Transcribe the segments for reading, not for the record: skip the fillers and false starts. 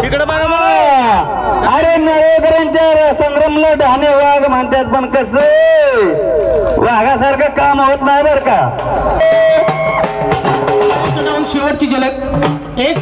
तिकडे बघा मला. अरे नळेकरांच्या संग्रामला ढाणे वाघ म्हणतात, पण कसं वाघासारखं काम होत नाही बर का. शेवटची झलक एक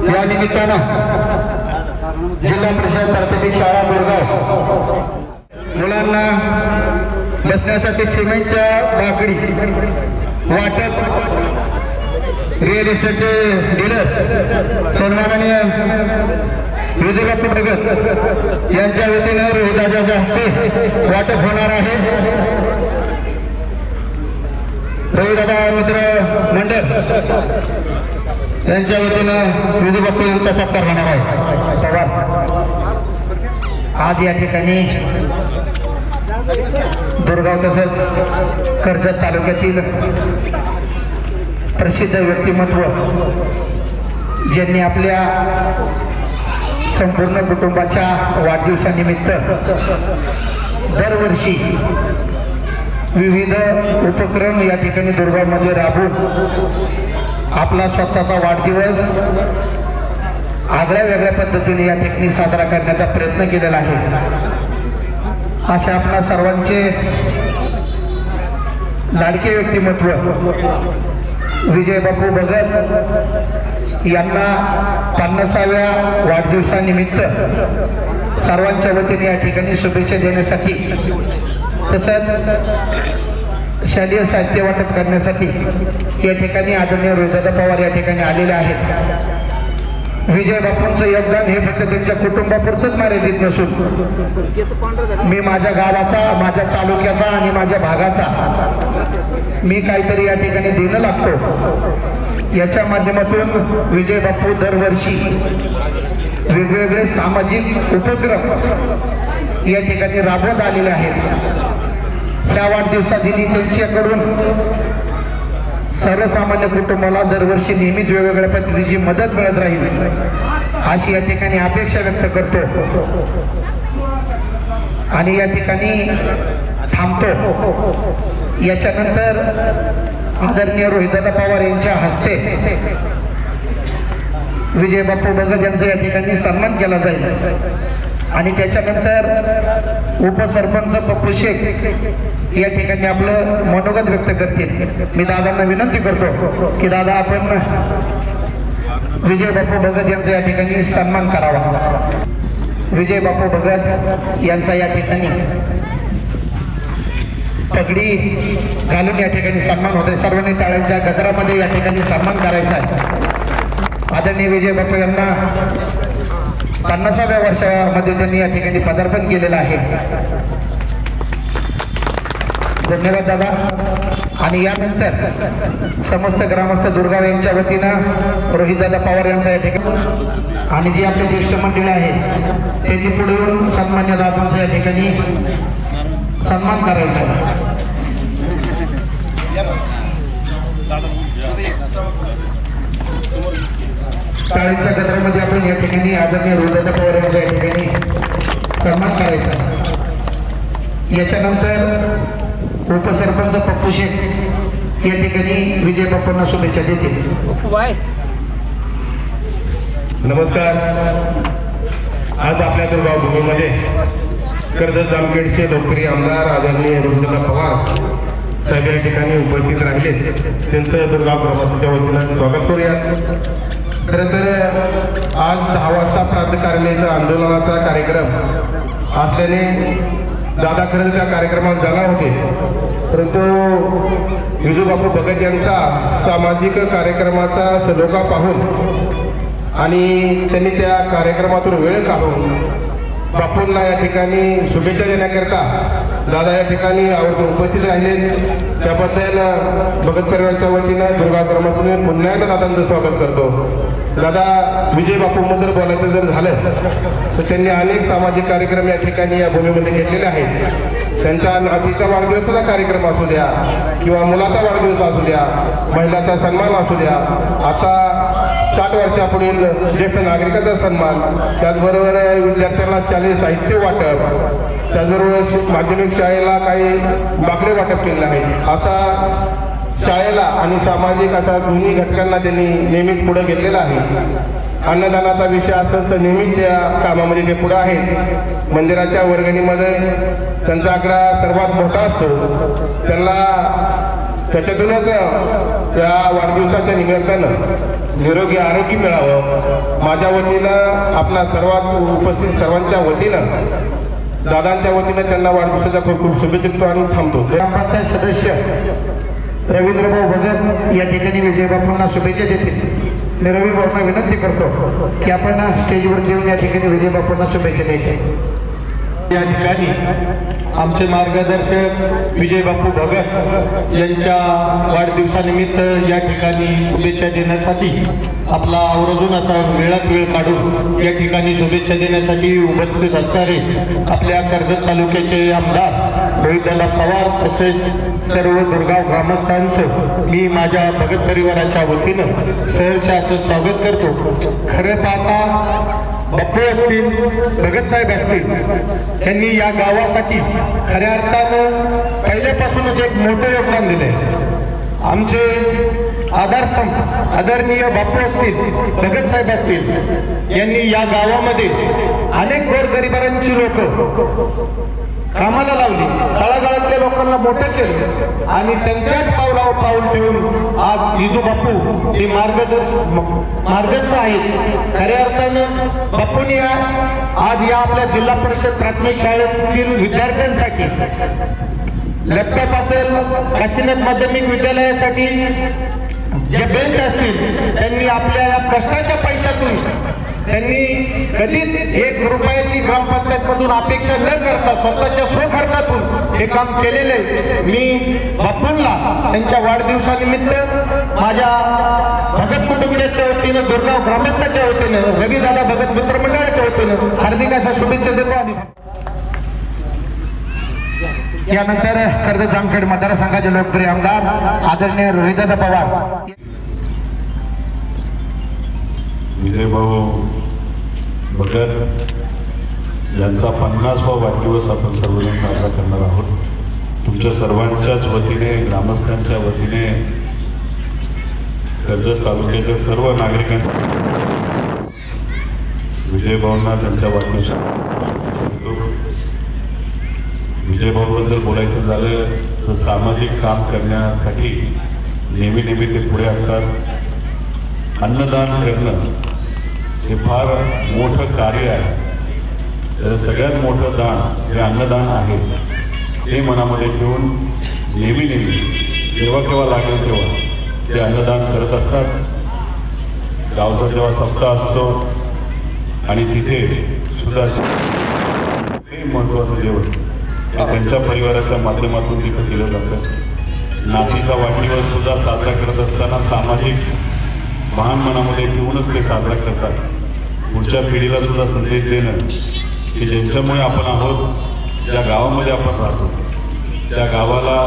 या निमित्तानं जिल्हा परिषद प्राथमिक शाळा बोरगाव मुलांना बसण्यासाठी सिमेंटच्या बाकडी वाटप रिअल इस्टेटचे डीलर सन्माननीय विजयबापू प्रगत यांच्या वतीनं रोहिदाच्या हस्ते वाटप होणार आहे. रोहिदादा मित्र मंडळ यांच्या वतीनं विजयबापू यांचा सत्कार होणार आहे. आज या ठिकाणी दुर्गाव तसंच कर्जत तालुक्यातील प्रसिद्ध व्यक्तिमत्व ज्यांनी आपल्या संपूर्ण कुटुंबाच्या वाढदिवसानिमित्त दरवर्षी विविध उपक्रम या ठिकाणी दुर्गावमध्ये राबवून आपला स्वतःचा वाढदिवस आगळ्या वेगळ्या पद्धतीने या ठिकाणी साजरा करण्याचा प्रयत्न केलेला आहे. अशा आपल्या सर्वांचे लाडके व्यक्तिमत्व विजयबापू भगत यांना 50व्या वाढदिवसानिमित्त सर्वांच्या वतीने या ठिकाणी शुभेच्छा देण्यासाठी तसंच शालेय साहित्य वाटप करण्यासाठी या ठिकाणी आदरणीय रोहिदादा पवार या ठिकाणी आलेले आहेत. विजयबापूंचं योगदान हे फक्त त्यांच्या कुटुंबापुरतंच मर्यादित नसून मी माझ्या गावाचा, माझ्या तालुक्याचा आणि माझ्या भागाचा मी काहीतरी या ठिकाणी देणं लागतो. याच्या माध्यमातून विजयबापू दरवर्षी वेगवेगळे सामाजिक उपक्रम या ठिकाणी राबवत आलेले आहेत. त्या वाढदिवसादिनी त्यांच्याकडून सर्वसामान्य कुटुंबाला दरवर्षी नियमित वेगवेगळ्या पद्धतीची मदत मिळत राहील अशी या ठिकाणी अपेक्षा व्यक्त करतो आणि या ठिकाणी थांबतो. याच्यानंतर आदरणीय रोहितदादा पवार यांच्या हस्ते विजय बापू भगत यांचा या ठिकाणी सन्मान केला जाईल आणि त्याच्यानंतर उपसरपंच पप्पू शेख या ठिकाणी आपलं मनोगत व्यक्त करतील. मी दादांना विनंती करतो की दादा आपण विजय बापू भगत यांचा या ठिकाणी सन्मान करावा. विजय बापू भगत यांचा या ठिकाणी पगडी घालून या ठिकाणी सन्मान होते. सर्वांनी टाळ्यांच्या गजरामध्ये या ठिकाणी सन्मान करायचा आहे. आदरणीय विजय बापू यांना 50व्या वर्षामध्ये त्यांनी या ठिकाणी पदार्पण केलेलं आहे. धन्यवाद दादा. आणि यानंतर समस्त ग्रामस्थ दुर्गाव यांच्या वतीनं रोहितदादा पवार यांचा या ठिकाणी आणि जी आपले ज्येष्ठ मंडळी आहे त्यांनी पुढे येऊन सन्मान्य दादांचा या ठिकाणी सन्मान करायचा. शाळेच्या गजरामध्ये आपण या ठिकाणी आदरणीय रोहितदादा पवार यांचा या ठिकाणी सन्मान करायचा. याच्यानंतर उपसरपंच पप्पू शेख या ठिकाणी विजय बापूंना शुभेच्छा देतील. नमस्कार. आज आपल्या दुर्गाव भूमीमध्ये कर्जत जामखेडचे लोकप्रिय आमदार आदरणीय रोहितदादा पवार साहेब या ठिकाणी उपस्थित राहिले. त्यांचं दुर्गाव ग्रामस्थांच्या वतीनं स्वागत करूया. खरं तर आज 10 वाजता प्रांत कार्यालयाचा आंदोलनाचा कार्यक्रम असल्याने दादा खरं त्या कार्यक्रमात जाणार होते, परंतु विजू बापू भगत यांचा सामाजिक कार्यक्रमाचा सलोखा पाहून आणि त्यांनी त्या कार्यक्रमातून वेळ काढून बापूंना या ठिकाणी शुभेच्छा देण्याकरता दादा या ठिकाणी आवर्जून उपस्थित राहिले. त्याबद्दल भगत परिवाराच्या वतीनं दुर्गा ग्रामस्थांनी पुन्हा एकदा दादांचं स्वागत करतो. दादा विजय बापूंबद्दल बोलायचं जर झालं तर त्यांनी अनेक सामाजिक कार्यक्रम या ठिकाणी या भूमीमध्ये घेतलेले आहेत. त्यांचा नातीचा वाढदिवसाचा कार्यक्रम असू द्या किंवा मुलाचा वाढदिवस असू द्या, महिलाचा सन्मान असू द्या, आता 60 वर्षापुढील ज्येष्ठ नागरिकाचा सन्मान, त्याचबरोबर विद्यार्थ्यांना शालेय साहित्य वाटप, त्याचबरोबर माध्यमिक शाळेला काही बाकडे वाटप केलेले आहेत. आता शाळेला आणि सामाजिक अशा दोन्ही घटकांना त्यांनी नेहमीच पुढे घेतलेला आहे. अन्नदानाचा विषय असेल तर नेहमीच त्या कामामध्ये ते पुढे आहेत. मंदिराच्या वर्गणीमध्ये त्यांचा आकडा सर्वात मोठा असतो. त्यांना त्याच्यातूनच त्या वाढदिवसाच्या निमित्तानं निरोगी आरोग्य मिळावं. माझ्या वतीनं आपल्या सर्वात उपस्थित सर्वांच्या वतीनं दादांच्या वतीनं त्यांना वाढदिवसाच्या खूप खूप शुभेच्छा आणि थांबतो. ग्रामपंचायत सदस्य रवींद्रभाऊ भगत या ठिकाणी विजय बापूंना शुभेच्छा देतील. मी रवी भाऊंना विनंती करतो की आपण स्टेजवर येऊन या ठिकाणी विजय बापूंना शुभेच्छा द्यायच्या. या ठिकाणी आमचे मार्गदर्शक विजय बापू भगत यांच्या वाढदिवसानिमित्त या ठिकाणी शुभेच्छा देण्यासाठी आपला आवर्जून असा वेळात वेळ काढून या ठिकाणी शुभेच्छा देण्यासाठी उपस्थित असणारे आपल्या कर्जत तालुक्याचे आमदार रोहितदादा पवार तसेच सर्व दुर्गाव ग्रामस्थांचं मी माझ्या भगत परिवाराच्या वतीनं सहर्ष असं स्वागत करतो. खरं पाहता बापू असतील, भगत साहेब असतील, त्यांनी या गावासाठी खऱ्या अर्थानं पहिल्यापासूनच एक मोठं योगदान दिलंय. आमचे आधारस्तंभ आदरणीय बापू असतील, भगत साहेब असतील, यांनी या गावामध्ये अनेक गोरगरिबांची लोक कामाला लावली, तळागाळातल्या लोकांना मोठं केलं आणि त्यांच्याच पावलावर पाऊल ठेवून आज विजू बापू हे मार्गस्थ आहेत. खऱ्या अर्थानं बापूंनी आज या आपल्या जिल्हा परिषद प्राथमिक शाळेतील विद्यार्थ्यांसाठी लॅपटॉप असेल, काशीनाथ माध्यमिक विद्यालयासाठी जे बेंच असतील, त्यांनी आपल्या या कष्टाच्या पैशातून त्यांनी कधीच 1 रुपयाची ग्रामपंचायत मधून अपेक्षा न करता स्वतःच्या स्वखर्चातून हे काम केलेले. मी बापूंना त्यांच्या वाढदिवसानिमित्त माझ्या भगत कुटुंबियांच्या वतीनं, दुर्गाव ग्रामस्थांच्या वतीनं, रवीदादा भगत मित्रमंडळाच्या वतीनं हार्दिक अशा शुभेच्छा देतो. यानंतर कर्जत जामखेड मतदारसंघाचे लोकप्रिय आमदार आदरणीय रोहितदादा पवार. विजयभाऊ भगत यांचा 50वा वाढदिवस आपण सर्वजण साजरा करणार आहोत. तुमच्या सर्वांच्याच वतीने, ग्रामस्थांच्या वतीने कर्जत तालुक्याच्या सर्व नागरिकांना विजयभाऊंना त्यांच्या विजयभाऊबद्दल बोलायचं झालं तर सामाजिक काम करण्यासाठी नेहमी ते पुढे असतात. अन्नदान करणं हे फार मोठं कार्य आहे. तर सगळ्यात मोठं दान हे अन्नदान आहे. ते मनामध्ये ठेवून नेहमी जेव्हा केव्हा लागेल तेव्हा ते अन्नदान करत असतात. गावचा जेव्हा सप्ताह असतो आणि तिथे सुद्धा हे महत्त्वाचं जेवण त्यांच्या परिवाराच्या माध्यमातून तिथं केलं जातं. नातीचा वाढदिवस सुद्धा साजरा करत असताना सामाजिक भान मनामध्ये ठेवूनच ते साजरा करतात. पुढच्या पिढीला सुद्धा संदेश देणं की ज्यांच्यामुळे आपण आहोत, ज्या गावामध्ये आपण राहतो त्या गावाला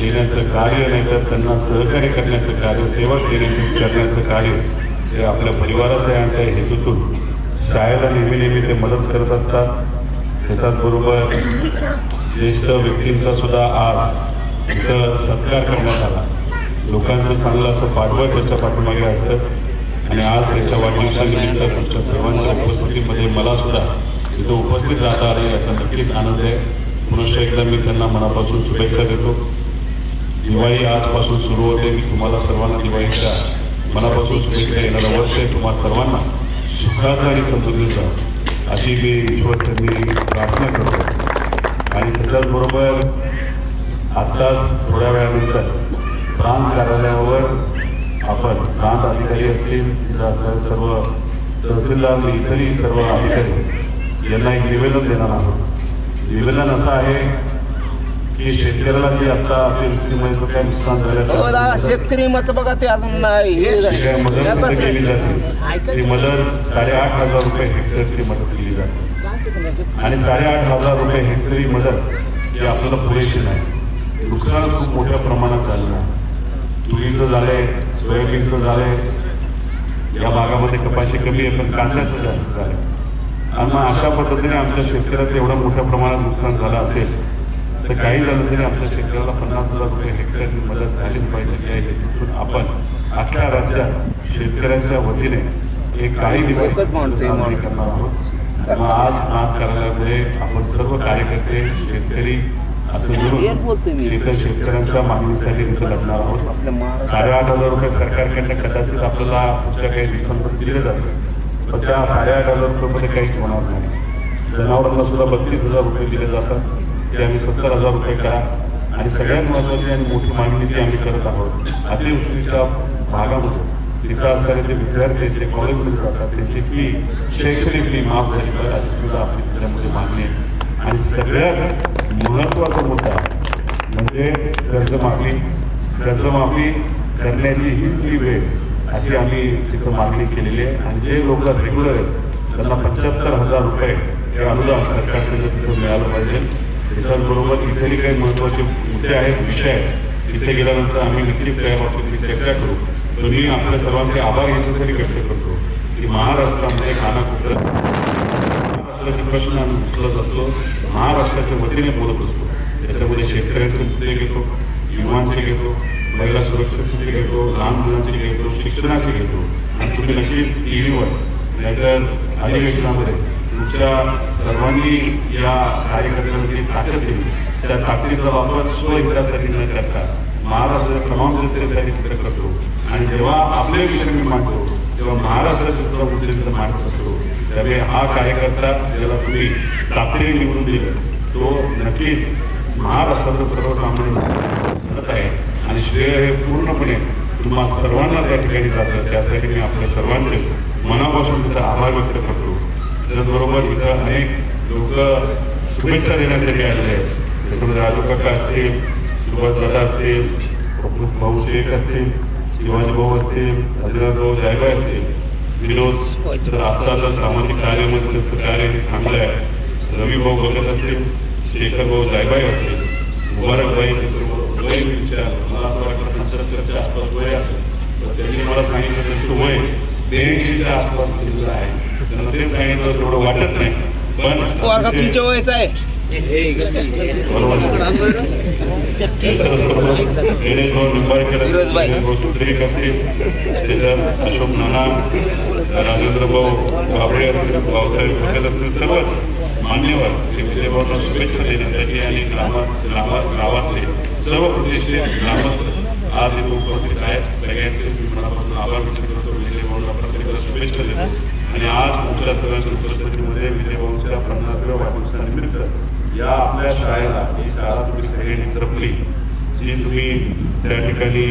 येण्याचं कार्य नाही तर त्यांना सहकार्य करण्याचं कार्य, सेवा करण्याचं कार्य हे आपल्या परिवाराचं आहे आणि त्या हेतूतून शाळेला नेहमी ते मदत करत असतात. त्याच्याचबरोबर ज्येष्ठ व्यक्तींचा सुद्धा आज इथं सत्कार करण्यात आला. लोकांचं चांगलं असं पाठबळ त्याच्या पाठीमागे असतं आणि आज त्याच्या वाढदिवसानिमित्त तुमच्या सर्वांच्या उपस्थितीमध्ये मला सुद्धा इथं उपस्थित राहता आले याचा नक्कीच आनंद आहे. पुनश्च एकदा मी त्यांना मनापासून शुभेच्छा देतो. दिवाळी आजपासून सुरू होते. मी तुम्हाला सर्वांना दिवाळीच्या मनापासून शुभेच्छा. येणारं वर्ष तुम्हा सर्वांना सुखाचा आणि समृद्धीचा अशी मी ईश्वरचरणी प्रार्थना करतो. आणि त्याच्याचबरोबर आत्ताच थोड्या वेळानंतर प्रांत कार्यालयावर आपण प्रांत अधिकारी असतील, सर्व तहसीलदार, इतरही सर्व अधिकारी यांना एक निवेदन देणार आहोत. निवेदन असं आहे की शेतकऱ्याला जे आता अतिवृष्टीमुळे जो काय नुकसान झालं, शेतकरी मत बघा ते अजून मदत केली जाते. ती मदत 8,500 रुपये हेक्टरची मदत केली जाते आणि 8,500 रुपये हेक्टरी मदत ही आपल्याला पुरेशी नाही. नुकसान खूप मोठ्या प्रमाणात झालं आहे. तुरीचं झालंय, सोयाबीनचं झालंय, या भागामध्ये कपाशी कमी आहे पण कांद्याचं जास्त झालं. आणि मग अशा पद्धतीने आमच्या शेतकऱ्याचं एवढं मोठ्या प्रमाणात नुकसान झालं असेल तर काही झालं तरी आमच्या शेतकऱ्याला 50,000 रुपये हेक्टरची मदत झालीच पाहिजे. या हेतून आपण अख्ख्या राज्यात शेतकऱ्यांच्या वतीने एक काही दिवस साजरी करणार आहोत. मग आज प्रांत कार्यालयामध्ये आपण सर्व कार्यकर्ते, शेतकरी असं मिळून शेतकऱ्यांच्या मागणीसाठी तिथं लढणार आहोत. 8,500 रुपये सरकारकडनं कदाचित आपल्याला पुढच्या काही दिवसांपर्यंत दिले जातात पण त्या 8,500 रुपयामध्ये काहीच होणार नाही. जनावरांना सुद्धा 32,000 रुपये दिले जातात. ते आम्ही 70,000 रुपये करा. आणि सगळ्यात महत्त्वाची आणि मोठी मागणी जी आम्ही करत आहोत, अतिवृष्टीच्या भागामध्ये तिथं असणारे जे विद्यार्थी जे कॉलेजमध्ये जातात त्यांची फी, शैक्षणिक फी माफ झाली पाहिजे अशी सुद्धा आपली त्याच्यामध्ये मागणी आहे. आणि सगळ्यात महत्त्वाचा मुद्दा म्हणजे कर्जमाफी करण्याची हीच ती वेळ अशी आम्ही तिथं मागणी केलेली आहे. आणि जे लोक रेग्युलर आहेत त्यांना 75,000 रुपये हे अनुदान सरकारकडे तिथं मिळालं पाहिजे. त्याच्याचबरोबर इतरही काही महत्त्वाचे मुद्दे आहेत, विषय आहेत, तिथे गेल्यानंतर आम्ही नक्कीच त्या बाबतीत चर्चा करू. तर मी आपल्या सर्वांचे आभार याच्यासाठी व्यक्त करतो की महाराष्ट्रामध्ये कानाकोपऱ्यात महाराष्ट्राचे प्रश्न आम्ही उचलत असतो, महाराष्ट्राच्या वतीने बोलत असतो. त्याच्यामध्ये शेतकऱ्यांचे मुद्दे घेतो, युवांचे घेतो, महिला सुरक्षेचे घेतो, लहान मुलांचे घेतो, शिक्षणाचे घेतो. आणि तुम्ही नक्कीच टीव्हीवर नाहीतर अधिवेशनामध्ये तुमच्या सर्वांनी या कार्यकर्त्यांची ताकद दिली. त्या ताकदीचा वापर स्वहितासाठी न करता महाराष्ट्राच्या तमाम जनतेसाठी तिथे करतो. आणि जेव्हा आपले विषय मी मांडतो तेव्हा महाराष्ट्राचे सुद्धा मुद्दे तिथं मांडत असतो. त्यामुळे हा कार्यकर्ता ज्याला तुम्ही तातडीने निवडून दिलं तो नक्कीच महाराष्ट्राचं सर्वसामान्य आहे. आणि श्रेय हे पूर्णपणे तुम्हा सर्वांना त्या ठिकाणी जातं. त्यासाठी मी आपल्या सर्वांचे मनापासून तिथं आभार व्यक्त करतो. त्याचबरोबर इथं अनेक लोक शुभेच्छा देण्यासाठी आलेले आहेत. त्याच्यामध्ये राजू काका असतील, सुभाषदादा असतील, भाऊ शेख असतील, शिवाजी भाऊ असतील, हजरत भाऊ जायबाई असतील, विनोद तर असतातच सामाजिक कार्यामध्ये त्याचं कार्य हे चांगलं आहे. रवी भाऊ बघत असतील, शेखर भाऊ जायबाई असतील, मुबारकबाई मला असं वाटतं 75च्या आसपास वय असेल तर त्यांनी मला सांगितलं त्यांचं वय 82च्या आसपास केलेलं आहे. त्यांना ते सांगितलं तेवढं वाटत नाही पण तुमच्या वयाचं आहे बरोबर. जेणेकरून निंबाळकर सुत्रेक असतील, त्याच्यात अशोक नाना, राजेंद्र भाऊ गावडे असतील, भाऊसाहेब भगत असतील, सर्वच मान्यवर विजयभाऊंना शुभेच्छा देण्यासाठी आणि गावातले सर्व प्रतिष्ठित ग्रामस्थ आज इथे उपस्थित आहेत. सगळ्यांचे मनापासून आभार व्यक्त करतो. विजयभाऊंना प्रत्येकाला शुभेच्छा देतो आणि आज तुमच्या सर्वांच्या उपस्थितीमध्ये विजयभाऊंच्या 50व्या वाढदिवसानिमित्त या आपल्या शाळेला, जी शाळा तुम्ही सगळ्यांनी जपली, जी तुम्ही त्या ठिकाणी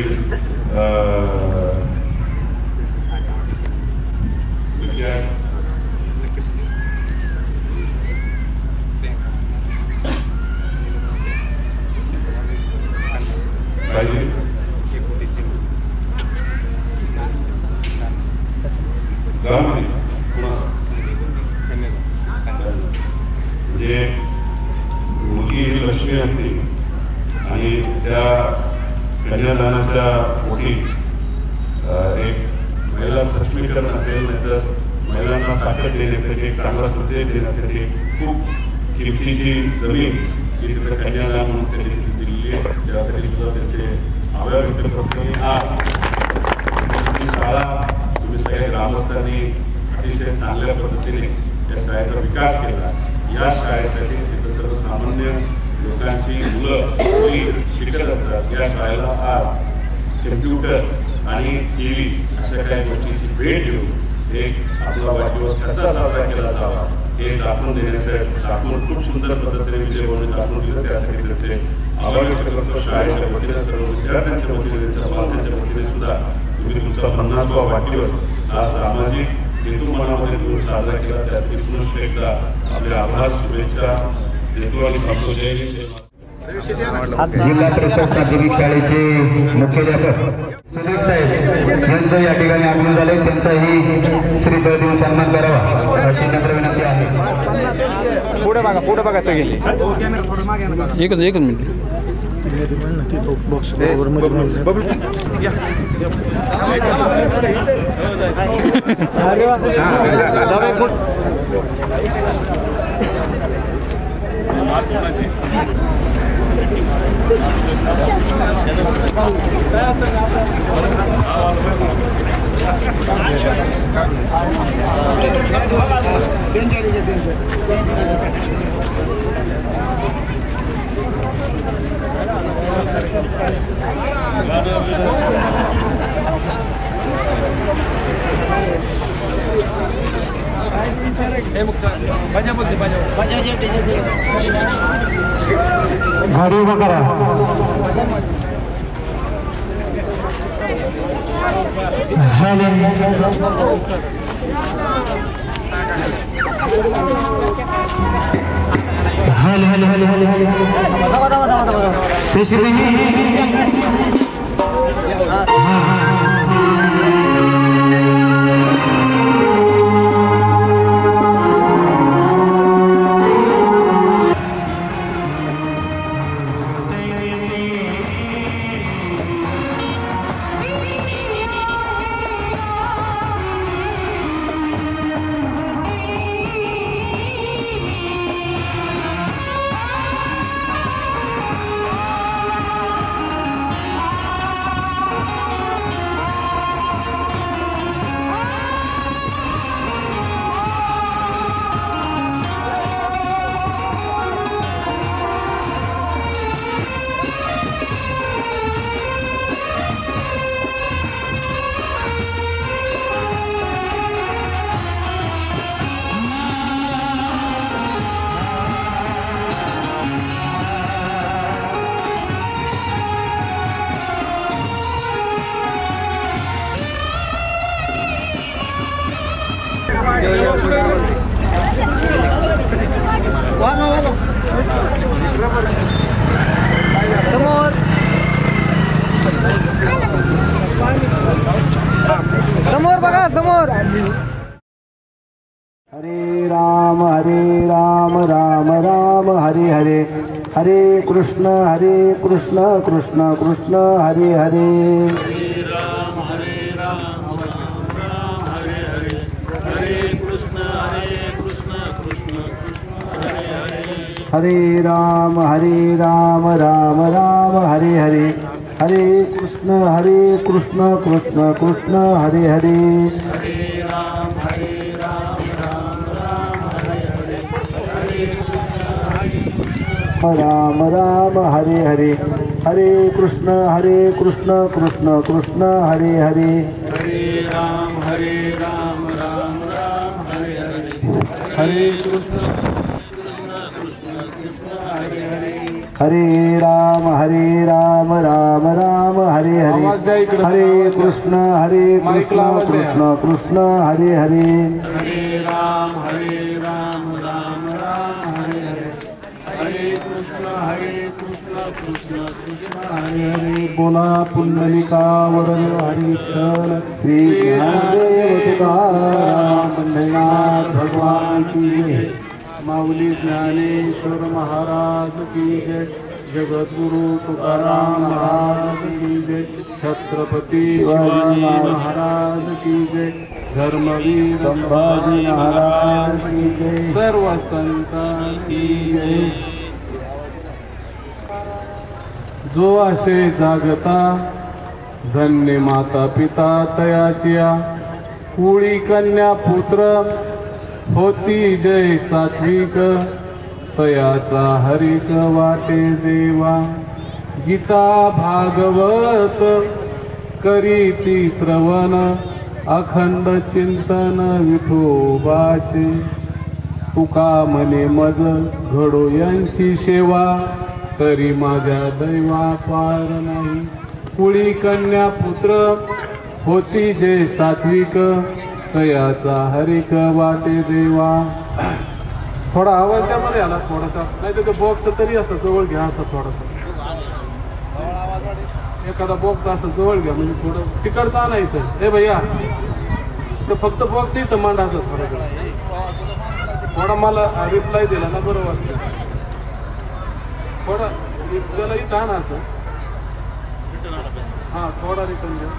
म्हणजे मुलगी ही लक्ष्मी असते आणि त्या कन्यादानाच्या पोटी एक महिला सक्षमीकरण असेल, नाहीतर महिलांना ताकद देण्यासाठी, एक चांगला संदेश देण्यासाठी खूप किमतीची जमीन ही तिकडे कन्यादान म्हणून त्यांनी दिलेली आहे. त्यासाठी सुद्धा त्यांचे आभार व्यक्त करतो. आज ही शाळा तुम्ही सगळ्या ग्रामस्थांनी अतिशय चांगल्या पद्धतीने या शाळेचा विकास केला. या शाळेसाठी तिथं सर्वसामान्य लोकांची मुलं मुली शिकत असतात. या शाळेला आज कम्प्युटर आणि TV अशा काही गोष्टींची भेट देऊन एक आपला वाढदिवस कसा साजरा केला जावा हे दाखवून दाखवून खूप सुंदर पद्धतीने विजयभाऊंनी दाखवून दिलं. त्यासाठी त्याचे आभार व्यक्त करतो. शाळेच्या वतीने, सर्व विद्यार्थ्यांच्या वतीने, त्यांच्या पालकांच्या वतीने सुद्धा तुम्ही तुमचा 50वा वाढदिवस हा सामाजिक हेतू मनामध्ये तुम्ही साजरा केला. त्यासाठी पुनश्च एकदा आपले आभार, शुभेच्छा देतो आणि थांबतो. जय हिंद, जय महाराष्ट्र. जिल्हा परिषद प्राथमिक शाळेचे मुख्याध्यापक सुदीप साहेब यांचं या ठिकाणी आगमन झाले. त्यांचाही श्री देऊन सन्मान करावा अशी नम्र विनंती आहे. पुढे बघा सगळे. एकच मिनिट. गाडी उभा करा. समोर बघा, समोर. हरे राम राम राम हरे हरे, हरे कृष्ण कृष्ण कृष्ण हरे हरे. हरे कृष्ण कृष्ण कृष्ण हरे हरे. हरे राम राम राम हरे हरे, हरे कृष्ण कृष्ण कृष्ण हरे हरे, हरे राम राम राम हरे हरे, राम राम हरे हरे, हरे कृष्ण कृष्ण कृष्ण हरे हरे, हरे राम राम राम हरे हरे, हरे कृष्ण कृष्ण कृष्ण हरे हरे, हरे राम राम राम हरे हरे, हरे कृष्ण कृष्ण कृष्ण हरे हरे, हरे राम राम राम हरे हरे, हरे कृष्ण कृष्ण कृष्ण हरे हरे, बोला पुंडलिकावरण हरिचरण श्री ज्ञानदेव तुकाराम पंढरीनाथ भगवान की जय, माऊली ज्ञानेश्वर महाराज की जय, जगद्गुरु तुकाराम महाराज की जय, छत्रपती शिवाजी महाराज की जय, धर्मवीर संभाजी महाराज की जय, सर्व संतांची जय. जो असे जागता धन्य माता पिता तयाचिया, कुळी कन्या पुत्र होती जय सात्विक, तयाचा हरिक वाटे देवा, गीता भागवत करीती श्रवण, अखंड चिंतन विठोबाचे, तुका मने मज घडो यांची सेवा, तरी माझ्या दैवा पार नाही, कुळी कन्या पुत्र होती जय सात्विक, तयाचा हरिक वाटे देवा. थोडा आवाज त्यामध्ये आला थोडासा, नाही तर बॉक्स तरी असं जवळ घ्या, असं थोडासा एखादा बॉक्स असं जवळ घ्या, म्हणजे थोडं तिकडचा आला इथं. ए भैया तर फक्त बॉक्स इथं मांडा, असं थोडा मला रिप्लाय दिला ना बरं वाटतं, थोडा त्याला इथं आणा असं, हां थोडा रिटर्न द्या.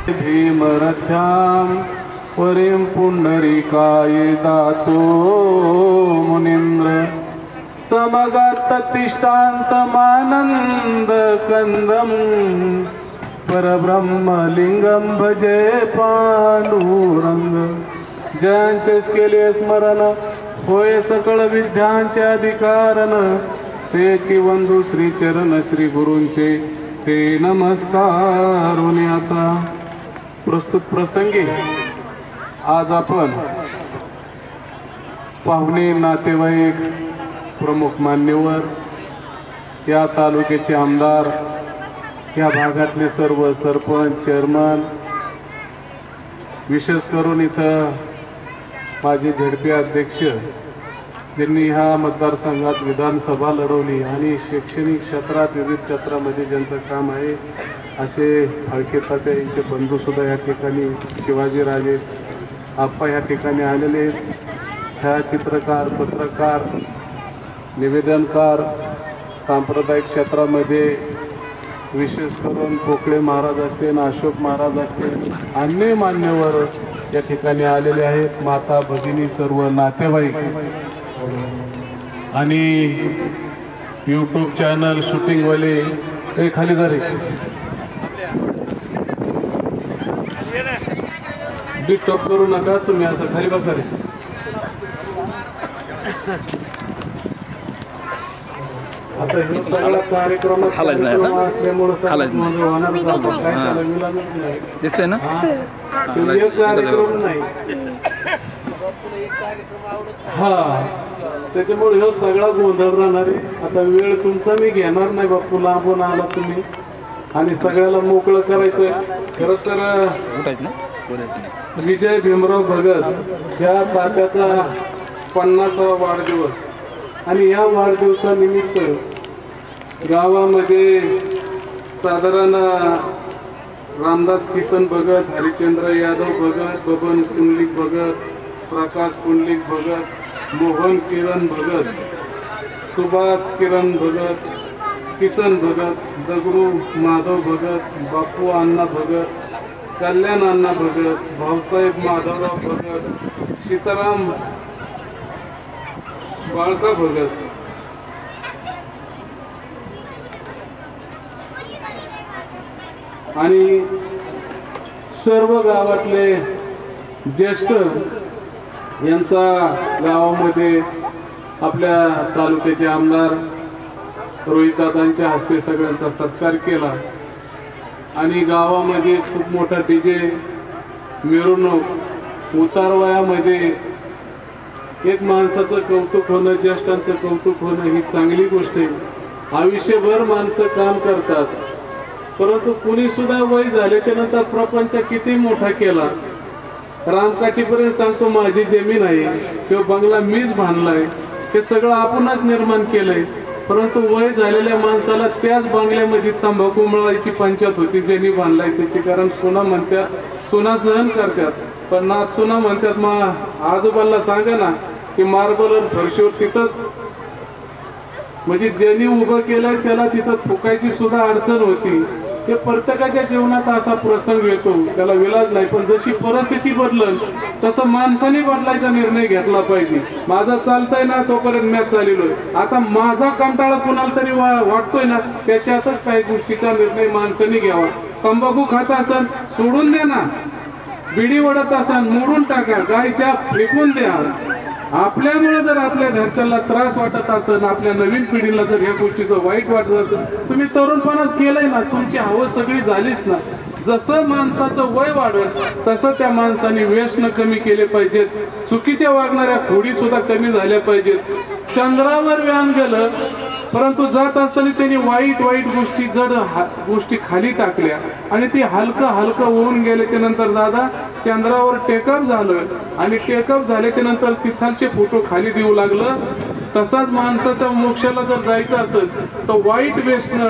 भीमरथ्यां परीं पुंडरीकाय दातो मुनीन्द्र, समगत तिष्ठान्तमानन्द कंदं, परब्रह्मलिंगं भजे पांडुरंग. ज्यांचेच केले स्मरण होय सकळ विद्यांचे अधिकारण, तेची वंदू श्री चरण श्री गुरूंचे ते नमस्कार. आता प्रस्तुत प्रसंगी आज आपण पाहुणे नातेवाईक प्रमुख मान्यवर, या तालुक्याचे आमदार, या भागातले सर्व सरपंच चेअरमन, विशेष करून इथं माझे झेडपी अध्यक्ष ज्यांनी ह्या मतदारसंघात विधानसभा लढवली आणि शैक्षणिक क्षेत्रात विविध क्षेत्रामध्ये ज्यांचं काम आहे, असे फाळके तात्या यांचे बंधूसुद्धा या ठिकाणी शिवाजीराजे आप्पा या ठिकाणी आलेले, छायाचित्रकार, पत्रकार, निवेदनकार, सांप्रदायिक क्षेत्रामध्ये विशेष करून पोकळे महाराज असतील, अशोक महाराज असतील, अन्य मान्यवर या ठिकाणी आलेले आहेत, माता भगिनी सर्व नातेवाईक आणि यूट्यूब चॅनल शूटिंगवाले. हे खाली जरी डिस्टर्ब करू नका तुम्ही, असं खाली बसा रे. आता हे सगळा कार्यक्रम असल्यामुळे दिसतंय ना, कार्यक्रम नाही हा, त्याच्यामुळे हे सगळा गोंधळ राहणार आहे. आता वेळ तुमचा मी घेणार नाही बापू, लांबून आला तुम्ही आणि सगळ्याला मोकळं करायचं. खरंच तर विजय भीमराव भगत या तात्याचा 50वा वाढदिवस आणि या वाढदिवसानिमित्त गावामध्ये साधारण रामदास किसन भगत, हरिश्चंद्र यादव भगत, बबन कुंडलिक भगत, प्रकाश कुंडलिक भगत, मोहन किरण भगत, सुभाष किरण भगत, किसन भगत, दगडू माधव भगत, बापू अण्णा भगत, कल्याण अण्णा भगत, भाऊसाहेब माधवराव भगत, सीताराम बाळका भगत, आणि सर्व गावातले ज्येष्ठ यांचा गावामध्ये आपल्या तालुक्याचे आमदार रोहितदादांच्या हस्ते सगळ्यांचा सत्कार केला आणि गावामध्ये खूप मोठा डीजे, मिरवणूक, उतारवयामध्ये एक माणसाचं कौतुक होणं, ज्येष्ठांचं कौतुक होणं ही चांगली गोष्ट आहे। आयुष्यभर माणसं काम करतात, परंतु कुणी सुद्धा वय झाल्याच्या नंतर प्रपंच किती मोठा केला, रामकाठीपर्यंत सांगतो माझी जमीन आहे किंवा बंगला मीच बांधलाय, हे सगळं आपणच निर्माण केलंय, परंतु वय झालेल्या माणसाला त्याच बंगल्यामध्ये तंबाखू मिळायची पंचायत होती ज्यांनी बांधलाय त्याची। कारण सुना म्हणतात, सुना सहन करतात, पण नाथ सुना म्हणतात मग आजोबांना सांगा ना की मार्बलवर फरशीवर तिथंच, म्हणजे ज्यांनी उभं केलंय त्याला तिथं थुकायची सुद्धा अडचण होती। ते प्रत्येकाच्या जीवनात असा प्रसंग येतो, त्याला विलाज नाही, पण जशी परिस्थिती बदलल तसं माणसाने बदलायचा निर्णय घेतला पाहिजे। माझा चालतंय ना तोपर्यंत मॅच चाललोय, आता माझा कंटाळा कुणाला तरी वाटतोय ना त्याच्यातच काही गोष्टीचा निर्णय माणसाने घ्यावा। तंबाखू खात असन सोडून द्या ना, बिडी ओढत असन मोडून टाका, गायच्या फेकून द्या। आपल्यामुळे जर आपल्या घरच्याला त्रास वाटत असेल, आपल्या नवीन पिढीला जर या गोष्टीचं वाईट वाटत असेल, तुम्ही तरुणपणात केलंय ना, तुमची हवस सगळी झालीच ना। जसं माणसाचं वय वाढेल तसं त्या माणसाने व्यसन कमी केले पाहिजेत, चुकीच्या वागणाऱ्या खोडी सुद्धा कमी झाल्या पाहिजेत। चंद्रावर व्यान गेलं परंतु जात असताना त्यांनी वाईट वाईट गोष्टी, जड गोष्टी खाली टाकल्या आणि ती हलकं हलकं होऊन गेल्याच्या नंतर दादा चंद्रावर टेकअप झालं आणि टेकअप झाल्याच्या नंतर तिथालचे फोटो खाली देऊ लागलं। तसाच माणसाच्या मोक्षाला जर जायचं असेल तर वाईट व्यसन,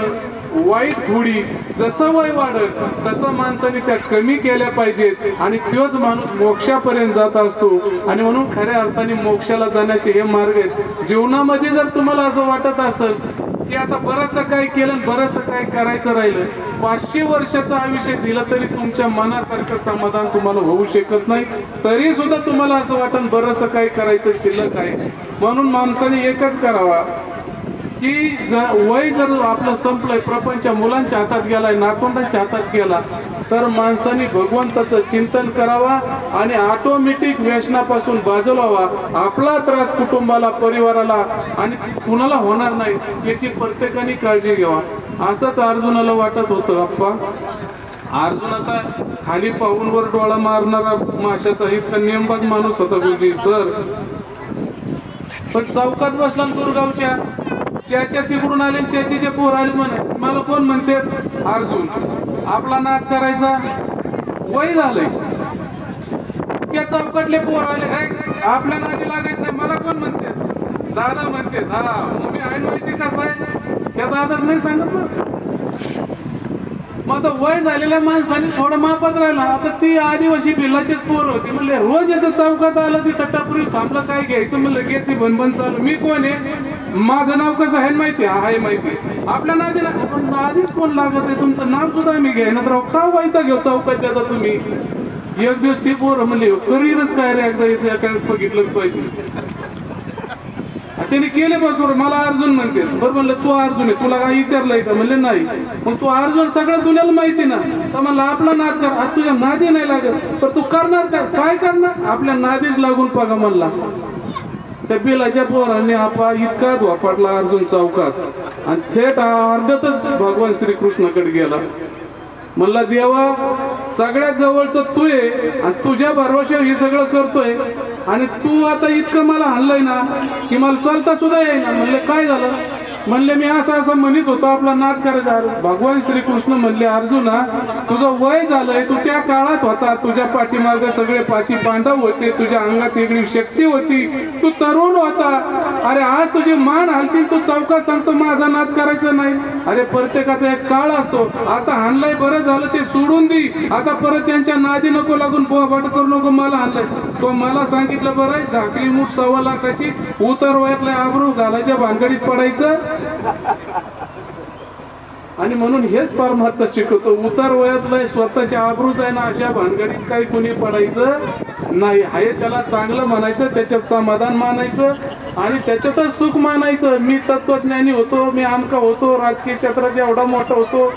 वाईट खोडी जसं वय वाढत तसं माणसाने त्या कमी केल्या पाहिजेत आणि तोच माणूस मोक्षापर्यंत जात असतो। आणि म्हणून खऱ्या अर्थाने मोक्षाला जाण्याचे हे मार्ग आहेत। जीवनामध्ये जर तुम्हाला असं वाटत असेल की आता बरंचसं काय केलं, बरंचसं काय करायचं राहिलं, 500 वर्षाचं आयुष्य दिलं तरी तुमच्या मनासारखं समाधान तुम्हाला होऊ शकत नाही, तरी सुद्धा तुम्हाला असं वाटतं बरंचसं काय करायचं शिल्लक आहे। म्हणून माणसाने एकच करावा की वय जर आपलं संपलंय, प्रपंच मुलांच्या हातात गेलाय, नातवंडांच्या हातात गेला, तर माणसाने भगवंताचं चिंतन करावा आणि ऑटोमॅटिक व्यसनापासून बाजूला व्हावा। आपला त्रास कुटुंबाला, परिवाराला आणि कुणाला होणार नाही याची प्रत्येकाने काळजी घ्यावा। असंच अर्जुनाला वाटत होतं अप्पा। अर्जुन आता खाली पाहून वर डोळा मारणारा माशाचा इतका नेमबाज माणूस होता गुरुजी सर, पण चौकात बसला दुर्गावच्या त्याच्या तिकडून आले, त्याचे पोर आले म्हणे, मला कोण म्हणते अर्जुन आपला नाद करायचा वय झालंय, त्या चौकातले पोर आले आपल्या नादी लागायचं नाही, मला कोण म्हणते दादा म्हणते, हा मी आहे माहिती कसं आहे त्या दादाच नाही सांगत ना। मग आता वय झालेल्या माणसाने थोडं मापात राहिला। आता ती आदिवासी भिल्लाचेच पोर होती, म्हणले रोज याचं चौकात आलं ती तटापुरी थांबलं, काय घ्यायचं म्हणलं घ्यायची भनभन चालू, मी कोण आहे, माझं नाव कसं आहे माहिती आहे माहिती, आपल्या नादीला पण नादीच कोण लागत आहे, तुमचं नाव सुद्धा मी घ्याय ना, का वाईटा घेऊ चौकात त्याचा तुम्ही। एक दिवस ती पोर म्हणले करीरच काय रे, एकदा याचं बघितलंच पाहिजे। त्याने केले बरोबर, मला अर्जुन म्हणते, बरं म्हणलं तू अर्जुन आहे, तुला काय विचारलंय का, म्हणले नाही, मग तू अर्जुन सगळ्या दुनियाला माहिती ना, तर म्हणलं आपला नाद कर, आज तुझ्या नादी नाही लागत तर तू करणार काय करणार, आपल्या नादीच लागून बघा म्हणला। त्या बिलाच्या पोरांनी आपा इतका धोपाटला अर्जुन चौकात आणि थेट अर्ध्यातच भगवान श्रीकृष्णाकडे गेला। म्हणला देवा सगळ्यात जवळचं तू आहे आणि तुझ्या भरवशावर हे सगळं करतोय आणि तू आता इतकं मला हाणलंय ना की मला चालता सुद्धा येईना। म्हणले काय झालं, म्हणले मी असं म्हणत होतो आपला नाद करायचा। भगवान श्रीकृष्ण म्हणले अर्जुना तुझं वय झालंय, तू त्या काळात होता, तुझ्या पाठीमागे सगळे 5 पांडव होते, तुझ्या अंगात वेगळी शक्ती होती, तू तरुण होता, अरे आज तुझे मान हलतील, तू चौकात सांगतो माझा नाद करायचा नाही, अरे प्रत्येकाचा एक काळ असतो, आता हाणलंय बरं झालं ते सोडून दे, आता परत त्यांच्या नादी नको लागून बोबाट करू नको, मला हाणलंय तो मला सांगितलं बरं आहे, झाकली मूठ 1.25 लाखाची, उतर वयातल्या आबरू घालायच्या भानगडीत पडायचं। आणि म्हणून हेच परमार्थ शिकवतो. उतार वयातलं स्वतःच्या आबरूच आहे ना, अशा भानगडीत काही कुणी पडायचं नाही. आहे त्याला चांगलं म्हणायचं, त्याच्यात समाधान मानायचं आणि त्याच्यातच सुख मानायचं. मी तत्वज्ञानी होतो, मी आमका होतो, राजकीय क्षेत्रात एवढा मोठा होतो,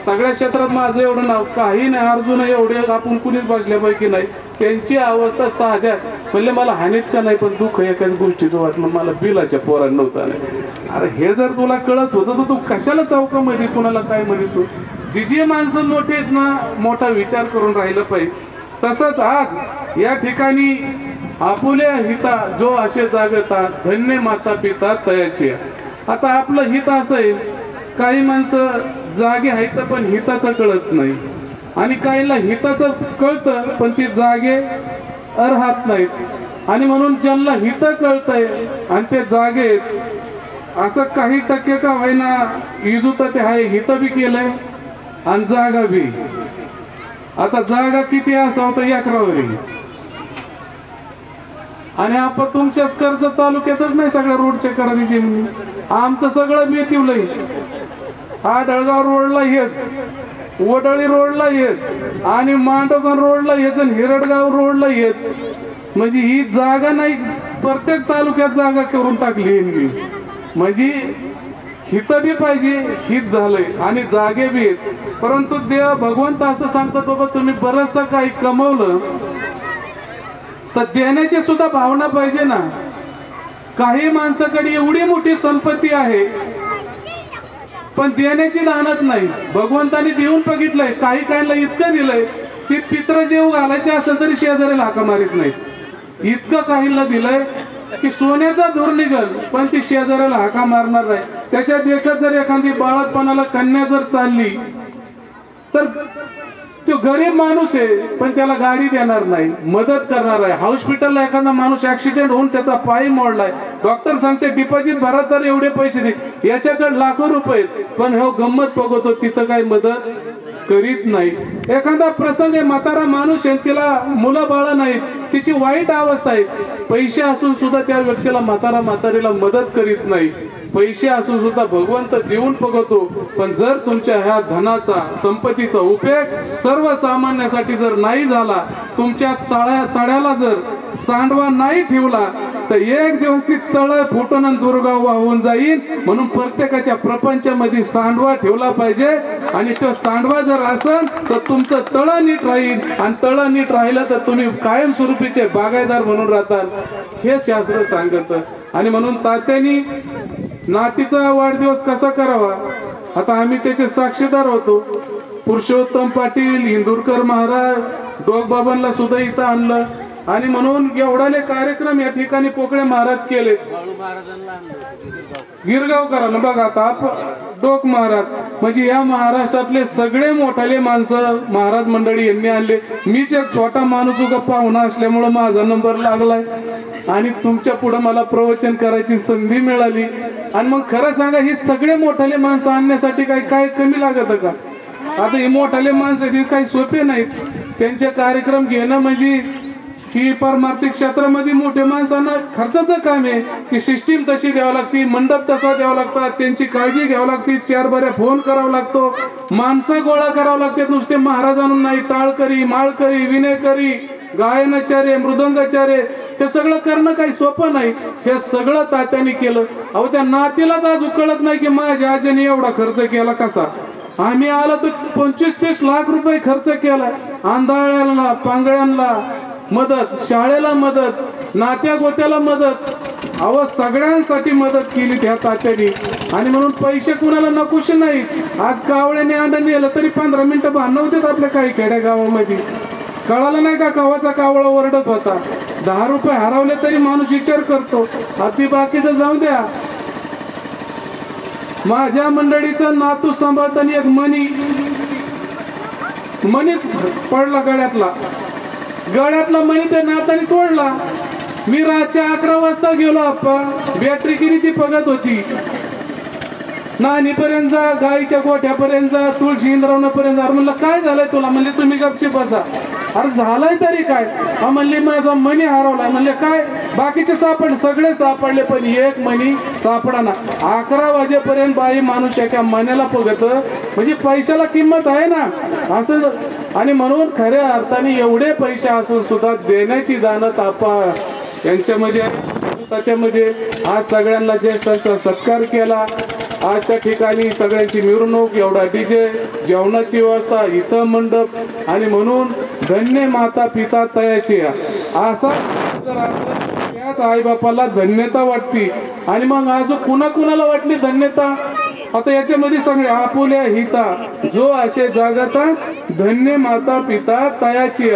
सगळ्या क्षेत्रात माझं एवढं नाव काही नाही. अर्जुन एवढे आपण कुणीच बसल्यापैकी नाही. त्यांची अवस्था साध्या म्हणजे मला हानीत का नाही, पण दुःख एकाच गोष्टीचं वाटलं, मला बिलाच्या पोरांना नव्हता नाही. अरे हे जर तुला कळत होतं तर तू कशाला चौकामध्ये कुणाला काय म्हणतो. जी माणसं मोठे आहेत ना, मोठा विचार करून राहिलं पाहिजे. तसंच आज या ठिकाणी आपुल्या हिता जो असे जागतात, धन्य माता पिता तयाचे. आता आपलं हित असं आहे, काही माणसं जागे आहेत पण हिताचं कळत नाही, आणि काहीला हिताचं कळतं पण ती जागे अर्हात नाहीत. आणि म्हणून ज्यांना हित कळतंय आणि ते जागे असं काही टक्के का होईना इजूत ते आहे, हित बी केलंय आणि जागा बी. आता जागा किती असावं तर एकरावरी, आणि आपण तुमच्या कर्जत तालुक्यातच नाही सगळ्या रोडच्या करायची. आमचं सगळं मेथिवलंय. हा डळगाव रोडला येत, वडळी रोडला येत, आणि मांडवगण रोडला येत, आणि हिरडगाव रोडला येत. म्हणजे ही जागा नाही, प्रत्येक तालुक्यात जागा करून टाकली. म्हणजे हित बी पाहिजे, हित झालंय आणि जागे बी आहेत. परंतु देव भगवंत असं सांगतात, बाबा तुम्ही बरचसं काही कमवलं तर देण्याची सुद्धा भावना पाहिजे ना. काही माणसाकडे एवढी मोठी संपत्ती आहे पण देण्याची दानत नाही. भगवंताने देऊन बघितलंय, काही काहींना इतकं दिलंय की पित्र जेव घालायचे असेल तरी शेजारी हाका मारित नाही. इतकं काहींना दिलंय की सोन्याचा धूर निघल पण ती शेजाऱ्याला हाका मारणार नाही. त्याच्यात एकच जर एखादी बाळातपणाला कन्या जर चालली तर तो गरीब माणूस आहे पण त्याला गाडी देणार नाही, मदत करणार आहे. हॉस्पिटलला एखादा माणूस ऍक्सिडेंट होऊन त्याचा पाय मोडलाय, डॉक्टर सांगते डिपॉझिट भरा तर एवढे पैसे दे, याच्याकडे लाखो रुपये, पण हो गंमत बघतो तिथं काही मदत करीत नाही. एखादा प्रसंग आहे, म्हातारा माणूस आहे, तिला मुलं बाळ नाहीत, तिची वाईट अवस्था आहे, पैसे असून सुद्धा त्या व्यक्तीला म्हातारीला मदत करीत नाही. पैसे असून सुद्धा भगवंत देऊन बघतो, पण जर तुमच्या ह्या धनाचा संपत्तीचा उपयोग सर्वसामान्यासाठी जर नाही झाला, तुमच्या तळ्याला जर सांडवा नाही ठेवला तर एक दिवस ती तळ फुटून दुर्गाव वाहून जाईल. म्हणून प्रत्येकाच्या प्रपंचामध्ये सांडवा ठेवला पाहिजे, आणि तो सांडवा जर असेल तर तुमचं तळ नीट राहील, आणि तळ नीट राहिलं तर तुम्ही कायमस्वरूपीचे बागायतदार म्हणून राहताल, हे शास्त्र सांगत. आणि म्हणून तात्यांनी नातीचा वाढदिवस कसा करावा, आता आम्ही त्याचे साक्षीदार होतो. पुरुषोत्तम पाटील, इंदुरकर महाराज, डोकबाबांना सुद्धा इथं आणलं, आणि म्हणून एवढाले कार्यक्रम या ठिकाणी पोकळे महाराज केले. गिरगावकरांना बघा, आता डोक महाराज म्हणजे या महाराष्ट्रातले सगळे मोठाले माणसं महाराज मंडळी यांनी आणले. मीच एक छोटा माणूस उगा पाहुणा असल्यामुळे माझा नंबर लागलाय, आणि तुमच्या पुढे मला प्रवचन करायची संधी मिळाली. आणि मग खरं सांगा, ही सगळे मोठाले माणसं आणण्यासाठी काय कमी लागत का? आता हे मोठाले माणसं काही सोपे नाहीत. त्यांचे कार्यक्रम घेणं म्हणजे ही परमार्थिक क्षेत्रामध्ये मोठ्या माणसांना खर्चाचं काम आहे. ती सिस्टीम तशी द्यावं लागते, मंडप तसा द्यावा लागतात, त्यांची काळजी घ्यावी लागते, 4 बऱ्या फोन करावा लागतो, माणसं गोळा करावं लागते. नुसते महाराज आणून नाही, टाळकरी, माळकरी, विनेकरी, गायनाचार्य, मृदंगाचार्य, हे सगळं करणं काही सोपं नाही. हे सगळं तात्यांनी केलं. अहो, त्या नातीलाच आज कळत नाही की माझ्या आजीने एवढा खर्च केला कसा. आम्ही आलो तर 25-30 लाख रुपये खर्च केलाय. आंधळ्यांना, पांगळ्यांना मदत, शाळेला मदत, नात्या गोत्याला मदत, अहो सगळ्यांसाठी मदत केली त्या तात्यांनी. आणि म्हणून पैसे कुणाला नकोशे नाही. आज कावळ्याने अंडा नेलं तरी 15 मिनिटं भांडण होते आपल्या काही खेड्या गावामध्ये. कळालं नाही का, कावाचा कावळा ओरडत होता. 10 रुपये हरवले तरी माणूस विचार करतो. अति बाकीचं जाऊ द्या. माझ्या मंडळीचा नातू सांभाळताना एक मनीच पडला गळ्यातला मणी त्या नाताने तोडला. मी रातच्या 11 वाजता गेलो. आपण बॅटरी किती ती बघत होती. नानीपर्यंत जा, गाईच्या गोठ्यापर्यंत जा, तुळशी इंद्रावणापर्यंत जा. म्हणलं काय झालंय तुला? म्हणजे तुम्ही गपची बसा. अरे झालंय तरी काय? म्हणली माझा मणी हरवलाय. म्हणले काय? बाकीचे सगळे सापडले पण एक मणी सापडाना. 11 वाजेपर्यंत बाई माणूस एका मण्याला बघत, म्हणजे पैशाला किंमत आहे ना असं. आणि म्हणून खऱ्या अर्थाने एवढे पैसे असून सुद्धा देण्याची जाणत आपा यांच्यामध्ये त्याच्यामध्ये आज सगळ्यांना ज्येष्ठांचा सत्कार केला. आज त्या ठिकाणी सगळ्यांची मिरवणूक, एवढा डीजे, जेवणाची व्यवस्था, इथं मंडप. आणि म्हणून धन्य माता पिता तयाची असा त्याच आईबापाला धन्यता वाटते. आणि मग अजून कुणाला वाटली धन्यता? आता याच्यामध्ये सगळे आपुल्या हिता जो असे जागता धन्य माता पिता तयाची.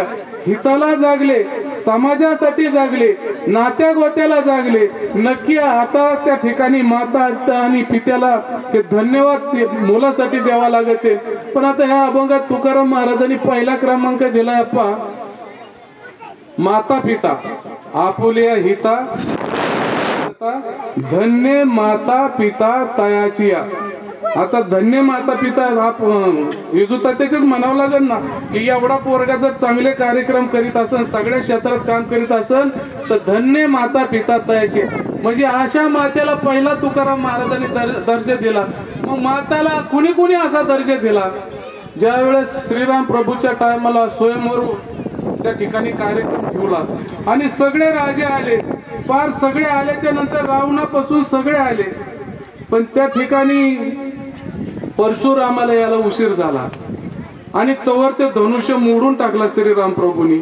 हिताला जागले, समाजासाठी जागले, नात्या गोत्याला जागले. नक्की आता त्या ठिकाणी माता आणि पित्याला ते धन्यवाद मुलासाठी द्यावा लागते. पण आता ह्या अभंगात तुकाराम महाराजांनी पहिला क्रमांक दिलाय अप्पा, माता पिता आपुल्या हिता धन्य माता पिता तयाची. आता धन्य माता पिता युजुता त्याच्याच म्हणावं लागेल ना की एवढा पोरगा जर चांगले कार्यक्रम करीत असेल, सगळ्या क्षेत्रात काम करीत असेल तर धन्य माता पिता तयाची. म्हणजे अशा मातेला पहिला तुकाराम महाराजांनी दर्जा दिला. मग माताला कुणी असा दर्जा दिला? ज्या वेळेस श्रीराम प्रभूच्या टायमाला स्वयंवर त्या ठिकाणी कार्यक्रम ठेवला आणि सगळे राजे आले, फार सगळे आल्याच्या नंतर रावणापासून सगळे आले. पण त्या ठिकाणी परशुरामाला याला उशीर झाला आणि तवर ते धनुष्य मोडून टाकला श्रीराम प्रभूंनी.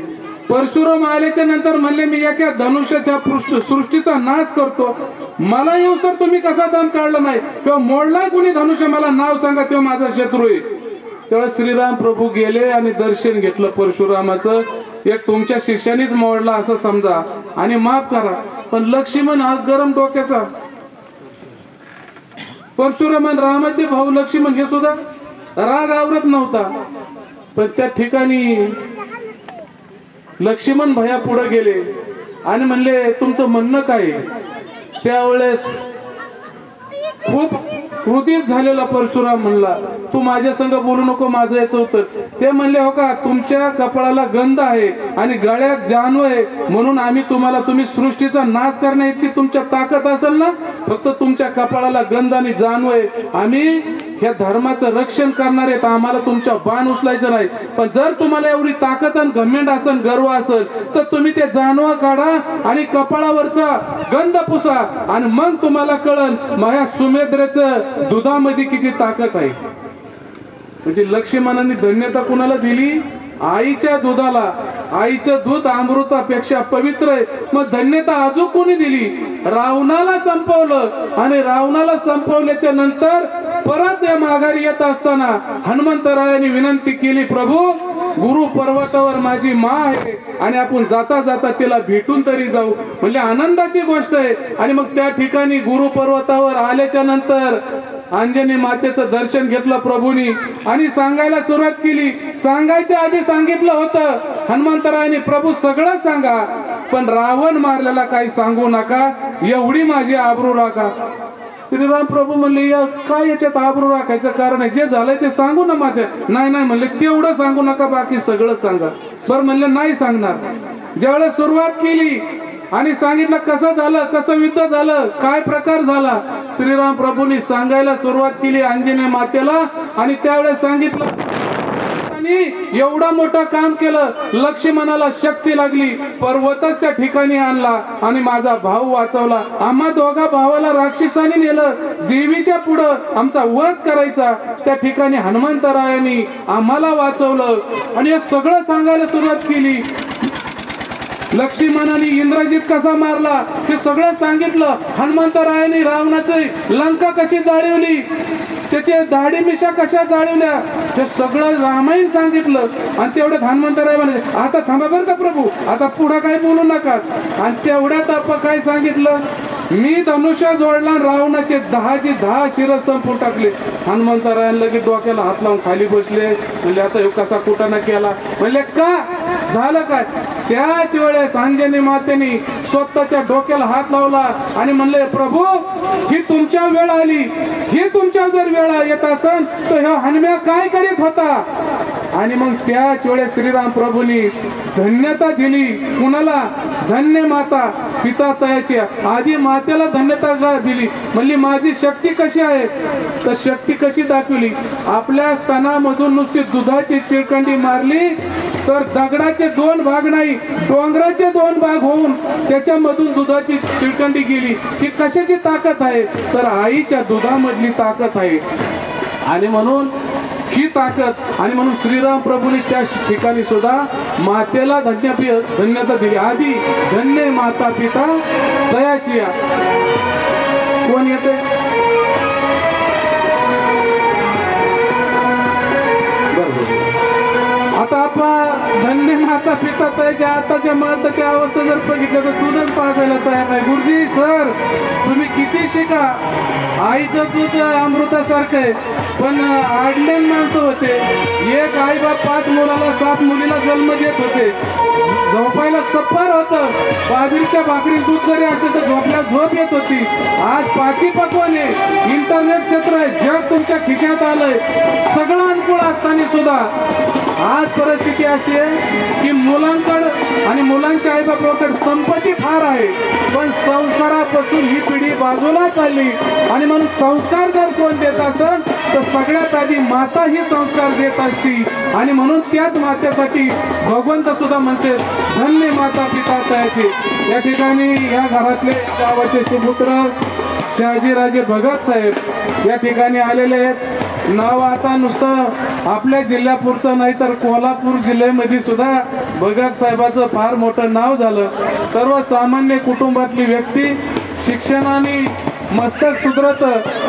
परशुराम आल्याच्या नंतर म्हणले मी एका धनुष्याच्या सृष्टीचा नाश करतो, मला येऊ तर तुम्ही कसा दम काढला नाही किंवा मोडला कुणी धनुष्य, मला नाव सांगा, तेव्हा माझा शत्रू आहे. तेव्हा श्रीराम प्रभू गेले आणि दर्शन घेतलं परशुरामाचं. एक तुमच्या शिष्यानीच मोडला असं समजा आणि माफ करा. पण लक्ष्मण हा गरम डोक्याचा. परशुरामन रामाचे भाऊ लक्ष्मण हे सुद्धा राग आवरत नव्हता. पण त्या ठिकाणी लक्ष्मण भया पुढे गेले आणि म्हणले तुमचं म्हणणं काय? त्यावेळेस खूप क्रोधित झालेला परशुराम म्हणला तू माझ्या संग बोलू नको, माझं याचं होतं. ते म्हणले हो का, तुमच्या कपाळाला गंध आहे आणि गळ्यात जानू आहे म्हणून आम्ही तुम्ही सृष्टीचा नाश करण्या इतकी तुमच्या ताकद असेल ना, फक्त तुमच्या कपाळाला गंध आणि जानू आहे, आम्ही ह्या धर्माचं रक्षण करणार आहेत, आम्हाला तुमच्या बाण उचलायचं नाही. पण जर तुम्हाला एवढी ताकद आणि घमेंड असेल, गर्व असेल तर तुम्ही ते जानवा काढा आणि कपाळावरचा गंध पुसा आणि मग तुम्हाला कळन माझ्या सुमेध्रेचं दुधामध्ये किती ताकद आहे. म्हणजे लक्ष्मणाने धन्यता कुणाला दिली? आईच्या दुधाला. आईचं दूध अमृतापेक्षा पवित्र आहे. मग धन्यता अजून कोणी दिली? रावणाला संपवलं आणि रावणाला संपवल्याच्या नंतर परत या माघारी येत असताना हनुमंतरायाने विनंती केली, प्रभू गुरु पर्वतावर माझी माँ आहे आणि आपण जाता जाता तिला भेटून तरी जाऊ. म्हणजे आनंदाची गोष्ट आहे. आणि मग त्या ठिकाणी गुरु पर्वतावर आल्याच्या नंतर अंजनी मातेचं दर्शन घेतलं प्रभूंनी आणि सांगायला सुरुवात केली. सांगायच्या आधी सांगितलं होतं हनुमंतरायाने, प्रभू सगळं सांगा पण रावण मारलेला काही सांगू नका, एवढी माझी आबरू राखा. श्रीराम प्रभू म्हणले काय याच्यात आबरू राखायचं कारण आहे, जे झालंय ते सांगू ना माते. नाही म्हणले तेवढं सांगू नका, बाकी सगळं सांगा. बरं म्हणले नाही सांगणार. ज्यावेळेस सुरुवात केली आणि सांगितलं कसं झालं, कसं युद्ध झालं, काय प्रकार झाला, श्रीराम प्रभूंनी सांगायला सुरुवात केली अंजनी मातेला. आणि त्यावेळेस सांगितलं एवढा मोठं काम केलं, लक्ष्मणाला शक्ती लागली, पर्वतच त्या ठिकाणी आणला आणि माझा भाऊ वाचवला. आम्हा दोघा भावाला राक्षसाने नेलं, देवीच्या पुढं आमचा वध करायचा, त्या ठिकाणी हनुमंतरायाने आम्हाला वाचवलं. आणि हे सगळं सांगायला सुरुवात केली. लक्ष्मणाने इंद्रजित कसा मारला ते सगळं सांगितलं. हनुमंतरायाने रावणाची लंका कशी जाळवली, त्याचे दाढी मिशा कशा जाळवल्या, हे सगळं रामायण सांगितलं. आणि तेवढ्यात हनुमंतराय म्हणे आता थांबा बरं का प्रभू, आता पुढे काही बोलू नका. आणि तेवढ्यात आपण काय सांगितलं, मी धनुष्य जोडला, रावणाचे 10 शिरं संपून टाकले. हनुमंतरायाला लगेच डोक्याला हात लावून खाली बसले. म्हणजे आता ह्यो कसा कुटाणा केला. म्हणले का झालं काय? त्याच वेळेस अंजनी मातेने स्वतःच्या डोक्याला हात लावला आणि म्हणले, प्रभू ही तुमच्या वेळ आली, ही तुमच्या जर वेळ येत असेल तर ह्यो हनुम्या काय करीत होता? आणि मग त्याच वेळेस श्रीराम प्रभूंनी धन्यता दिली. कुणाला? धन्य माता पिता तयाची. आधी मातेला धन्यता दिली. म्हणली माझी शक्ती कशी आहे? तर शक्ती कशी दाखवली? आपल्या स्तनामधून नुसती दुधाची चिळकंडी मारली तर दगडाचे 2 भाग नाही, डोंगराचे 2 भाग होऊन त्याच्यामधून दुधाची चिळकंडी गेली. ही कशाची ताकद आहे? तर आईच्या दुधामधली ताकद आहे. आणि म्हणून ही ताकद, आणि म्हणून श्रीराम प्रभूंनी त्या ठिकाणी सुद्धा मातेला धन्यता दिली. आधी धन्य माता पिता दयाची. कोण येते? आता आपण धन्य माता पिता तयाच्या आताच्या माताच्या अवस्था जर बघितलं तर दूधच पाजायला तयार नाही. गुरुजी सर तुम्ही किती शिका, आईचं दूध अमृतासारखं आहे. पण आडलेन माणसं होते. एक आई बाप 5 मुलाला 7 मुलीला जन्म देत होते. झोपायला सप्पार होतं. बाजरीच्या भाकरी दूध जरी असते तर झोपल्यास झोप येत होती. आज पाठी पकवाने इंटरनेट क्षेत्र आहे, जग तुमच्या खिशात आलंय. सगळं अनुकूल असताना सुद्धा आज परिस्थिती अशी आहे की मुलांकडे आणि मुलांच्या आईबापाकडे संपत्ती फार आहे, पण संस्कारापासून ही पिढी बाजूला चालली. आणि म्हणून संस्कार जर कोण देत असेल तर सगळ्यात आधी माता ही संस्कार देत असती. आणि म्हणून त्याच मातेसाठी भगवंत सुद्धा म्हणते धन्य माता पिता तयाची. या ठिकाणी या घरातले गावाचे सुपुत्र शहाजीराजे भगत साहेब या ठिकाणी आलेले आहेत. नाव आता नुसतं आपल्या जिल्ह्यापुरतं नाही तर कोल्हापूर जिल्ह्यामध्ये सुद्धा भगत साहेबाचं फार मोठं नाव झालं. सर्वसामान्य कुटुंबातली व्यक्ती शिक्षणाने मस्तक सुधरत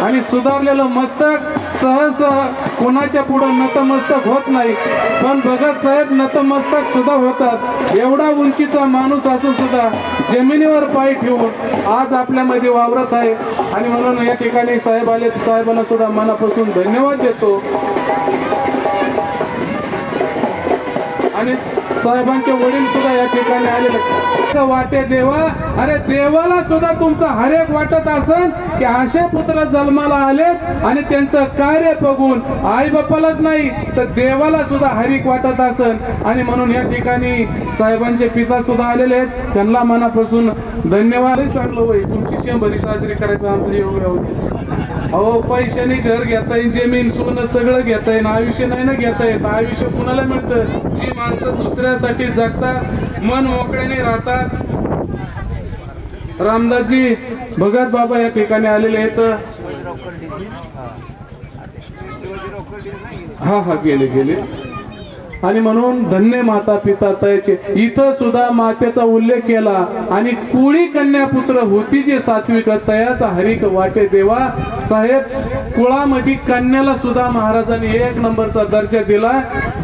आणि सुधारलेलं मस्तक सहज कोणाच्या पुढे नतमस्तक होत नाही, पण भगत साहेब नतमस्तक सुद्धा होतात. एवढा उंचीचा माणूस असून सुद्धा जमिनीवर पाय ठेवून आज आपल्यामध्ये वावरत आहे. आणि म्हणून या ठिकाणी साहेब आले, साहेबांना सुद्धा मनापासून धन्यवाद देतो. आणि साहेबांचे वडील सुद्धा या ठिकाणी आलेले. वाटे देवा, अरे देवाला सुद्धा तुमचा हरेक वाटत असन की असे पुत्र जन्माला आलेत आणि त्यांचं कार्य बघून आई बापालाच नाही तर देवाला सुद्धा हरेक वाटत असन. आणि म्हणून या ठिकाणी साहेबांचे पिता सुद्धा आलेले आहेत, त्यांना मनापासून धन्यवाद. चांगलं होईल तुमची 100री साजरी करायचं आमचं योग होते. अहो पैशाने घर घेता येईल, जमीन सोनं सगळं घेता येईल, आयुष्य नाही ना घेता येत. आयुष्य कुणाला मिळतं? जी माणसं दुसऱ्यासाठी जगतात, मन मोकळ्याने राहतात. रामदासजी भगत बाबा या ठिकाणी आलेले आहेत. हा गेले. आणि म्हणून धन्य माता पिता तयाचे. इथं सुद्धा मातेचा उल्लेख केला. आणि कुळी कन्या पुत्र होती जे सात्विक तयाचा हरिक वाटे देवा. साहेब कुळामध्ये कन्याला सुद्धा महाराजांनी 1 नंबरचा दर्जा दिला.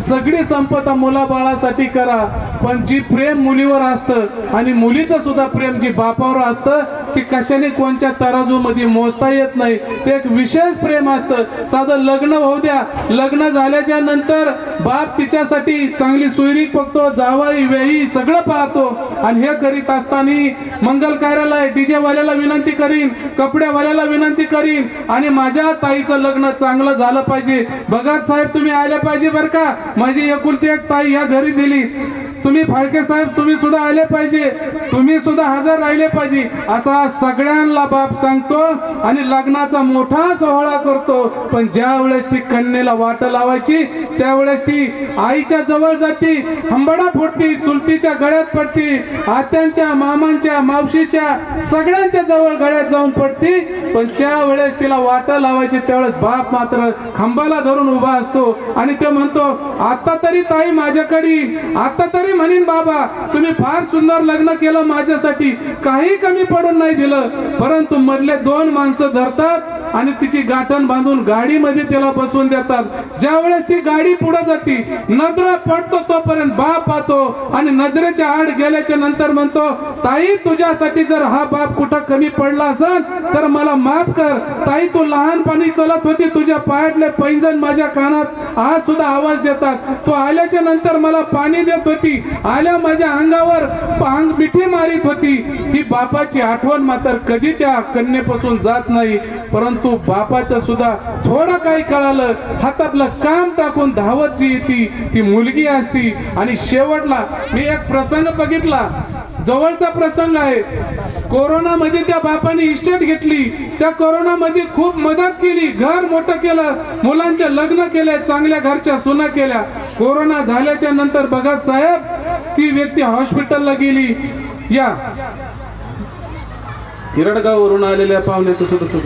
सगळी संपदा मुलाबाळासाठी करा, पण जी प्रेम मुलीवर असतं आणि मुलीचं सुद्धा प्रेम जी बापावर असतं ती कशाने कोणत्या तराजूमध्ये मोजता येत नाही. ते एक विशेष प्रेम असतं. साधं लग्न होऊ द्या, लग्न झाल्याच्या नंतर बाप तिच्या चांगली सोयरी बघतो, जावाई वेही सगळं पाहतो. आणि हे करीत असताना मंगल कार्यालय डीजे वाल्याला विनंती करीन, कपड्यावाल्याला विनंती करीन आणि माझ्या ताईचं लग्न चांगलं झालं पाहिजे. भगत साहेब तुम्ही आले पाहिजे बरं का. माझी एकुलती एक ताई या घरी दिली. तुम्ही फाळके साहेब तुम्ही सुद्धा आले पाहिजे, तुम्ही सुद्धा हजर राहिले पाहिजे असा सगळ्यांना बाप सांगतो. आणि लग्नाचा मोठा सोहळा करतो. पण ज्या वेळेस ती कन्येला वाट लावायची त्यावेळेस ती आईच्या जवळ जाती, हंबडा फोडती, चुलतीच्या गळ्यात पडती, आत्यांच्या मामांच्या मावशीच्या सगळ्यांच्या जवळ गळ्यात जाऊन पडती. पण ज्या वेळेस तिला वाट लावायची त्यावेळेस बाप मात्र खांबाला धरून उभा असतो. आणि तो म्हणतो आता तरी ताई माझ्याकडे, आता तरी म्हणीन बाबा तुम्ही फार सुंदर लग्न केलं माझ्यासाठी, काही कमी पडून नाही दिलं. परंतु मधले 2 माणसं धरतात आणि तिची गाठण बांधून गाडीमध्ये त्याला बसवून देतात। ज्या वेळेस ती गाडी पुढे जाती, नजरा पडतो तोपर्यंत बाप पाहतो आणि नजरेच्या आड गेल्याच्या नंतर म्हणतो, ताई तुझ्यासाठी जर हा बाप कुठं कमी पडला असेल तर मला माफ कर। ताई तू लहानपणी चलत होती, तुझ्या पायातले पैंजण माझ्या कानात आज सुद्धा आवाज देतात। तू आल्याच्या नंतर मला पाणी देत होती, आल्या माझ्या अंगावर मिठी मारित होती। ही बापाची आठवण मात्र कधी त्या कन्येपासून जात नाही। परंतु बापाचं सुद्धा थोडं काही कळालं, हातातलं काम टाकून धावत जी येते ती मुलगी असती। आणि शेवटला मी एक प्रसंग बघितला, जवळचा प्रसंग आहे। कोरोना मध्ये त्या बापाने इस्टेट घेतली, त्या कोरोना मध्ये खूप मदत केली, घर मोठं केलं, मुलांचे लग्न केले, चांगल्या घरच्या सुना केल्या। कोरोना झाल्याच्या नंतर बघा साहेब, ती व्यक्ती हॉस्पिटलला गेली। या हिरडगाववरून आलेल्या पाहुण्याचं सुद्धा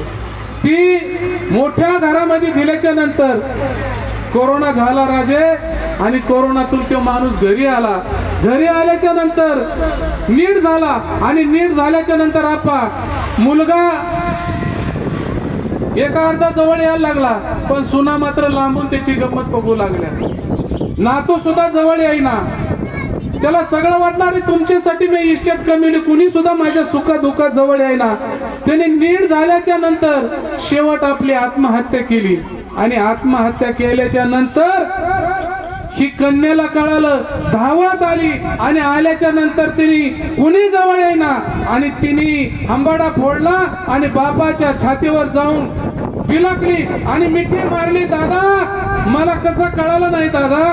ती मोठ्या घरामध्ये दिल्याच्या नंतर कोरोना झाला राजे, आणि कोरोनातून तो माणूस घरी आला। घरी आल्याच्या नंतर नीट झाला, आणि नीट झाल्याच्या नंतर आपा मुलगा एका अर्धा जवळ यायला लागला, पण सुना मात्र लांबून त्याची गंमत बघू लागल्या। नातू सुद्धा जवळ येईना, त्याला सगळं वाटलं अरे तुमच्यासाठी मी इस्टेट कमीली, कुणी सुद्धा माझ्या सुखा दुःखात जवळ येईना। त्याने नीट झाल्याच्या नंतर शेवट आपली आत्महत्या केली, आणि आत्महत्या केल्याच्या नंतर ही कन्याला कळालं, धावत आली, आणि आल्याच्या नंतर तिने कुणी जवळ येईना, आणि तिने हंबाडा फोडला आणि बापाच्या छातीवर जाऊन बिलकली आणि मिठी मारली। दादा मला कसं कळालं नाही दादा,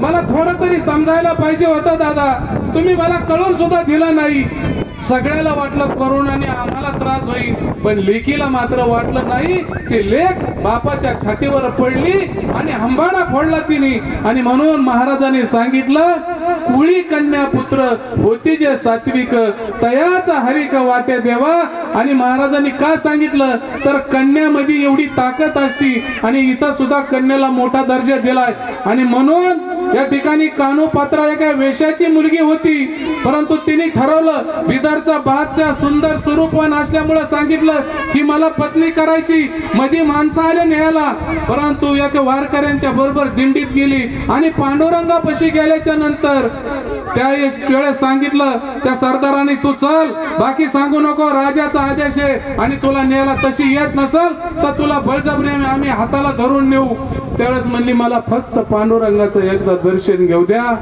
मला थोडं तरी समजायला पाहिजे होतं दादा, तुम्ही मला कळून सुद्धा दिलं नाही। सगळ्याला वाटलं कोरोनाने आम्हाला त्रास होईल, पण लेकीला मात्र वाटलं नाही। ते लेक बापाच्या छातीवर पडली आणि हंबाडा फोडला तिने, आणि म्हणून महाराजांनी सांगितलं, कुळी कन्या पुत्र होती जे सात्विक, तयाचा हरिक वाटे देवा। आणि महाराजांनी का सांगितलं तर कन्यामध्ये एवढी ताकद असती, आणि इथं सुद्धा कन्याला मोठा दर्जा दिलाय। आणि म्हणून या ठिकाणी कानोपात्रा एका वेश्याची मुलगी होती, परंतु तिने ठरवलं, बिदरचा बादशाह सुंदर स्वरूपवान असल्यामुळे सांगितलं की मला पत्नी करायची। मध्ये माणसं आले न्यायला, परंतु एका वारकऱ्यांच्या बरोबर दिंडीत गेली, आणि पांडुरंगापाशी गेल्याच्या नंतर त्या वेळेस सांगितलं त्या सरदाराने, तू चल, बाकी सांगू नको, राजाचा आदेश आहे, आणि तुला न्यायला तशी येत नसल तर तुला बळजबरीने आम्ही हाताला धरून नेऊ। त्यावेळेस म्हणली मला फक्त पांडुरंगाचं एकदा दर्शन घेऊ द्या।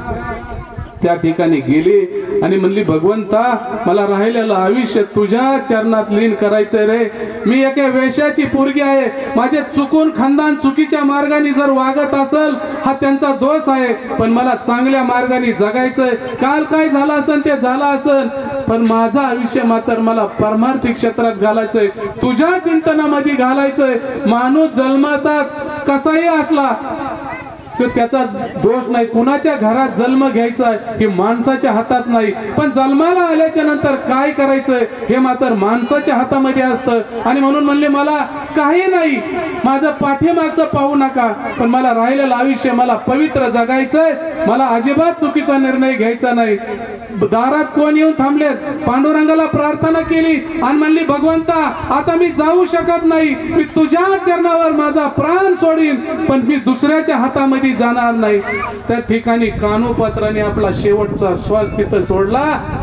त्या ठिकाणी गेली आणि म्हणली, भगवंता मला राहिलेलं आयुष्य तुझ्या चरणात लीन करायचंय रे। मी एका वेश्याची पोरगी आहे, माझे चुकून खानदान चुकीच्या मार्गाने जर वागत असेल हा त्यांचा दोष आहे, पण मला चांगल्या मार्गाने जगायचंय। काल काय झालं असेल ते झालं असेल, पण माझं आयुष्य मात्र मला परमार्थिक क्षेत्रात घालायचंय, तुझ्या चिंतनामध्ये घालायचंय। माणूस जन्मातच कसाही असला तर त्याचा दोष नाही, कुणाच्या घरात जन्म घ्यायचा हे माणसाच्या हातात नाही, पण जन्माला आल्याच्या नंतर काय करायचंय हे मात्र माणसाच्या हातामध्ये असतं। आणि म्हणून म्हणले मला काही नाही, माझं पाठीमागचं पाहू नका, पण मला राहिलेलं आयुष्य मला पवित्र जगायचंय, मला अजिबात चुकीचा निर्णय घ्यायचा नाही। दारात कोण येऊन थांबलेत, पांडुरंगाला प्रार्थना केली आणि म्हणली, भगवंता आता मी जाऊ शकत नाही, मी तुझ्या चरणावर माझा प्राण सोडीन, पण मी दुसऱ्याच्या हातामध्ये जाणार नाही। त्या ठिकाणी कानोपात्राने आपला शेवटचा श्वास तिथं सोडला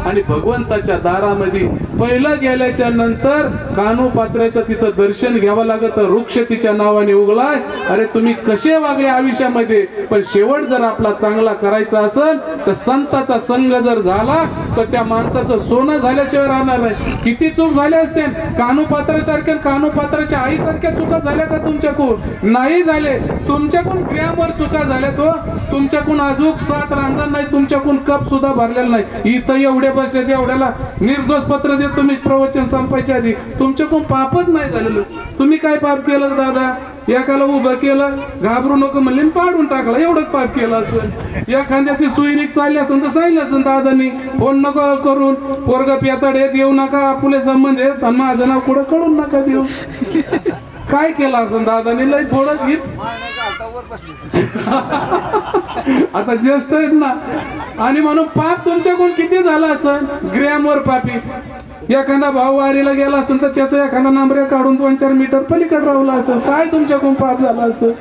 आणि भगवंताच्या दारामध्ये पहिलं गेल्याच्या नंतर कानोपात्राचं तिथं दर्शन घ्यावं लागत, वृक्ष तिच्या नावाने उगलाय। अरे तुम्ही कसे वागले आयुष्यामध्ये, पण शेवट जर आपला चांगला करायचा असेल तर संताचा संग जर झाला तर त्या माणसाचं सोनं झाल्याशिवाय राहणार नाही। किती चूक झाल्या असते, कानोपात्रासारख्या कानोपात्राच्या आईसारख्या चुका झाल्या का तुमच्याकडून? नाही झाले। तुमच्याकडून ग्रॅमवर चुका झाल्या, तो तुमच्याकडून अजून 7 रांजण नाही, तुमच्याकडून कप सुद्धा भरलेला नाही। इथं एवढे बसले ते एवढ्याला निर्दोष पत्र देत तुम्ही प्रवचन संपायच्या आधी, तुमच्याकडून पापच नाही झालेलं। तुम्ही काय पाप केलं दादा? एकाला उभं केलं, घाबरू नको म्हणले, पाडून टाकला, एवढंच पाप केलं असेल। एखाद्याची सुईनिक चालली असेल तर सांगितलं असेल दादांनी, फोन नको करून पोरग पेताड येत येऊ नका, आपले संबंध आहेत आणि माझं नाव कुठं कळून नका देऊ। काय केलं असेल दादांनी? लय थोडं गीत आता ज्येष्ठ आहेत ना, आणि म्हणून पाप तुमच्याकडून किती झालं असेल? ग्रॅमवर पापी एखादा भाऊ वारीला गेला असेल तर त्याचं एखादा नंबर काढून 2-4 मीटर पलीकडे राहला असेल, काय तुमच्याकडून पाप झाला असं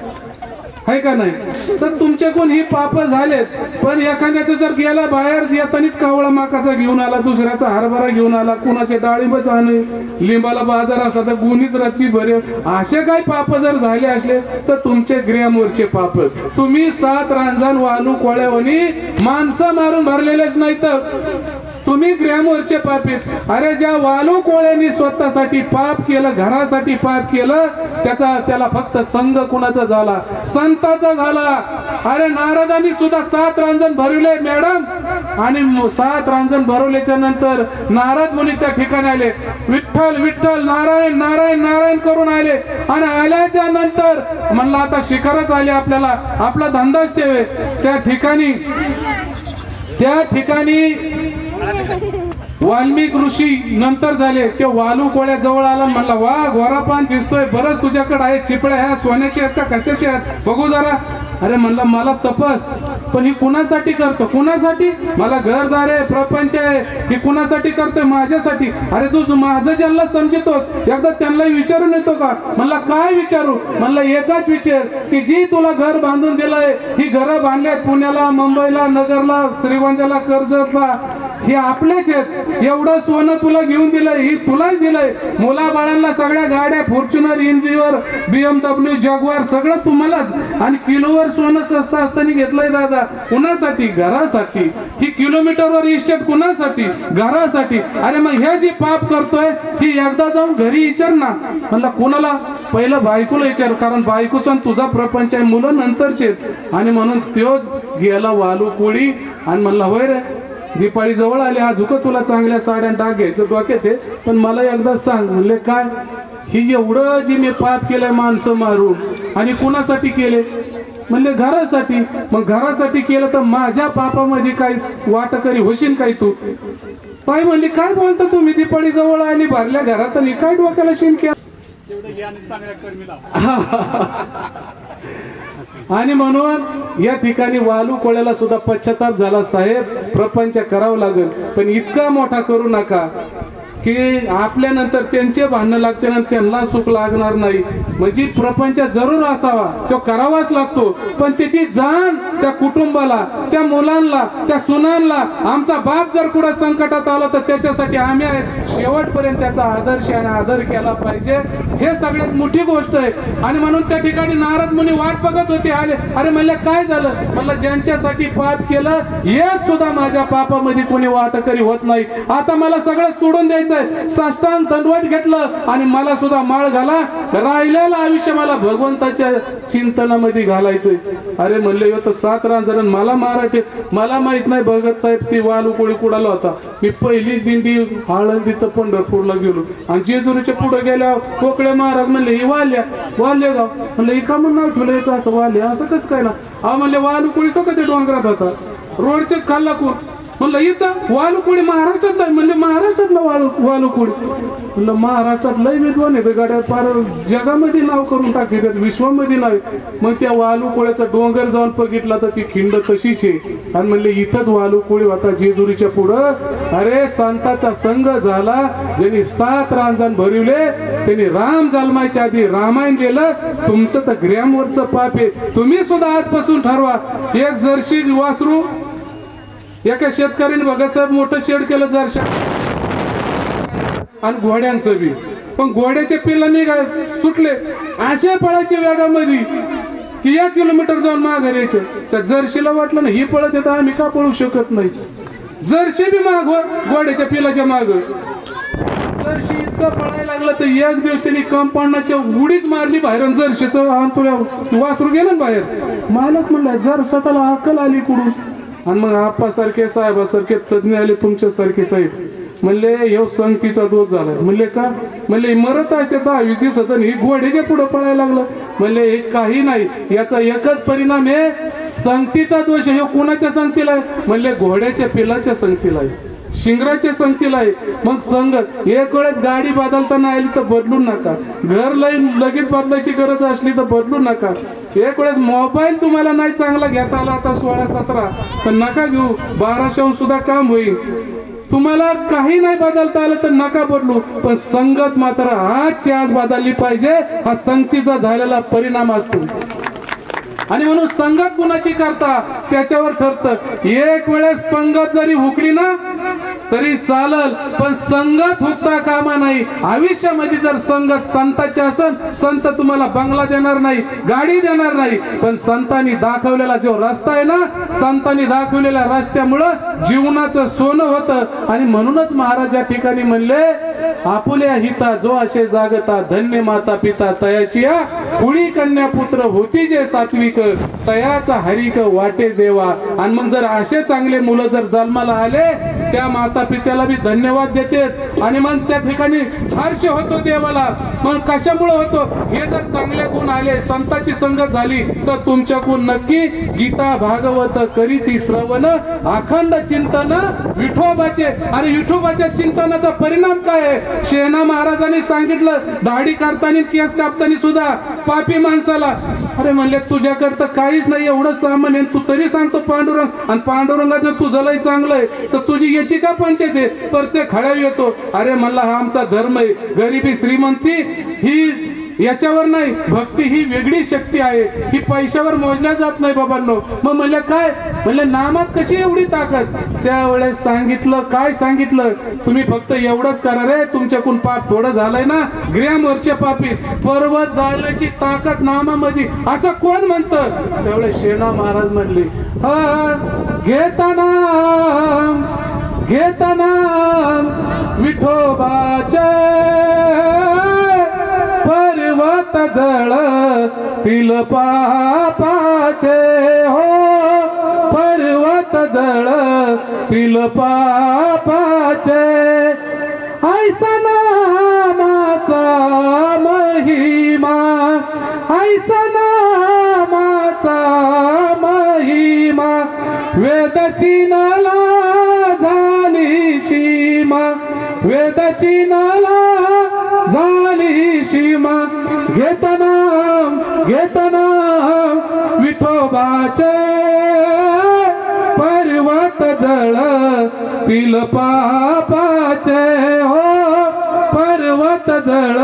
आहे का नाही? तर तुमच्याकडून ही पाप झालेत. पण एखाद्याचं जर गेला बाहेर येतानीच कावळा माकाचा घेऊन आला, दुसऱ्याचा हरभरा घेऊन आला, कुणाचे डाळिंबच आणे, लिंबाला बाजार असला तर गुणीच रातची भरे, असे काही पाप जर झाले असले तर तुमचे ग्रॅमवरचे पाप. तुम्ही 7 रांजण वालू कोळ्यावनी माणसं मारून भरलेलेच नाही, तर तुम्ही ग्रॅमवरचे पापीत. अरे ज्या वालू कोळ्यांनी स्वतःसाठी पाप केलं, घरासाठी पाप केलं, त्याला फक्त संघ कुणाचा झाला? संताचा झाला. अरे नारदांनी सुद्धा 7 रांजण भरवले मॅडम, आणि 7 रांजण भरवल्याच्या नंतर नारद मुनी त्या ठिकाणी आले, विठ्ठल विठ्ठल नारायण नारायण नारायण करून आले. आणि आल्याच्या नंतर म्हणलं आता शिखरच आले आपल्याला, आपला धंदाच ते. त्या ठिकाणी वाल्मिक ऋषी नंतर झाले. ते वालू कोळ्या जवळ आला, म्हणला वा गोरापान दिसतोय, बरंच तुझ्याकडे आहे चिपळ्या, ह्या सोन्याच्या आहेत का कशाच्या आहेत बघू जरा. अरे म्हणला मला तपस, पण ही कुणासाठी करतो? कुणासाठी? मला घरदार आहे, प्रपंच आहे, ही कुणासाठी करतोय? माझ्यासाठी. अरे तू माझं ज्यांना समजतोस एकदा त्यांना विचारून येतो का? म्हणला काय विचारू? म्हणला एकच विचार की जी तुला घर बांधून दिलंय, ही घरं बांधल्यात पुण्याला, मुंबईला, नगरला, श्रीगोंद्याला, कर्जतला, हे आपलेच आहेत. एवढं सोनं तुला घेऊन दिलंय, ही तुलाच दिलंय. मुलाबाळांना सगळ्या गाड्या, फॉर्च्युनर, इंजिनियर, BMW, जगवार सगळं तुम्हालाच. आणि किलोवर सोनं स्वस्त असताना घेतलंय दादा. कुणासाठी? घरासाठी. ही किलोमीटरवर इस्टेट कुणासाठी? घरासाठी. अरे मग हे जी पाप करतोय ही एकदा जाऊन घरी विचार ना. म्हणला कोणाला? पहिलं बायकोला विचार, कारण बायकोचा तुझा प्रपंच आहे, मुलं नंतरचे. आणि म्हणून तोच गेला वालू कोळी आणि म्हणला होय रे दिपाळी जवळ आली, हा झुक तुला चांगल्या साड्या डाग घ्यायचं डोक्यात आहे, पण मला एकदा सांग. म्हणले काय? ही एवढं जी मी पाप केलंय माणसं मारून, आणि कुणासाठी केले? म्हणले घरासाठी. मग घरासाठी केलं तर माझ्या पापामध्ये काय वाटकरी होशील काय तू? काय म्हणली काय बोलता तुम्ही? दिपाळी जवळ आली, भरल्या घरात, आणि काय डोक्याला शिंक्या? आणि म्हणून या ठिकाणी वालू कोळ्याला सुद्धा पश्चाताप झाला, साहेब प्रपंच करावं लागेल, पण इतका मोठा करू नका की आपल्यानंतर त्यांचे भांडणं लागते आणि त्यांना सुख लागणार नाही. म्हणजे प्रपंच जरूर असावा, तो करावाच लागतो, पण त्याची जाण त्या कुटुंबाला, त्या मुलांना, त्या सुनांना. आमचा बाप जर कुठं संकटात आला तर त्याच्यासाठी आम्ही आहेत, शेवटपर्यंत त्याचा आदर्श आणि आदर केला पाहिजे. हे सगळ्यात मोठी गोष्ट आहे. आणि म्हणून त्या ठिकाणी नारद मुनी वाट बघत होते, आले. अरे म्हणलं काय झालं? म्हणलं ज्यांच्यासाठी पाप केलं एक सुद्धा माझ्या पापामध्ये कोणी वाटकरी होत नाही. आता मला सगळं सोडून द्यायचं, साष्टांग दंडवत घेतलं आणि मला सुद्धा माळ घाला, राहिलेलं आयुष्य मला भगवंताच्या चिंतनामध्ये घालायचंय. अरे म्हणले 7 रांजण मला मराठी मला माहित नाही. भगत साहेब ती वालू कोळी कुडाला होता. मी पहिली दिंडी आळंदी तर पंढरपूरला गेलो, आणि जेजुरीच्या पुढे गेल्या कोकळे महाराज म्हणले ही वाल्य गाव. म्हणलं ही का म्हणून नाव ठेवलं असं वाल्य, असं कसं काय ना? हा म्हणले वालू कोळी तो कधी डोंगरात होता, रोडचेच खाल्ला कोण? म्हणलं इथं वालू कोळी महाराष्ट्रात नाही. म्हणले महाराष्ट्रातला वालू कोळी. म्हणलं महाराष्ट्रात लय विद्वान आहे गाड्या, फार जगामध्ये नाव करून टाकतात, विश्वामध्ये नाही. मग त्या वालू कोळ्याचा डोंगर जाऊन बघितला तर ती खिंड तशीच आहे. आणि म्हणले इथंच वालू कोळी होता जेजुरीच्या पुढं. अरे संताचा संघ झाला, ज्यांनी 7 रांजण भरवले त्यांनी राम जन्माच्या आधी रामायण गेलं. तुमचं तर ग्रॅमवरचं पाप आहे. तुम्ही सुद्धा आजपासून ठरवा, एक जर्सी वासरू. एका शेतकऱ्याने भगत साहेब मोठं शेड केलं जरशा, आणि घोड्यांचं बी. पण घोड्याचे पिल्लांनी काय सुटले अशा पळायचे वेगामध्ये की 1 किलोमीटर जाऊन माघार यायचे. त्या जर्शीला वाटलं ना ही पळत येतं, आम्ही का पळू शकत नाही. जर्शी बी माग घोड्याच्या पिलाच्या माग. जर्शी इतकं पळायला लागलं तर एक दिवस त्यांनी कंपाऊंडच्या उडीच मारली बाहेर, जर्शीचं वासरू गेलं ना बाहेर. मालक म्हणलं जर स्वतःला अक्कल आली कुठून? आणि मग आप्पासारखे साहेबासारखे तज्ञ आले, तुमच्यासारखे साहेब. म्हणले हे संगतीचा दोष झाला. म्हणले का? म्हणले मरत आहे ते 10-20 दिवसात ही घोड्याच्या पुढे पळायला लागलं. म्हणले हे काही नाही, याचा एकच परिणाम आहे, संगतीचा दोष. हे कोणाच्या संगतीला आहे? म्हणले घोड्याच्या पिलाच्या संगतीला आहे, शिंगराच्या संगतीला आहे. मग संगत एक वेळेस गाडी बदलताना आली तर बदलू नका, घर लगेच बदलायची गरज असली तर बदलू नका. एक वेळेस मोबाईल तुम्हाला नाही चांगला घेता आला आता 16-17 तर नका घेऊ, 1200 सुद्धा काम होईल. तुम्हाला काही नाही बदलता आलं तर नका बदलू, पण संगत मात्र आजच्या आज बदलली पाहिजे. हा संगतीचा झालेला परिणाम असतो. आणि म्हणून संगत कुणाची करता त्याच्यावर ठरतं. एक वेळेस पंगत जरी हुकली ना तरी चालल, पण संगत हुकता कामा नाही. आयुष्यामध्ये जर संगत संताची असेल, संत तुम्हाला बंगला देणार नाही, गाडी देणार नाही, पण संतांनी दाखवलेला जो रस्ता आहे ना, संतांनी दाखवलेल्या रस्त्यामुळं जीवनाचं सोनं होतं. आणि म्हणूनच महाराज या ठिकाणी म्हणले, आपुल्या हिता जो असे जागता, धन्य माता पिता तयाची या, कुळी कन्या पुत्र होती जे सात्विक, तयाचा हरिक वाटे देवा. आणि मग जर असे चांगले मुलं जर जन्माला आले, त्या माता पित्याला बी धन्यवाद देते. आणि मग त्या ठिकाणी हर्ष होतो देवाला. मग कशामुळे होतो? हे जर चांगले गुण आले, संताची संगत झाली, तर तुमच्याकडून नक्की गीता भागवत करीती श्रवण, अखंड चिंतन विठोबाचे. आणि विठोबाच्या चिंतनाचा परिणाम काय आहे? शेणा महाराजांनी सांगितलं, दाढी करताना केस कापताना सुद्धा पापी माणसाला, अरे म्हणले तुझ्याकडे तर काहीच नाही, एवढं सामान आहे, तू तरी सांगतो पांडुरंग. आणि पांडुरंगाचं तुझं लय चांगलं आहे, तर तुझी याची का पंचायत आहे? प्रत्येक खड्या येतो, अरे म्हणला हा आमचा धर्म आहे. गरिबी श्रीमंती ही याच्यावर नाही, भक्ती ही वेगळी शक्ती आहे, ही पैशावर मोजल्या जात नाही बाबांनो. मग म्हणलं काय? म्हणले नामात कशी एवढी ताकद? त्यावेळेस सांगितलं, काय सांगितलं? तुम्ही फक्त एवढंच करा रे, तुमच्याकडून पाप थोडं झालंय ना, ग्रॅमवरचे पापी, पर्वत जाळण्याची ताकद नामामध्ये, असं कोण म्हणतं? त्यावेळेस शेणा महाराज म्हणले, घेताना घेताना विठोबाचे पर्वत जळ तिल पापाचे, हो पर्वत जळ तिल पापाचे. ऐसा नामाचा महिमा, ऐसा नामाचा महिमा, वेदशीनाला झाली सीमा, वेदशीनाला झाली सीमा. घेताना घेताना विठोबाचे पर्वत जळ तिल पापाचे, हो पर्वत जळ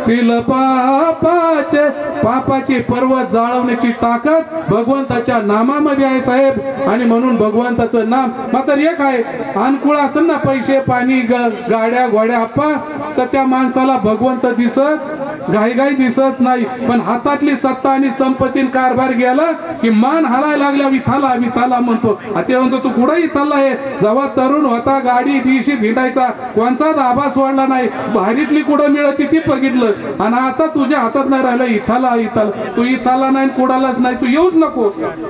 तिल पापाचे. पापाचे पर्वत जाळवण्याची ताकद भगवंताच्या नामामध्ये आहे साहेब. आणि म्हणून भगवंताचं नाम मात्र एक आहे. अनुकूळ असेल ना, पैसे पाणी गाड्या घोड्या आप्पा, तर त्या माणसाला भगवंत दिसत घाईघाई दिसत नाही. पण हातातली सत्ता आणि संपत्तीन कारभार गेला की मान हलायला लागल्या, विठाला विठाला म्हणतो. ते म्हणतो तू कुठं इथला आहे? जेव्हा तरुण होता गाडी दिवशी भिडायचा, कोणचा दाबा सोडला नाही, भारीतली कुठं मिळत ती बघितलं. आणि आता तुझ्या हातात नाही राहिलं, इथाला इथाला, तू इथाला नाही कुणालाच नाही, तू येऊच नको.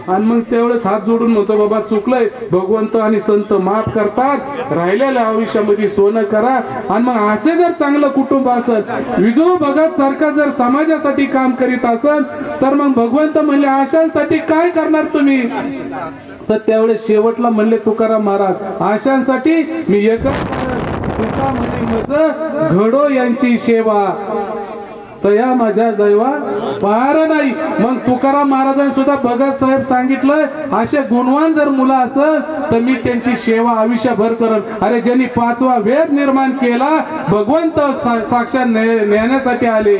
आणि मग त्यावेळेस हात जोडून म्हणतो, बाबा चुकलंय, भगवंत आणि संत माफ करतात, राहिलेल्या आयुष्यामध्ये सोनं करा. आणि मग असे जर चांगलं कुटुंब असेल, विजू भगत सारखा जर समाजासाठी काम करीत असेल, तर मग भगवंत म्हणले आशांसाठी काय करणार तुम्ही? तर त्यावेळेस शेवटला म्हणले तुकाराम महाराज, आशांसाठी मी एकच तुका म्हणे मज घडो यांची सेवा, तया माझ्या दैवा पार नाही. मग तुकाराम महाराजांनी सुद्धा भगत साहेब सांगितलं, असे गुणवान जर मुलं असेल तर मी त्यांची सेवा आयुष्यभर करन. अरे ज्यांनी 5वा वेद निर्माण केला, भगवंत साक्षात नेण्यासाठी आले,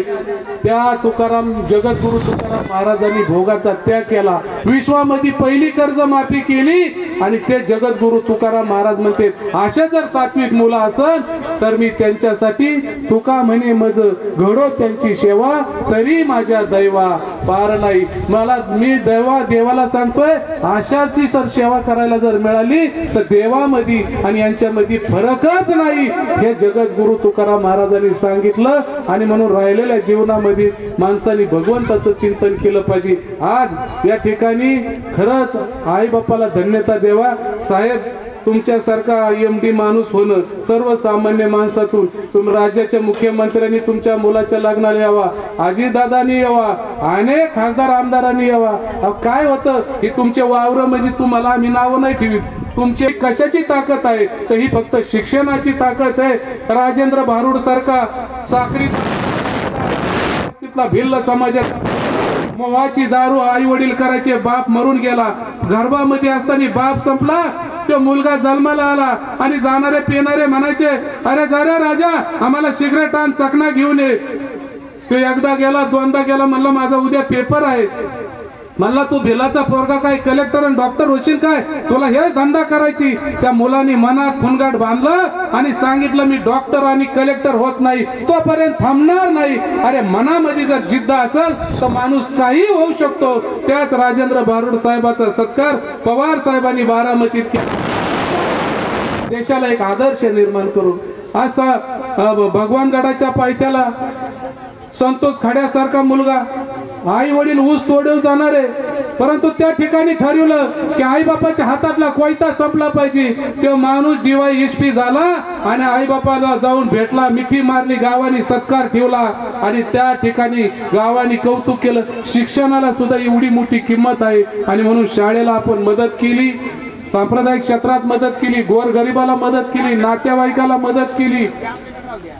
त्या तुकाराम जगद्गुरु तुकाराम महाराजांनी भोगाचा त्याग केला, विश्वामध्ये पहिली कर्ज माफी केली. आणि ते जगद्गुरु तुकाराम महाराज म्हणते, अशा जर सात्विक मुलं असेल तर मी त्यांच्यासाठी तुका म्हणे मज घडो त्यांची सेवा, तरी माझ्या दैवा पार नाही. मला मी देवाला सांगतोय, आशाची सर सेवा करायला जर मिळाली तर देवामध्ये आणि यांच्यामध्ये फरकच नाही, हे जगद्गुरु तुकाराम महाराजांनी सांगितलं. आणि म्हणून राहिलेल्या जीवनामध्ये माणसाने भगवंताचं चिंतन केलं पाहिजे. आज या ठिकाणी खरंच आई बाप्पाला धन्यता देवा. साहेब तुमच्यासारखा MD माणूस होणं, सर्वसामान्य माणसातून तुम्ही राज्याच्या मुख्यमंत्र्यांनी तुमच्या मुलाच्या लग्नाला यावा, अजितदादांनी यावा, अनेक खासदार आमदारांनी यावा. काय होतं ही तुमचे वावर म्हणजे तुम्हाला आम्ही नावं नाही ठेवीत. तुमची कशाची ताकद आहे? तर ही फक्त शिक्षणाची ताकद आहे. राजेंद्र भारुड सारखा साखरी भिल्ल समाजाचा मोहाची दारू आई वडील करायचे, बाप मरून गेला, गर्भामध्ये असताना बाप संपला, तो मुलगा जन्माला आला आणि जाणारे पिणारे म्हणायचे, अरे जा रे राजा, आम्हाला सिगरेट आण, चकना घेऊन ये. तो एकदा गेला, दोनदा गेला, म्हणला माझा उद्या पेपर आहे. म्हणला तू भिलाचा पोरगा काय कलेक्टर आणि डॉक्टर होशील काय, तुला हेच धंदा करायची. त्या मुलांनी मनात खुणगाट बांधलं आणि सांगितलं मी डॉक्टर आणि कलेक्टर होत नाही, तोपर्यंत थांबणार नाही. अरे मनामध्ये जर जिद्द असेल तर माणूस काही होऊ शकतो. त्याच राजेंद्र भारुड साहेबाचा सत्कार पवार साहेबांनी बारामतीत केला. देशाला एक आदर्श निर्माण करू. असा भगवानगडाच्या पायथ्याला संतोष खड्यासारखा मुलगा, आई वडील ऊस तोडून जाणारे, परंतु त्या ठिकाणी ठरवलं की आई बापाच्या हातातला कोयता संपला पाहिजे. तो माणूस दिवाळी इस्पी झाला आणि आई बापाला जाऊन भेटला, मिठी मारली, गावाने सत्कार ठेवला आणि त्या ठिकाणी गावाने कौतुक केलं. शिक्षणाला सुद्धा एवढी मोठी किंमत आहे आणि म्हणून शाळेला आपण मदत केली, सांप्रदायिक क्षेत्रात मदत केली, गोरगरिबाला मदत केली, नातेवाईकाला मदत केली.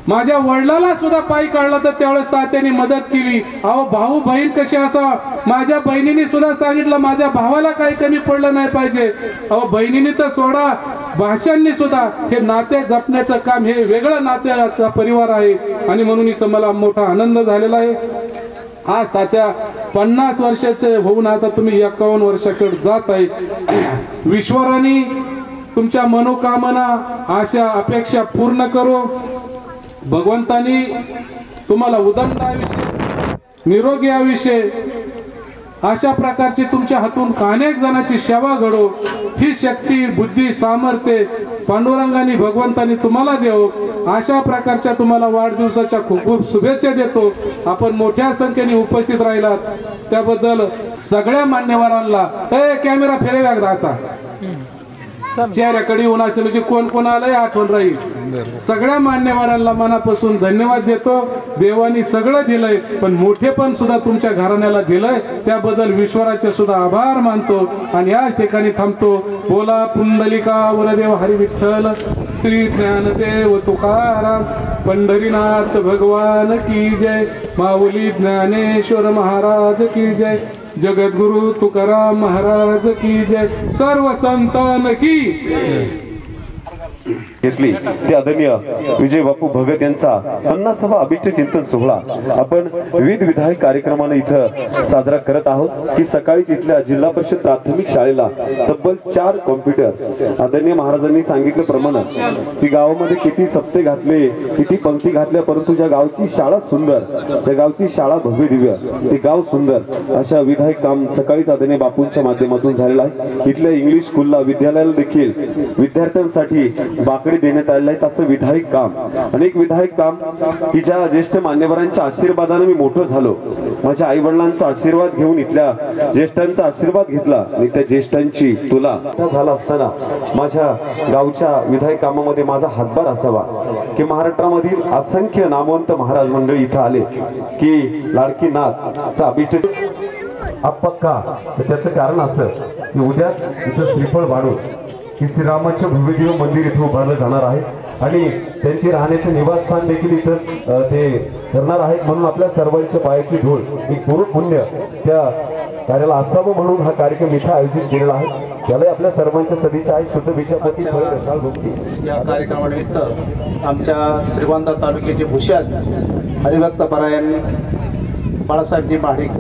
माझ्या वडिलाला सुद्धा पायी काढला तर त्यावेळेस तात्याने मदत केली. अहो भाऊ बहीण कशी असा, माझ्या बहिणीने सुद्धा सांगितलं माझ्या भावाला काही कमी पडलं नाही पाहिजे. अहो बहिणीने तर सोडा, भाषांनी सुद्धा हे नाते जपण्याचं काम, हे वेगळं नात्याचा परिवार आहे आणि म्हणून इथं मला मोठा आनंद झालेला आहे. आज तात्या 50 वर्षाचे होऊन आता तुम्ही 51 वर्षाकडे जात आहे. ईश्वराने तुमच्या मनोकामना, आशा, अपेक्षा पूर्ण करो. भगवंतानी तुम्हाला उदंड आयुष्य, निरोगी आयुष्य, अशा प्रकारची तुमच्या हातून अनेक जणांची सेवा घडो. ही शक्ती, बुद्धी, सामर्थ्य पांडुरंगाने भगवंतानी तुम्हाला देव. अशा प्रकारच्या तुम्हाला वाढदिवसाच्या खूप खूप शुभेच्छा देतो. आपण मोठ्या संख्येने उपस्थित राहिलात त्याबद्दल सगळ्या मान्यवरांना, कॅमेरा फिरव्या एकदाचा, चेहऱ्याकडे येऊन असेल म्हणजे कोण कोण आलंय आठवण राहील. सगळ्या मान्यवरांना मनापासून धन्यवाद देतो. देवानी सगळं दिलंय पण मोठेपण सुद्धा तुमच्या घराण्याला दिलंय, त्याबद्दल ईश्वराचे सुद्धा आभार मानतो आणि याच ठिकाणी थांबतो. बोला पुंडलिका वरदेव हरी विठ्ठल, श्री ज्ञानदेव तुकाराम, पंढरीनाथ भगवान की जय, माऊली ज्ञानेश्वर महाराज की जय, जगद्गुरु तुकाराम महाराज की जय, सर्व संतान की घेतली. ते आदरणीय विजय बापू भगत यांचा 50वा अभिष्ट चिंतन सोहळा आपण विविध विधायक कार्यक्रमाने इथं साजरा करत आहोत. की सकाळी इथल्या जिल्हा परिषद प्राथमिक शाळेला तब्बल 4 कॉम्प्युटर्स, आदरणीय महाराजांनी सांगितल्याप्रमाणे की गावामध्ये किती सप्ते घातले, किती पंक्ती घातल्या, परंतु ज्या गावची शाळा सुंदर, त्या गावची शाळा भव्य दिव्य, ते गाव सुंदर, अशा विधायक काम सकाळीच आदरणीय बापूंच्या माध्यमातून झालेलं आहे. इथल्या इंग्लिश स्कूलला, विद्यालयाला देखील विद्यार्थ्यांसाठी बाकडे देण्यात आलेलं आहे. असं विधायक काम, अनेक विधायक काम की ज्या ज्येष्ठ मान्यवरांच्या आशीर्वादाने मी मोठं झालो. माझ्या आई वडिलांचा आशीर्वाद घेऊन इथल्या ज्येष्ठांचा आशीर्वाद घेतला आणि त्या ज्येष्ठांची तुला झाला असताना माझ्या गावच्या विधायक कामामध्ये माझा हातभार असावा. की महाराष्ट्रामधील असंख्य नामवंत महाराज मंडळी इथं आले की लाडकी नाथचा अभिषेक अपक्का, त्याचं कारण असं की उद्या इथं श्रीफळ वाढून की श्रीरामाचे भव्यदेव मंदिर इथं उभारलं जाणार आहे आणि त्यांची राहण्याचे निवासस्थान देखील इथं ते करणार आहेत. म्हणून आपल्या सर्वांच्या पायाची धूळ, एक पूर्ण पुण्य त्या कार्याला असावं म्हणून हा कार्यक्रम इथं आयोजित केलेला आहे. त्याला आपल्या सर्वांच्या सदिच्छा आहे. शुद्ध विचारपती या कार्यक्रमानिमित्त आमच्या श्रीगोंदा तालुक्याचे भूषण हरिभक्त परायण बाळासाहेबजी महाडिक,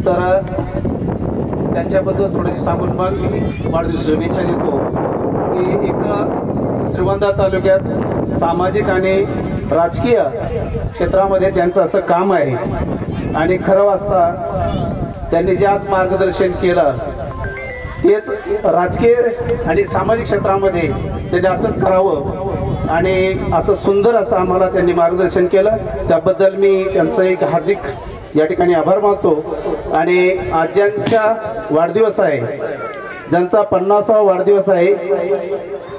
तर त्यांच्याबद्दल थोडीशी सांगून मग वाढदिवस शुभेच्छा देतो. की एक श्रीगोंदा तालुक्यात सामाजिक आणि राजकीय क्षेत्रामध्ये त्यांचं असं काम आहे आणि खरं वाचता त्यांनी जे आज मार्गदर्शन केलं तेच राजकीय आणि सामाजिक क्षेत्रामध्ये त्यांनी असंच करावं आणि असं सुंदर असं आम्हाला त्यांनी मार्गदर्शन केलं. त्याबद्दल मी त्यांचं एक हार्दिक या ठिकाणी आभार मानतो. आणि आज ज्यांचा वाढदिवस आहे, ज्यांचा 50वा वाढदिवस आहे,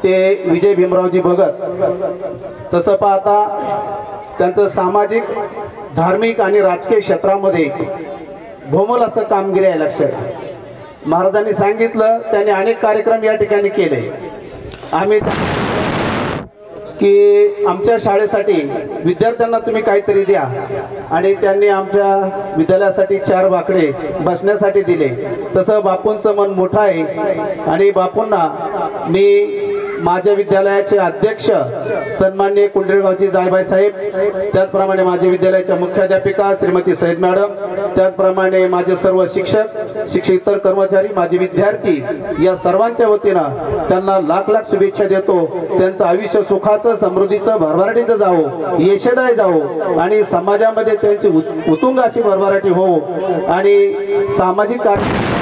ते विजय भीमरावजी भगत. तसं पाहता त्यांचं सामाजिक, धार्मिक आणि राजकीय क्षेत्रामध्ये भोमल असं कामगिरी आहे लक्षात. महाराजांनी सांगितलं, त्यांनी अनेक कार्यक्रम या ठिकाणी केले. आम्ही की आमच्या शाळेसाठी विद्यार्थ्यांना तुम्ही काहीतरी द्या, आणि त्यांनी आमच्या विद्यालयासाठी 4 बाकडे बसण्यासाठी दिले. तसं बापूंचं मन मोठं आहे आणि बापूंना मी माझ्या विद्यालयाचे अध्यक्ष सन्माननीय कुंडरेगावची जायबाई साहेब, त्याचप्रमाणे माझ्या विद्यालयाच्या मुख्याध्यापिका श्रीमती सैद मॅडम, त्याचप्रमाणे माझे सर्व शिक्षक कर्मचारी, माझे विद्यार्थी, या सर्वांच्या वतीनं त्यांना लाख लाख शुभेच्छा देतो. त्यांचं आयुष्य सुखाचं, समृद्धीचं, भरभराटीचं जावो, यशदायी जावो आणि समाजामध्ये त्यांची उत्तुंग अशी भरभराटी हो आणि सामाजिक कार्य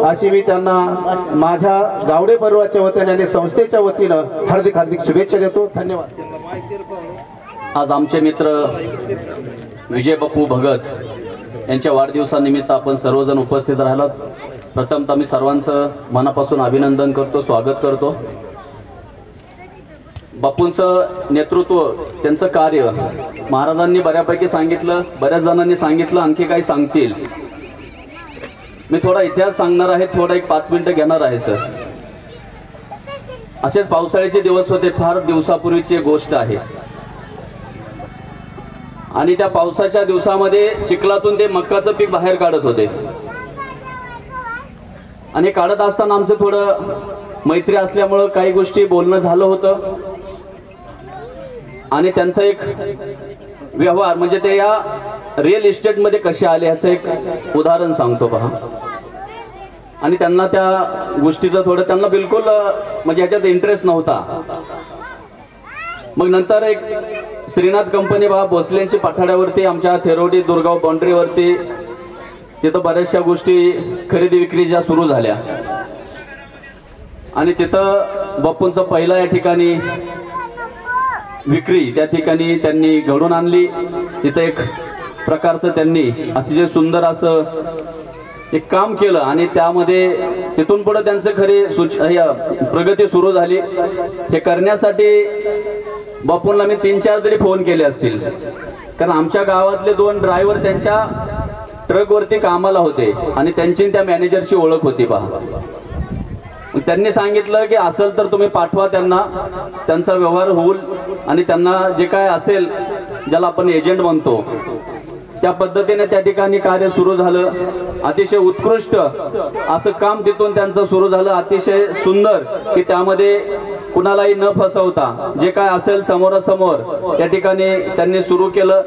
अशी मी त्यांना माझ्या गावडे परिवाराच्या वतीने आणि संस्थेच्या वतीनं हार्दिक हार्दिक शुभेच्छा देतो. धन्यवाद. आज आमचे मित्र विजय बापू भगत यांच्या वाढदिवसानिमित्त आपण सर्वजण उपस्थित राहिलात. प्रथमतः मी सर्वांचं मनापासून अभिनंदन करतो, स्वागत करतो. बापूंचं नेतृत्व, त्यांचं कार्य महाराजांनी बऱ्यापैकी सांगितलं, बऱ्याच जणांनी सांगितलं, आणखी काही सांगतील. मी थोडा इतिहास सांगणार आहे, थोडा एक 5 मिनिटं घेणार आहे सर. असेच पावसाळ्याचे दिवस होते, फार दिवसापूर्वीची एक गोष्ट आहे. आणि त्या पावसाच्या दिवसामध्ये चिखलातून ते मक्काचं पीक बाहेर काढत होते. आणि काढत असताना आमचं थोडं मैत्री असल्यामुळं काही गोष्टी बोलणं झालं होतं. आणि त्यांचा एक व्यवहार म्हणजे ते या रिअल इस्टेट मध्ये कसे आले ह्याचं एक उदाहरण सांगतो पहा. आणि त्यांना त्या गोष्टीचं थोडं, त्यांना बिलकुल म्हणजे ह्याच्यात इंटरेस्ट नव्हता. मग नंतर एक श्रीनाथ कंपनी बघा भोसलेंची पठाड्यावरती, आमच्या थेरोडी दुर्गाव बाउंड्रीवरती, तिथं बऱ्याचशा गोष्टी खरेदी विक्रीच्या सुरू झाल्या. आणि तिथं बापूंचं पहिला या ठिकाणी विक्री त्या ठिकाणी त्यांनी घडून आणली. तिथं एक प्रकारचं त्यांनी अतिशय सुंदर असं एक काम केलं आणि त्यामध्ये तिथून पुढे त्यांचं खरी प्रगती सुरू झाली. हे करण्यासाठी बापूंना मी 3-4 तरी फोन केले असतील, कारण आमच्या गावातले 2 ड्रायव्हर त्यांच्या ट्रकवरती कामाला होते आणि त्यांची त्या मॅनेजरची ओळख होती पहा. त्यांनी सांगितलं की असेल तर तुम्ही पाठवा त्यांना, त्यांचा व्यवहार होईल आणि त्यांना जे काय असेल, ज्याला आपण एजंट म्हणतो, त्या पद्धतीने त्या ठिकाणी कार्य सुरू झालं. अतिशय उत्कृष्ट असं काम तिथून त्यांचं सुरू झालं, अतिशय सुंदर, की त्यामध्ये कुणालाही न फसवता जे काय असेल समोरासमोर त्या ठिकाणी त्यांनी सुरू केलं.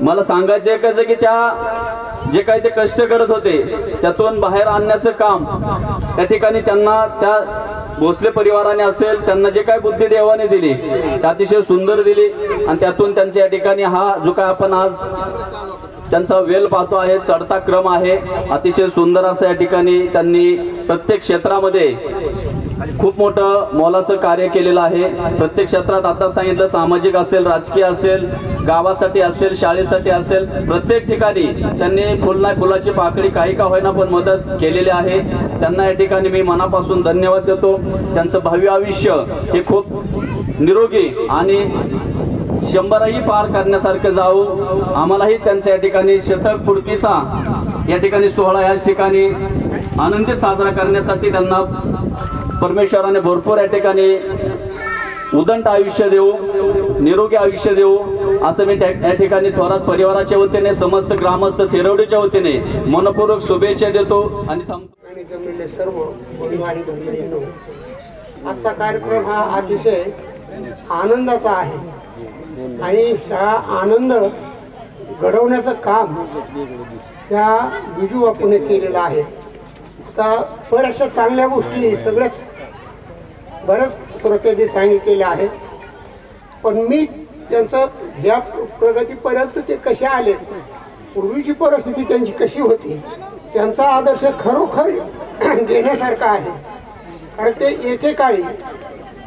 मला सांगायचं कसं की त्या जे काही ते कष्ट करत होते त्यातून बाहेर आणण्याचं काम त्या ठिकाणी त्यांना, त्या भोसले परिवाराने असेल, त्यांना जे काय बुद्धी देवाने दिली ते अतिशय सुंदर दिली. आणि त्यातून त्यांच्या या ठिकाणी हा जो काय आपण आज त्यांचा वेल पाहतो आहे, चढता क्रम आहे, अतिशय सुंदर असं या ठिकाणी त्यांनी प्रत्येक क्षेत्रामध्ये खूप मोठं मोलाचं कार्य केलेलं आहे. प्रत्येक क्षेत्रात आता सांगितलं, सामाजिक असेल, राजकीय असेल, गावासाठी असेल, शाळेसाठी असेल, प्रत्येक ठिकाणी त्यांनी फुलाची पाकळी काही का होईना पण मदत केलेली आहे. त्यांना या ठिकाणी मी मनापासून धन्यवाद देतो. त्यांचं भावी आयुष्य हे खूप निरोगी आणि 100ही पार करण्यासारखं जाऊ. आम्हालाही त्यांच्या या ठिकाणी शतकपूर्तीचा या ठिकाणी सोहळा या ठिकाणी आनंदित साजरा करण्यासाठी त्यांना परमेश्वराने भरपूर या ठिकाणी उदंड आयुष्य देऊ, निरोगी आयुष्य देऊ असं मी या ठिकाणी थोरात परिवाराच्या वतीने, समस्त ग्रामस्थ थेरवडीच्या वतीने मनपूर्वक शुभेच्छा देतो आणि थांबतो. सर्व बंधू आणि भगिनींनो, आजचा कार्यक्रम हा अतिशय आनंदाचा आहे आणि हा आनंद घडवण्याचं काम त्या विजू बापूने केलेलं आहे. आता बऱ्याचशा चांगल्या गोष्टी सगळ्याच बऱ्याच श्रोत्यांनी सांगितलेल्या आहेत, पण मी त्यांचं ह्या प्रगतीपर्यंत ते कसे आले, पूर्वीची परिस्थिती त्यांची कशी होती, त्यांचा आदर्श खरोखर घेण्यासारखा आहे. कारण ते एकेकाळी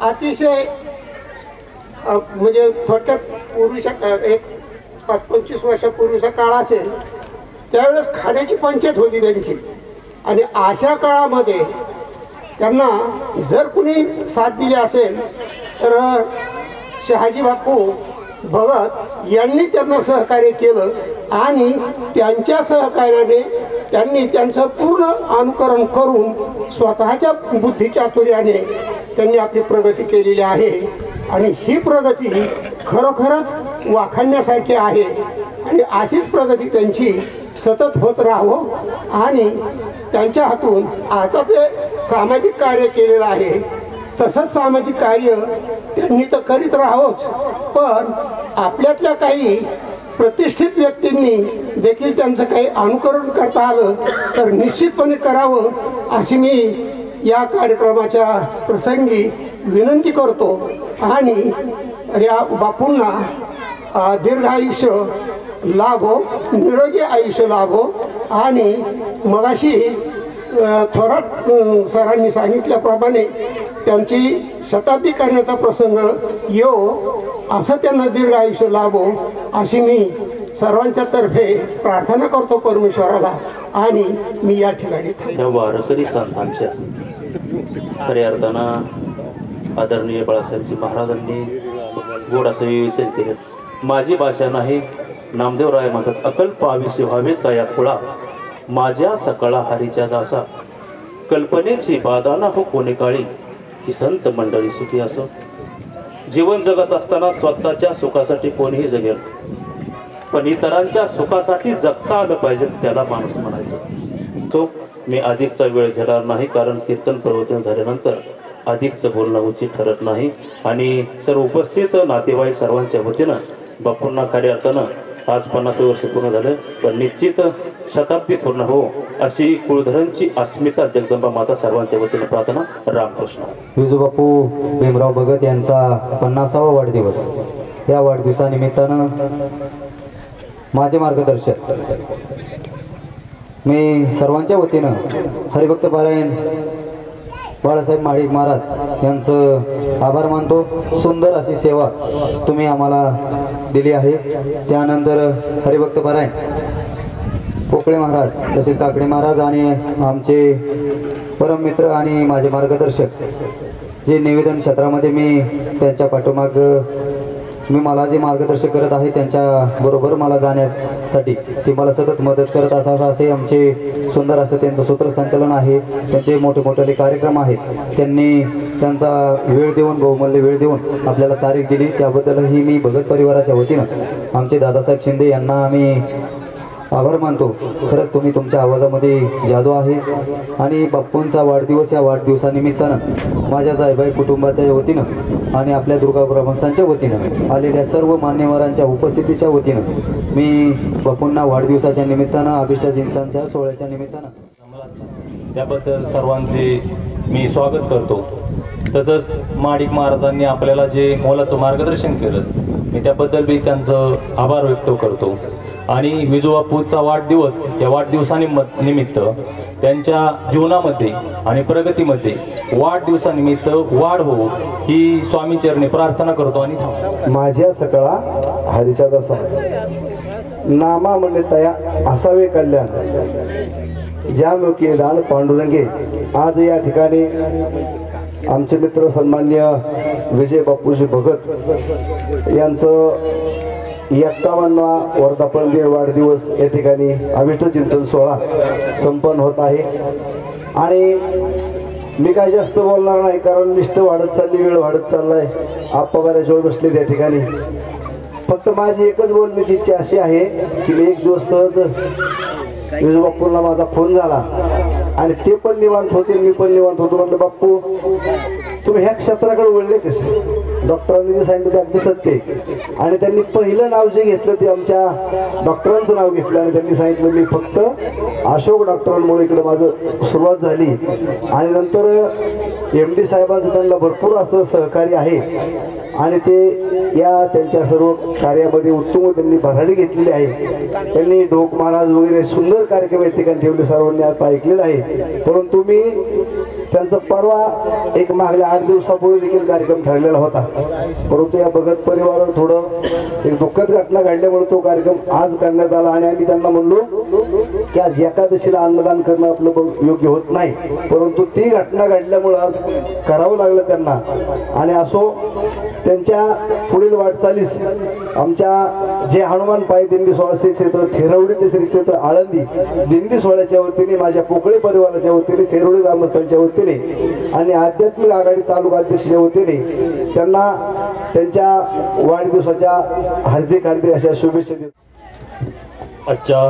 अतिशय म्हणजे थोडक्यात पूर्वीच्या एक 25 वर्षापूर्वीचा काळ असेल त्यावेळेस खाण्याची पंचायत होती त्यांची. आणि अशा काळामध्ये त्यांना जर कुणी साथ दिली असेल तर शहाजी बापू भगत यांनी त्यांना सहकार्य केलं आणि त्यांच्या सहकार्याने त्यांनी त्यांचं पूर्ण अनुकरण करून स्वतःच्या बुद्धिचातुर्याने त्यांनी आपली प्रगती केलेली आहे. आणि ही प्रगती खरोखरच वाखाणण्यासारखी आहे आणि अशीच प्रगती त्यांची सतत होत राहो आणि त्यांच्या हातून आता ते सामाजिक कार्य केलेलं आहे तसंच सामाजिक कार्य त्यांनी तर करीत राहावंच, पण आपल्यातल्या काही प्रतिष्ठित व्यक्तींनी देखील त्यांचं काही अनुकरण करता आलं तर निश्चितपणे करावं अशी मी या कार्यक्रमाच्या प्रसंगी विनंती करतो आणि या बापूंना दीर्घ आयुष्य लाभो, निरोगी आयुष्य लाभो आणि मगाशी थोरात सरांनी सांगितल्याप्रमाणे त्यांची शताब्दी करण्याचा प्रसंग येऊ असं त्यांना दीर्घ आयुष्य लाभो अशी मी सर्वांच्या तर्फे प्रार्थना करतो परमेश्वराला आणि मी या ठिकाणी या वारकरी संतांच्या खऱ्या अर्थानं आदरणीय बाळासाहेबजी महाराजांनी गोड असं विवेचन केलं. माझी भाषा नाही नामदेवराय म्हणतात अकल्प आविष्य व्हावे तया खुळा माझ्या सकळा हरीच्या दासा कल्पनेची बादाना हो कोणी काळी ही संत मंडळी सुखी असो. जीवन जगत असताना स्वतःच्या सुखासाठी कोणीही जगेल, पण इतरांच्या सुखासाठी जगता आलं पाहिजे त्याला माणूस म्हणायचं. तो मी अधिकचा वेळ घेणार नाही कारण कीर्तन प्रवचन झाल्यानंतर अधिकचं बोलणं उचित ठरत नाही आणि सर्व उपस्थित नातेवाईक सर्वांच्या वतीनं बापूंना खऱ्या अर्थानं आज 50 वर्ष पूर्ण झालं, पण निश्चित शताब्दी पूर्ण हो अशी कुळधरांची अस्मिता जगदंबा माता सर्वांच्या वतीनं प्रार्थना. रामकृष्ण. विजूबापू भीमराव भगत यांचा 50वा वाढदिवस. या वाढदिवसानिमित्तानं माझे मार्गदर्शक मी सर्वांच्या वतीनं हरिभक्त पारायण बाळासाहेब महाडिक महाराज यांचं आभार मानतो. सुंदर अशी सेवा तुम्ही आम्हाला दिली आहे. त्यानंतर हरिभक्त पारायण पोकळे महाराज तसेच काकडे महाराज आणि आमचे परम मित्र आणि माझे मार्गदर्शक जे निवेदन क्षेत्रामध्ये मी त्यांच्या पाठोमाग मला जे मार्गदर्शन करत आहे त्यांच्या बरोबर मला जाण्यासाठी ते मला सतत मदत करत असतात. असे आमचे सुंदर असं त्यांचं सूत्रसंचालन आहे. त्यांचे मोठे मोठे कार्यक्रम आहेत. त्यांनी त्यांचा वेळ देऊन बहुमूल्य वेळ देऊन आपल्याला तारीख दिली त्याबद्दलही मी भगत परिवाराच्या वतीनं आमचे दादासाहेब शिंदे यांना आम्ही आभार मानतो. खरंच तुम्ही तुमच्या आवाजामध्ये जादू आहे आणि बापूंचा वाढदिवस या वाढदिवसानिमित्तानं माझ्या जायबाई कुटुंबाच्या वतीनं आणि आपल्या दुर्गा ग्रामस्थांच्या वतीनं आलेल्या सर्व मान्यवरांच्या उपस्थितीच्या वतीनं मी बापूंना वाढदिवसाच्या निमित्तानं अभिष्टचिंतनाच्या सोहळ्याच्या निमित्तानं त्याबद्दल सर्वांचे मी स्वागत करतो. तसंच महाडिक महाराजांनी आपल्याला जे मोलाचं मार्गदर्शन केलं मी त्याबद्दल मी त्यांचं आभार व्यक्त करतो. आणि विजूबापूचा वाढदिवस या वाढदिवसानिमित्त त्यांच्या जीवनामध्ये आणि प्रगतीमध्ये वाढदिवसानिमित्त वाढ हो ही स्वामीचरणी प्रार्थना करतो. आणि माझ्या सकळा हरीच्या दसा नामा म्हणले तया असावे कल्याण ज्या मुखी दान पांडुरंगे. आज या ठिकाणी आमचे मित्र सन्मान्य विजय बापूजी भगत यांचं 51वा वर्धापन दिन वाढदिवस या ठिकाणी अभिष्टचिंतन सोहळा संपन्न होत आहे आणि मी काय जास्त बोलणार नाही कारण निष्ठ वाढत चालली, वेळ वाढत चाललाय. आप्पा बऱ्याच वेळ बसले त्या ठिकाणी. फक्त माझी एकच बोलण्याची इच्छा अशी आहे की मी एक दिवस सहज विजूबापूंना माझा फोन झाला आणि ते पण निवांत होते मी पण निवांत होतो. म्हणलं बाप्पू तुम्ही ह्या क्षेत्राकडे वळले कसे? डॉक्टरांनी जे सांगितलं ते अगदी सत्य. आणि त्यांनी पहिलं नाव जे घेतलं ते आमच्या डॉक्टरांचं नाव घेतलं आणि त्यांनी सांगितलं मी फक्त अशोक डॉक्टरांमुळे इकडे माझं सुरुवात झाली. आणि नंतर MD साहेबांचं त्यांना भरपूर असं सहकार्य आहे आणि ते या त्यांच्या सर्व कार्यामध्ये उत्तम त्यांनी भरारी घेतलेली आहे. त्यांनी ढोक महाराज वगैरे सुंदर कार्यक्रम या ठिकाणी ठेवले सर्वांनी आता ऐकलेलं आहे. परंतु मी त्यांचा परवा एक मागल्या 8 दिवसापूर्वी देखील कार्यक्रम ठरलेला होता. परंतु या भगत परिवारावर थोडं एक दुःखद घटना घडल्यामुळे तो कार्यक्रम आज करण्यात आला आणि आम्ही त्यांना म्हणलो की आज एकादशीला अन्नदान करणं आपलं योग्य होत नाही. परंतु ती घटना घडल्यामुळे आज करावं लागलं त्यांना. आणि असो त्यांच्या पुढील वाटचालीस आमच्या जे हनुमान पायी दिंडी सोहळ्याचे क्षेत्र थेरवडी ते श्री क्षेत्र आळंदी दिंडी सोहळ्याच्या वतीने, माझ्या पोकळे परिवाराच्या वतीने, थेरवडी ग्रामस्थांच्या वतीने आणि आध्यात्मिक आघाडी तालुका अध्यक्षाच्या वतीने त्यांना त्यांच्या वाढदिवसाच्या हार्दिक अशा शुभेच्छा देतो. आजच्या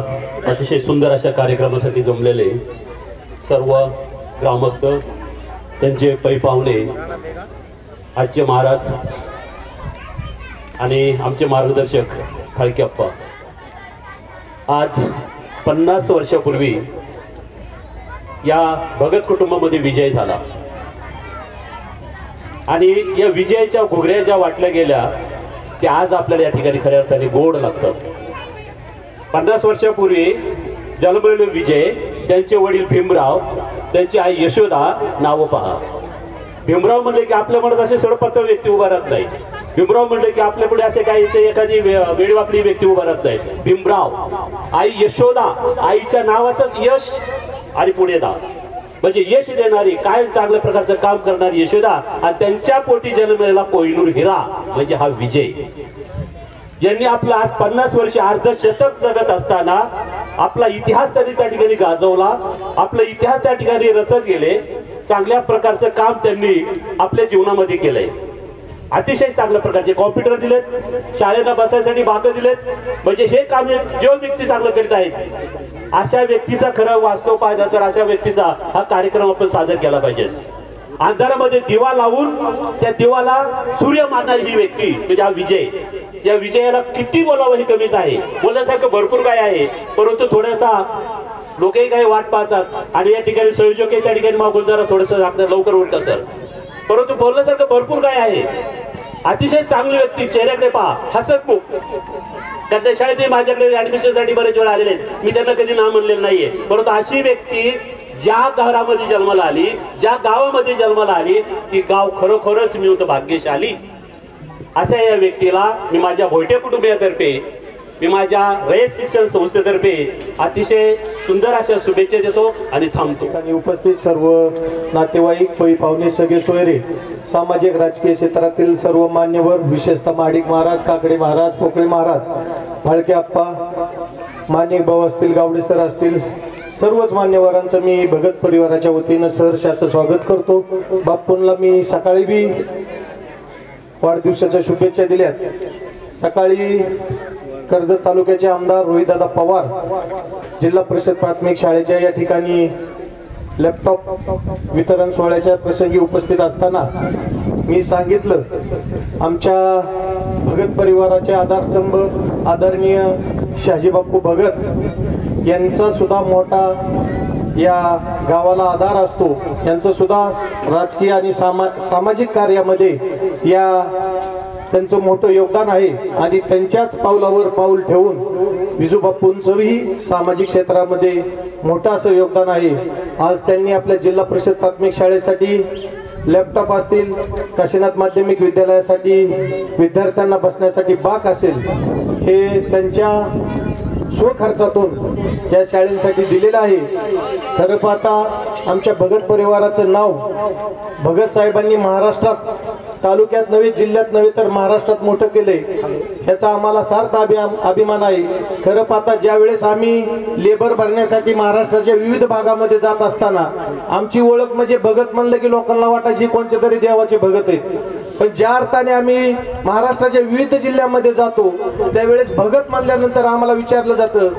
अतिशय सुंदर अशा कार्यक्रमासाठी जमलेले सर्व ग्रामस्थ, त्यांचे पै पाहुणे, आजचे महाराज आणि आमचे मार्गदर्शक फाळके अप्पा, आज 50 वर्षापूर्वी या भगत कुटुंबामध्ये विजय झाला आणि या विजयाच्या घुगऱ्या ज्या वाटल्या गेल्या त्या आज आपल्याला या ठिकाणी खऱ्या अर्थाने गोड लागतात. 50 वर्षापूर्वी जन्मलेले विजय, त्यांचे वडील भीमराव, त्यांची आई यशोदा, नावं पहा. भीमराव म्हणले की आपल्या मनात असे सडपत्ता व्यक्ती उभा राहत नाही. भीमराव म्हणले की आपल्या पुढे असे काही एखादी वेडवाकडी व्यक्ती उभा राहत नाही. भीमराव, आई यशोदा, आईच्या नावाचंच यश आणि पुढे दा, म्हणजे यश देणारी, कायम चांगल्या प्रकारचं काम करणारी यशोदा आणि त्यांच्या पोटी जन्मलेला कोहिनूर हिरा म्हणजे हा विजय. यांनी आपला आज 50 वर्ष अर्धशतक जगत असताना आपला इतिहास त्यांनी त्या ठिकाणी गाजवला, आपला इतिहास त्या ठिकाणी रचत गेले. चांगल्या प्रकारचं काम त्यांनी आपल्या जीवनामध्ये केलंय. अतिशय चांगल्या प्रकारचे कॉम्प्युटर दिलेत, शाळेला बसायसाठी बाकं दिलेत, म्हणजे हे काम जो व्यक्ती चांगलं करीत आहेत अशा व्यक्तीचा खरं वास्तव पाहिजे तर अशा व्यक्तीचा हा कार्यक्रम आपण साजरा केला पाहिजे. अंधारामध्ये दिवा लावून त्या दिवाला सूर्य मानणारी ही व्यक्ती म्हणजे हा विजय. या विजयाला किती बोलावं हे कमीच आहे. बोलण्यासारखं भरपूर काय आहे, परंतु थोडासा लोकही काही वाट पाहतात आणि या ठिकाणी संयोजक त्या ठिकाणी मागून जरा थोडंसं लवकर उठतं सर, परंतु बोलण्यासारखं भरपूर काय आहे. अतिशय चांगली व्यक्ती, चेहऱ्याकडे पहा, हसतमुख. त्यांच्या शाळेत माझ्याकडे ऍडमिशनसाठी बरेच वेळा आलेले आहेत, मी त्यांना कधी नाव म्हणलेलं नाहीये, परंतु अशी व्यक्ती ज्या घरामध्ये जन्माला आली, ज्या गावामध्ये जन्माला आली, ती गाव खरोखरच मी होतं भाग्यशाली. अशा या व्यक्तीला मी माझ्या भोयटे कुटुंबियातर्फे, मी माझ्या रयत शिक्षण संस्थेतर्फे अतिशय सुंदर अशा शुभेच्छा देतो आणि थांबतो. आणि उपस्थित सर्व नातेवाईक, पै पाहुणे, सगळे सोयरे, सामाजिक राजकीय क्षेत्रातील सर्व मान्यवर, विशेषतः माडिक महाराज, काकडे महाराज, पोकळे महाराज, फाळके आप्पा, माणिक भाऊ असतील, गावडे सर असतील, सर्वच मान्यवरांचं मी भगत परिवाराच्या वतीनं सहर्ष असं स्वागत करतो. बापूंना मी सकाळी बी वाढदिवसाच्या शुभेच्छा दिल्यात. सकाळी कर्जत तालुक्याचे आमदार रोहितदादा पवार जिल्हा परिषद प्राथमिक शाळेच्या या ठिकाणी लॅपटॉप वितरण सोहळ्याच्या प्रसंगी उपस्थित असताना मी सांगितलं, आमच्या भगत परिवाराचे आधारस्तंभ आदरणीय शहाजीबापू भगत यांचा सुद्धा मोठा या गावाला आधार असतो. यांचं सुद्धा राजकीय आणि सामाजिक कार्यामध्ये या त्यांचं मोठं योगदान आहे आणि त्यांच्याच पावलावर पाऊल ठेवून विजूबापूंचंही सामाजिक क्षेत्रामध्ये मोठं असं योगदान आहे. आज त्यांनी आपल्या जिल्हा परिषद प्राथमिक शाळेसाठी लॅपटॉप असतील, काशीनाथ माध्यमिक विद्यालयासाठी विद्यार्थ्यांना बसण्यासाठी बाक असेल, हे त्यांच्या स्वखर्चातून या शाळेसाठी दिलेलं आहे. खरं पाहता आमच्या भगत परिवाराचं नाव भगत साहेबांनी महाराष्ट्रात, तालुक्यात नव्हे, जिल्ह्यात नव्हे तर महाराष्ट्रात मोठं केलंय. याचा आम्हाला सार्थ अभिमान आहे. खरं पाहता ज्यावेळेस आम्ही लेबर भरण्यासाठी महाराष्ट्राच्या विविध भागामध्ये जात असताना आमची ओळख म्हणजे भगत म्हणलं की लोकांना वाटायची कोणत्या तरी देवाचे भगत आहेत. पण ज्या अर्थाने आम्ही महाराष्ट्राच्या विविध जिल्ह्यामध्ये जातो त्यावेळेस भगत म्हणल्यानंतर आम्हाला विचारलं जातं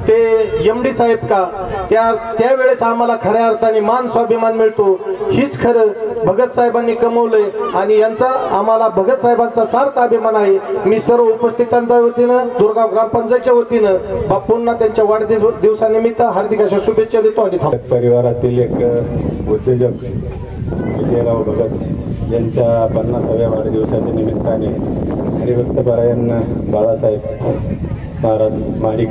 ते MD साहेब का. त्यावेळेस आम्हाला खऱ्या अर्थाने मान स्वाभिमान मिळतो. हीच खरं भगत साहेबांनी कमवलंय आणि यांचा आम्हाला भगत साहेबांचा सार्थ अभिमान आहे. मी सर्व उपस्थितांच्या वतीनं, दुर्गाव ग्रामपंचायतच्या वतीनं बापूंना त्यांच्या वाढदिवसानिमित्त हार्दिक अशा शुभेच्छा देतो. आणि परिवारातील एक उद्योजक विजयराव भगत यांच्या 50व्या वाढदिवसाच्या निमित्ताने हरिभक्तपरायण बाळासाहेब महाराज माडिक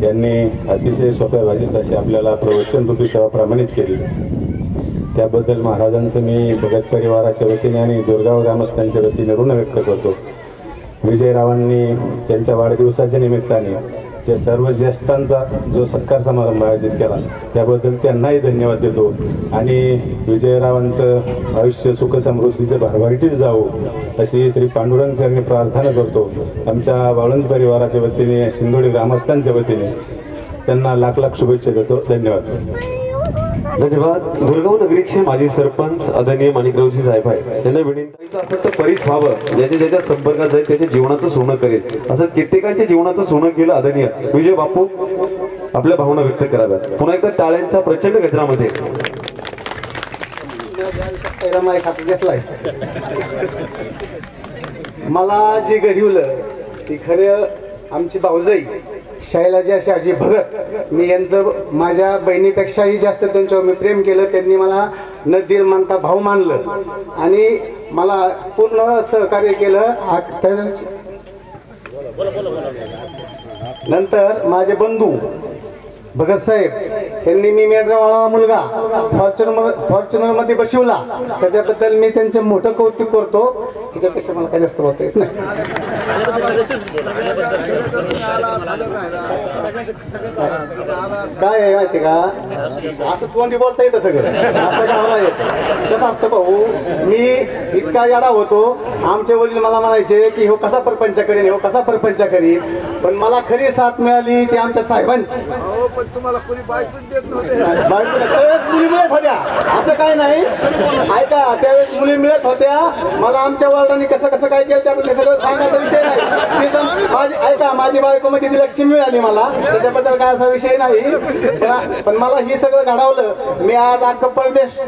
यांनी अतिशय सोप्या भाषेत अशी आपल्याला प्रवचनरूपी सेवा प्रमाणित केली. त्याबद्दल महाराजांचं मी भगत परिवाराच्या वतीने आणि दुर्गाव ग्रामस्थांच्या वतीने ऋण व्यक्त करतो. विजयरावांनी त्यांच्या वाढदिवसाच्या निमित्ताने या सर्व ज्येष्ठांचा जो सत्कार समारंभ आयोजित केला त्याबद्दल त्यांनाही धन्यवाद देतो आणि विजयरावांचं आयुष्य सुख समृद्धीचं भरभराटीत जावो अशी श्री पांडुरंग चरणी प्रार्थना करतो. आमच्या वाळुंज परिवाराच्या वतीने शिंदोडी ग्रामस्थांच्या वतीने त्यांना लाख लाख शुभेच्छा देतो. धन्यवाद. धन्यवाद. गुरगाव नगरीचे माजी सरपंच आदरणीय माणिकरावजी साहेब आहे. त्यांना विनंती असेल तर परीस व्हावं, ज्याच्या ज्याच्या संपर्कात जाईल त्याच्या जीवनाचं सोनं करेल असं कित्येकांच्या जीवनाचं सोनं केलं आदरणीय विजय बापू. आपल्या भावना व्यक्त कराव्यात. पुन्हा एकदा टाळ्यांच्या प्रचंड गजरामध्ये घेतलाय. मला जे घडवलं ती खरं आमची भाऊजाई शैलाजी शहाजी भगत. मी यांचं माझ्या बहिणीपेक्षाही जास्त त्यांच्यावर मी प्रेम केलं. त्यांनी मला न दिल मानता भाऊ मानलं आणि मला पूर्ण सहकार्य केलं. नंतर माझे बंधू भगत साहेब यांनी मी मेडरावाळा मुलगा फॉर्च्युनर मध्ये बसवला, त्याच्याबद्दल मी त्यांचे मोठं कौतुक करतो. त्याच्यापेक्षा मला काही जास्त बोलता येत नाही. काय आहे माहिती का, असं तोंडी बोलता येतं सगळं, असं गावाला येतं. कसं असतं भाऊ, मी इतका याडा होतो. आमचे वडील मला म्हणायचे की हो कसा परपंच करीन, हो कसा परपंच करीन. पण मला खरी साथ मिळाली ती आमच्या साहेबांची. तुम्हाला कोणी बायकून देत नव्हते. मुली मिळत होत्या असं काय नाही. ऐका, त्यावेळेस मुली मिळत होत्या. मला आमच्या वडिलांनी कसं कसं काय केलं त्यात ते सगळं सांगायचा विषय नाही. ऐका, माझी बायको म्हणजे ती लक्ष्मी मिळाली मला, त्याच्याबद्दल काय असा विषय नाही. पण मला हे सगळं घडवलं. मी आज अख्खं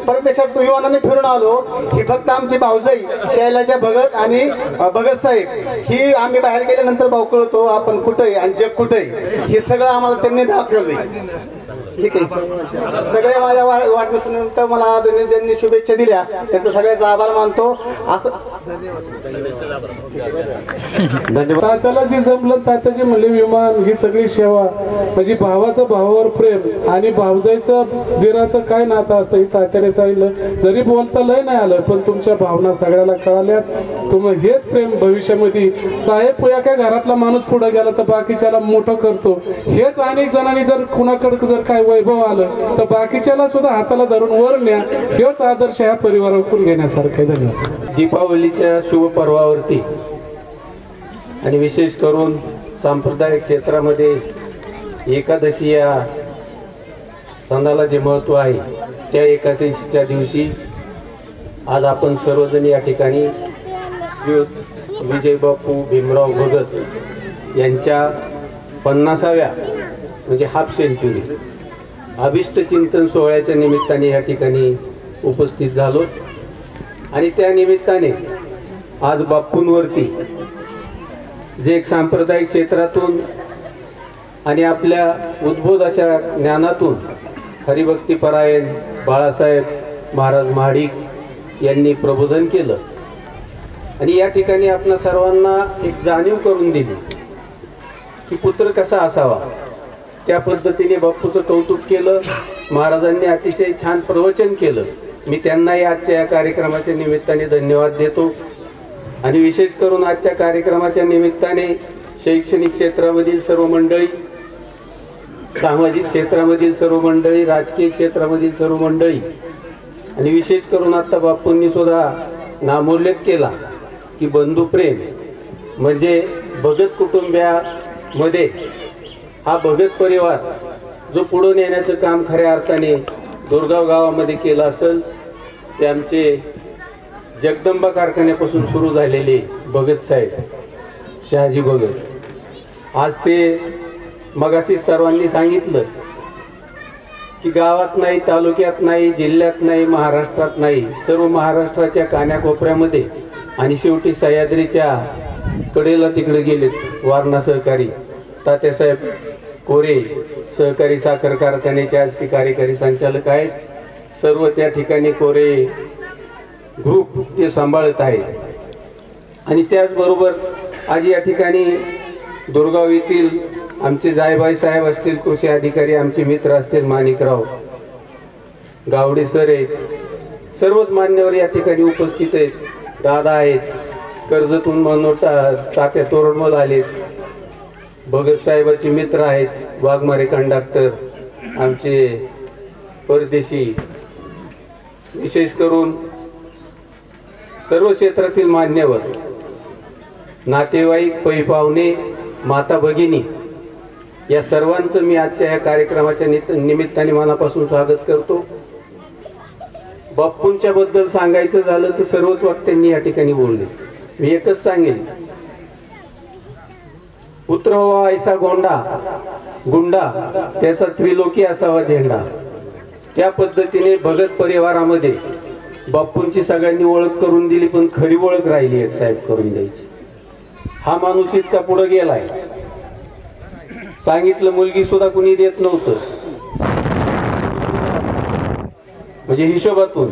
परदेशात विमानाने फिरून आलो. ही फक्त आमची भाऊजाई शैलाच्या भगत आणि भगत साहेब ही आम्ही बाहेर गेल्यानंतर भाऊ कळतो आपण कुठे आणि जग कुठे, हे सगळं आम्हाला त्यांनी दाखवलं. ठीक आहे, सगळे माझ्या वाढदिवसानंतर मला त्यांनी शुभेच्छा दिल्या, त्यांचा सगळ्याचा आभार मानतो. असं तात्याला जे जमलं, तात्याचे म्हणले विमान, ही सगळी सेवा म्हणजे भावाचं भावावर प्रेम आणि भावजाईचं दिराचं काय नातं असतं हे तात्याने सांगितलं. जरी बोलता लय नाही आलं पण तुमच्या भावना सगळ्याला कळाल्यात. तुम्ही हेच प्रेम भविष्यामध्ये साहेब एका घरातला माणूस पुढे गेला तर बाकीच्याला मोठं करतो. हेच अनेक जणांनी जर कुणाकडे जर काय वैभव आलं तर बाकीच्याला सुद्धा हाताला धरून वर न्या. हेच आदर्श ह्या परिवारातून घेण्यासारखे. धन्यवाद. दीपावलीच्या शुभ पर्वावरती आणि विशेष करून सांप्रदायिक क्षेत्रामध्ये एकादशी या सणाला जे महत्त्व आहे त्या एकादशीच्या दिवशी आज आपण सर्वजण या ठिकाणी विजय बापू भीमराव भगत यांच्या 50व्या म्हणजे हाफ सेंचुरी अभिष्ट चिंतन सोहळ्याच्या निमित्ताने या ठिकाणी उपस्थित झालो. आणि त्या निमित्ताने आज बापूंवरती जे एक सांप्रदायिक क्षेत्रातून आणि आपल्या उद्बोध अशा ज्ञानातून हरिभक्तीपरायण बाळासाहेब महाराज महाडिक यांनी प्रबोधन केलं आणि या ठिकाणी आपल्या सर्वांना एक जाणीव करून दिली की पुत्र कसा असावा. त्या पद्धतीने बापूचं कौतुक केलं. महाराजांनी अतिशय छान प्रवचन केलं. मी त्यांनाही आजच्या या कार्यक्रमाच्या निमित्ताने धन्यवाद देतो. आणि विशेष करून आजच्या कार्यक्रमाच्या निमित्ताने शैक्षणिक क्षेत्रामधील सर्व मंडळी, सामाजिक क्षेत्रामधील सर्व मंडळी, राजकीय क्षेत्रामधील सर्व मंडळी आणि विशेष करून आता बापूंनी सुद्धा नामोल्लेख केला की बंधुप्रेम म्हणजे भगत कुटुंबियामध्ये हा भगत परिवार जो पुढे नेण्याचं काम खऱ्या अर्थाने दुर्गाव गावामध्ये केलं असेल ते आमचे जगदंबा कारखान्यापासून सुरू झालेले भगत साहेब शहाजी भगत. आज ते मगाशी सर्वांनी सांगितलं की गावात नाही, तालुक्यात नाही, जिल्ह्यात नाही, महाराष्ट्रात नाही, सर्व महाराष्ट्राच्या कान्याकोपऱ्यामध्ये आणि शेवटी सह्याद्रीच्या कडेला तिकडे गेलेत वारणा सहकारी तात्यासाहेब कोरे सहकारी साखर कारखान्याचे आज ते कार्यकारी संचालक आहेत. सर्व त्या ठिकाणी कोरे ग्रुप ते सांभाळत आहे. आणि त्याचबरोबर आज या ठिकाणी दुर्गाव येथील आमचे जायबाई साहेब असतील, कृषी अधिकारी आमचे मित्र असतील, माणिकराव गावडे सर आहेत, सर्वच मान्यवर या ठिकाणी उपस्थित आहेत. दादा आहेत, कर्जतून मनोटा तात्या तोरडमल आलेत. भगत साहेबाचे मित्र आहेत वाघमारे कंडक्टर, आमचे परदेशी, विशेष करून सर्व क्षेत्रातील मान्यवर, नातेवाईक, पै पाहुणे, माता भगिनी, या सर्वांचं मी आजच्या या कार्यक्रमाच्या निमित्ताने मनापासून स्वागत करतो. बाप्पूंच्या बद्दल सांगायचं झालं तर सर्वच वक्त्यांनी या ठिकाणी बोलले. मी एकच सांगेन, पुत्र व्हावा ऐसा गुंडा त्याचा त्रिलोकी असावा झेंडा. त्या पद्धतीने भगत परिवारामध्ये बाप्पूंची सगळ्यांनी ओळख करून दिली, पण खरी ओळख राहिली एक साहेब करून द्यायची. हा माणूस इतका पुढे गेलाय, सांगितलं मुलगी सुद्धा कुणी देत नव्हतं, म्हणजे हिशोबातून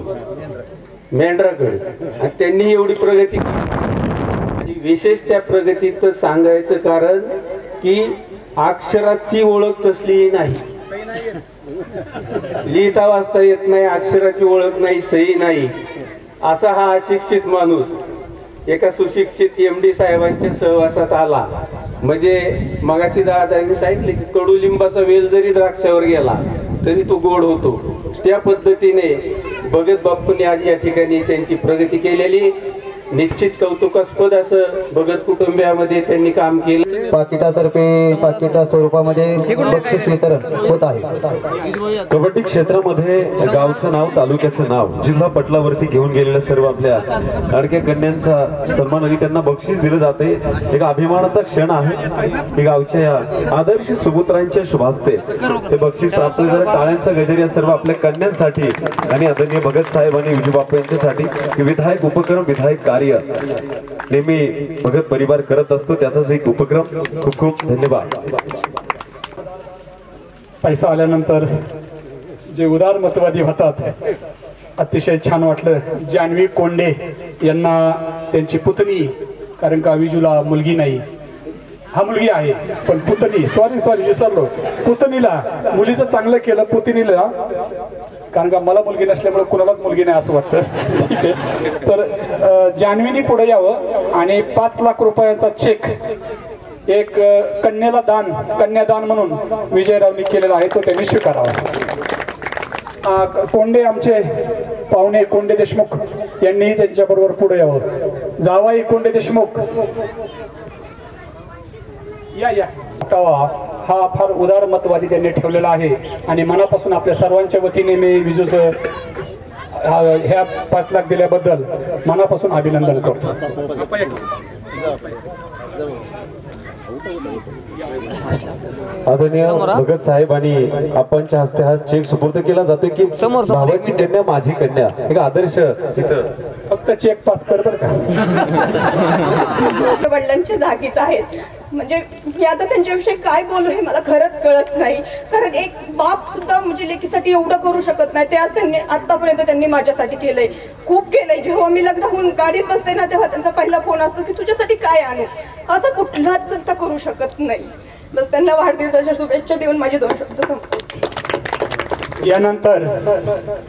मेंढराकडे, आणि त्यांनी एवढी प्रगती आणि विशेष त्या प्रगतीत सांगायचं कारण की अक्षराची ओळख कसलीही नाही, लिहिता वाचता येत नाही, अक्षराची ओळख नाही, सही नाही, असा हा अशिक्षित माणूस एका सुशिक्षित MD साहेबांच्या सहवासात आला. म्हणजे मगाशी दादांनी सांगितले की कडुलिंबाचा वेल जरी द्राक्षावर गेला तरी तो गोड होतो. त्या पद्धतीने भगत बाप्पूंनी आज या ठिकाणी त्यांची प्रगती केलेली, निश्चित कौतुकास्पद असं भगत कुटुंबियामध्ये त्यांनी काम केलं. पाकिटातर्फे पाकिटा स्वरूपामध्ये बक्षीस वितरण होत आहे. कबड्डी क्षेत्रामध्ये गावचं नाव, तालुक्याचं नाव, जिल्हा पटलावरती घेऊन गेलेल्या सर्व आपल्या लाडक्या कन्यांचा सन्मान आणि त्यांना बक्षीस दिलं जाते. एक अभिमानाचा क्षण आहे की गावच्या या आदर्श सुपुत्रांच्या शुभास्ते ते बक्षीस प्राप्त झालं. टाळ्यांचा गजर या सर्व आपल्या कन्यांसाठी आणि आदरणीय भगत साहेब आणि विजू बाप्पू यांच्यासाठी विधायक उपक्रम, विधायक कार्य नेहमी भगत परिवार करत असतो, त्याचाच एक उपक्रम. खूप खूप धन्यवाद. पैसा आल्यानंतर जे उदारमतवादी होतात, अतिशय छान वाटलं. जानवी कोंडे यांना त्यांची पुतणी, कारण का विजूला मुलगी नाही, हा मुलगी आहे पण पुतणी, सॉरी विसरलो, पुतणीला, मुलीचं चांगलं केलं, पुतणीला, कारण का मला मुलगी नसल्यामुळे कुणालाच मुलगी नाही असं वाटतं. ठीक आहे, तर जान्हवीनी पुढे यावं आणि 5 लाख रुपयाचा चेक एक कन्यादान म्हणून विजयरावनी केलेला आहे, तो त्यांनी स्वीकारावा. कोंडे, आमचे पाहुणे कोंडे देशमुख यांनी त्यांच्याबरोबर पुढे यावं. जावाई कोंडे देशमुख या. हा फार उदारमतवादी त्यांनी ठेवलेला आहे आणि मनापासून आपल्या सर्वांच्या वतीने मी विजूचं ह्या 5 लाख दिल्याबद्दल मनापासून अभिनंदन करतो. आदरणीय भगत साहेब आणि आपणच्या हस्ते हा चेक सुपूर्द केला जातोय की भावाची कन्या माझी कन्या, एक आदर्श. फक्त चेक पास कर बरं का. वडिलांच्या जागीच आहेत, म्हणजे मी आता त्यांच्याविषयी काय बोलू हे मला खरंच कळत नाही. कारण एक बाप सुद्धा म्हणजे लेकीसाठी एवढं करू शकत नाही, ते आज त्यांनी आतापर्यंत त्यांनी माझ्यासाठी केलंय, खूप केलंय. जेव्हा मी लग्न होऊन गाडीत बसते ना तेव्हा त्यांचा पहिला फोन असतो की तुझ्यासाठी काय आणू, असं कुठलाच सुद्धा करू शकत नाही. बस त्यांना वाढदिवसाच्या शुभेच्छा देऊन माझे 2 शब्द संपवते. यानंतर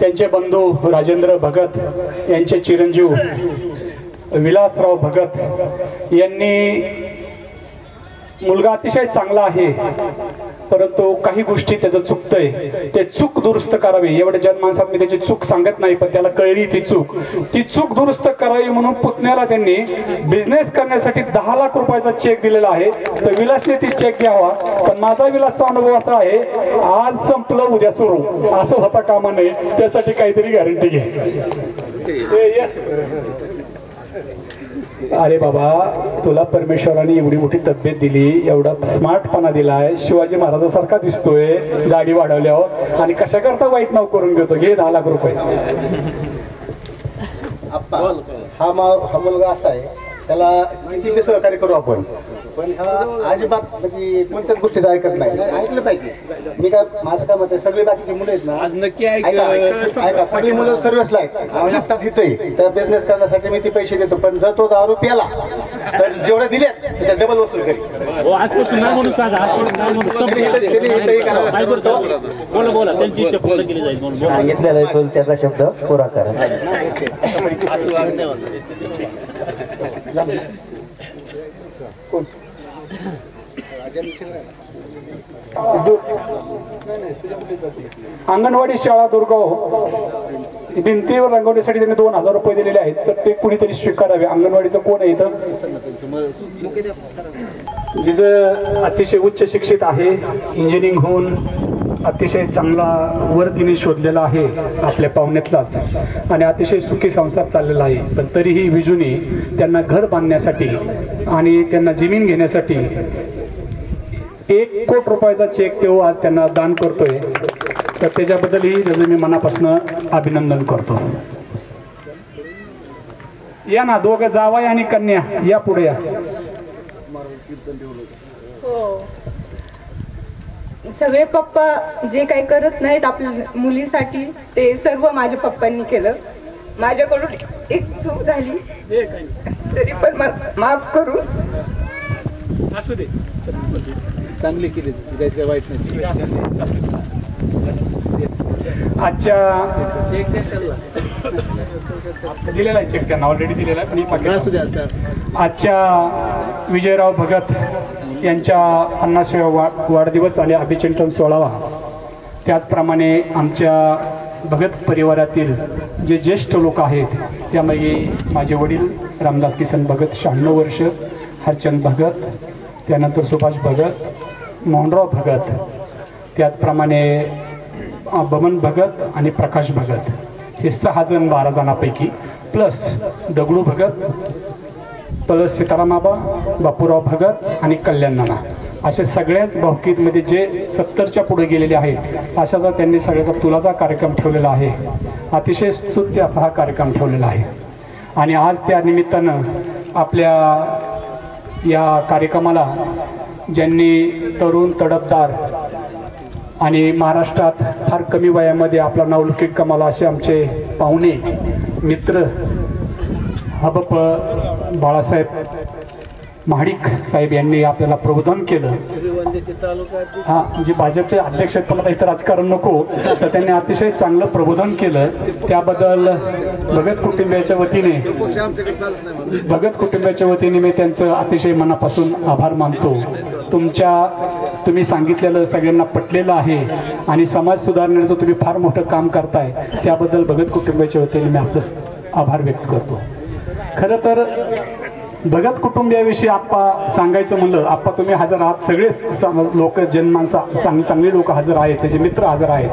त्यांचे बंधू राजेंद्र भगत यांचे चिरंजीव विलासराव भगत यांनी, मुलगा अतिशय चांगला आहे परंतु काही गोष्टी त्याचं चुकतंय, ते चूक दुरुस्त करावी. एवढ्या जन्मांसात मी त्याची चूक सांगत नाही, पण त्याला कळली ती चूक दुरुस्त करावी म्हणून पुतण्याला त्यांनी बिझनेस करण्यासाठी 10 लाख रुपयाचा चेक दिलेला आहे. तर विलासने ती चेक घ्यावा. पण माझा विलासचा अनुभव असा आहे, आज संपलं उद्या सुरू असं होता कामा नये, त्यासाठी काहीतरी गॅरंटी घे. अरे बाबा, तुला परमेश्वराने एवढी मोठी तब्येत दिली, एवढा स्मार्टपणा दिलाय, शिवाजी महाराजासारखा दिसतोय दाढी वाढवल्यावर, आणि कशा करता वाईट नाव करून घेतो. घे 10 लाख रुपये. हा मुलगा असा आहे, त्याला किती बी सहकार्य करू आपण, पण हा अजिबात म्हणजे कोणत्याच गोष्टीचं ऐकत नाही. ऐकलं पाहिजे. मी काय, माझं काय मत आहे, सगळी बाकीची मुलं आहेत ना, आज नक्की ऐका, सगळी मुलं सर्व्हिसला आहेत, एकटाच इथं त्या बिझनेस करण्यासाठी मी ती पैसे देतो, पण जर तो दारू प्याला तर जेवढे दिले त्याच्या डबल वसूल करी. सांगितलेला आहे त्याचा शब्द पुरा करा. अंगणवाडी शाळा दुर्गाव भिंतीवर रंगवण्यासाठी त्यांनी 2000 रुपये दिलेले आहेत, तर ते कुणीतरी स्वीकारावे. अंगणवाडीचं कोण आहे इथं? जिचं अतिशय उच्च शिक्षित आहे, इंजिनिअरिंग होऊन अतिशय चांगला वर तिने शोधलेला आहे आपल्या पाहुण्यातलाच, आणि अतिशय सुखी संसार चाललेला आहे. पण तरीही विजूने त्यांना घर बांधण्यासाठी आणि त्यांना जमीन घेण्यासाठी 1 कोटी रुपयाचा चेक तो आज त्यांना दान करतोय. तर त्याच्याबद्दलही त्याचं मी मनापासून अभिनंदन करतो. या ना दोघं जावई आणि कन्या, या पुढे या. हो, सगळे पप्पा जे काही करत नाहीत आपल्या मुलीसाठी ते सर्व माझ्या पप्पांनी केलं. माझ्याकडून एक चूक झाली तरी पण माफ करून असू दे, चांगली केली, वाईट नाही. आजच्या दिलेला आहे चेक, त्यांना ऑलरेडी दिलेला आहे. आजच्या विजयराव भगत यांच्या 50व्या वाढदिवस आणि अभिचिंतन 16वा, त्याचप्रमाणे आमच्या भगत परिवारातील जे ज्येष्ठ लोक आहेत त्यामध्ये माझे वडील रामदास किसन भगत 96 वर्ष, हरचंद भगत, त्यानंतर सुभाष भगत, मोहनराव भगत, त्याचप्रमाणे बमन भगत आणि प्रकाश भगत, हे 6 जण 12 जणांपैकी, प्लस दगडू भगत, प्लस सीतारामाबा, बापूराव भगत आणि कल्याण नाना, असे सगळ्याच भावकीमध्ये जे 70च्या पुढे गेलेले आहेत अशाचा त्यांनी सगळ्याचा तुलाचा कार्यक्रम ठेवलेला आहे. अतिशय स्तुत्य असा हा कार्यक्रम ठेवलेला आहे. आणि आज त्या निमित्तानं आपल्या या कार्यक्रमाला ज्यांनी तरुण तडफदार आणि महाराष्ट्रात फार कमी वयामध्ये आपला नावलौकिक कमावला असे आमचे पाहुणे मित्र हबप बाळासाहेब महाडिक साहेब यांनी आपल्याला प्रबोधन केलं. हा, जे भाजपचे अध्यक्ष आहेत, पण इथं राजकारण नको, तर त्यांनी अतिशय चांगलं प्रबोधन केलं. त्याबद्दल भगत कुटुंबियाच्या वतीने मी त्यांचं अतिशय मनापासून आभार मानतो. तुम्ही सांगितलेलं सगळ्यांना पटलेलं आहे आणि समाज सुधारण्याचं तुम्ही फार मोठं काम करताय, त्याबद्दल भगत कुटुंबियाच्या वतीने मी आपलं आभार व्यक्त करतो. खरं तर भगत कुटुंबियाविषयी आप्पा सांगायचं म्हणलं, आप्पा तुम्ही हजर आहात, सगळेच लोक जनमानसा चांगली लोक हजर आहेत, त्याचे मित्र हजर आहेत,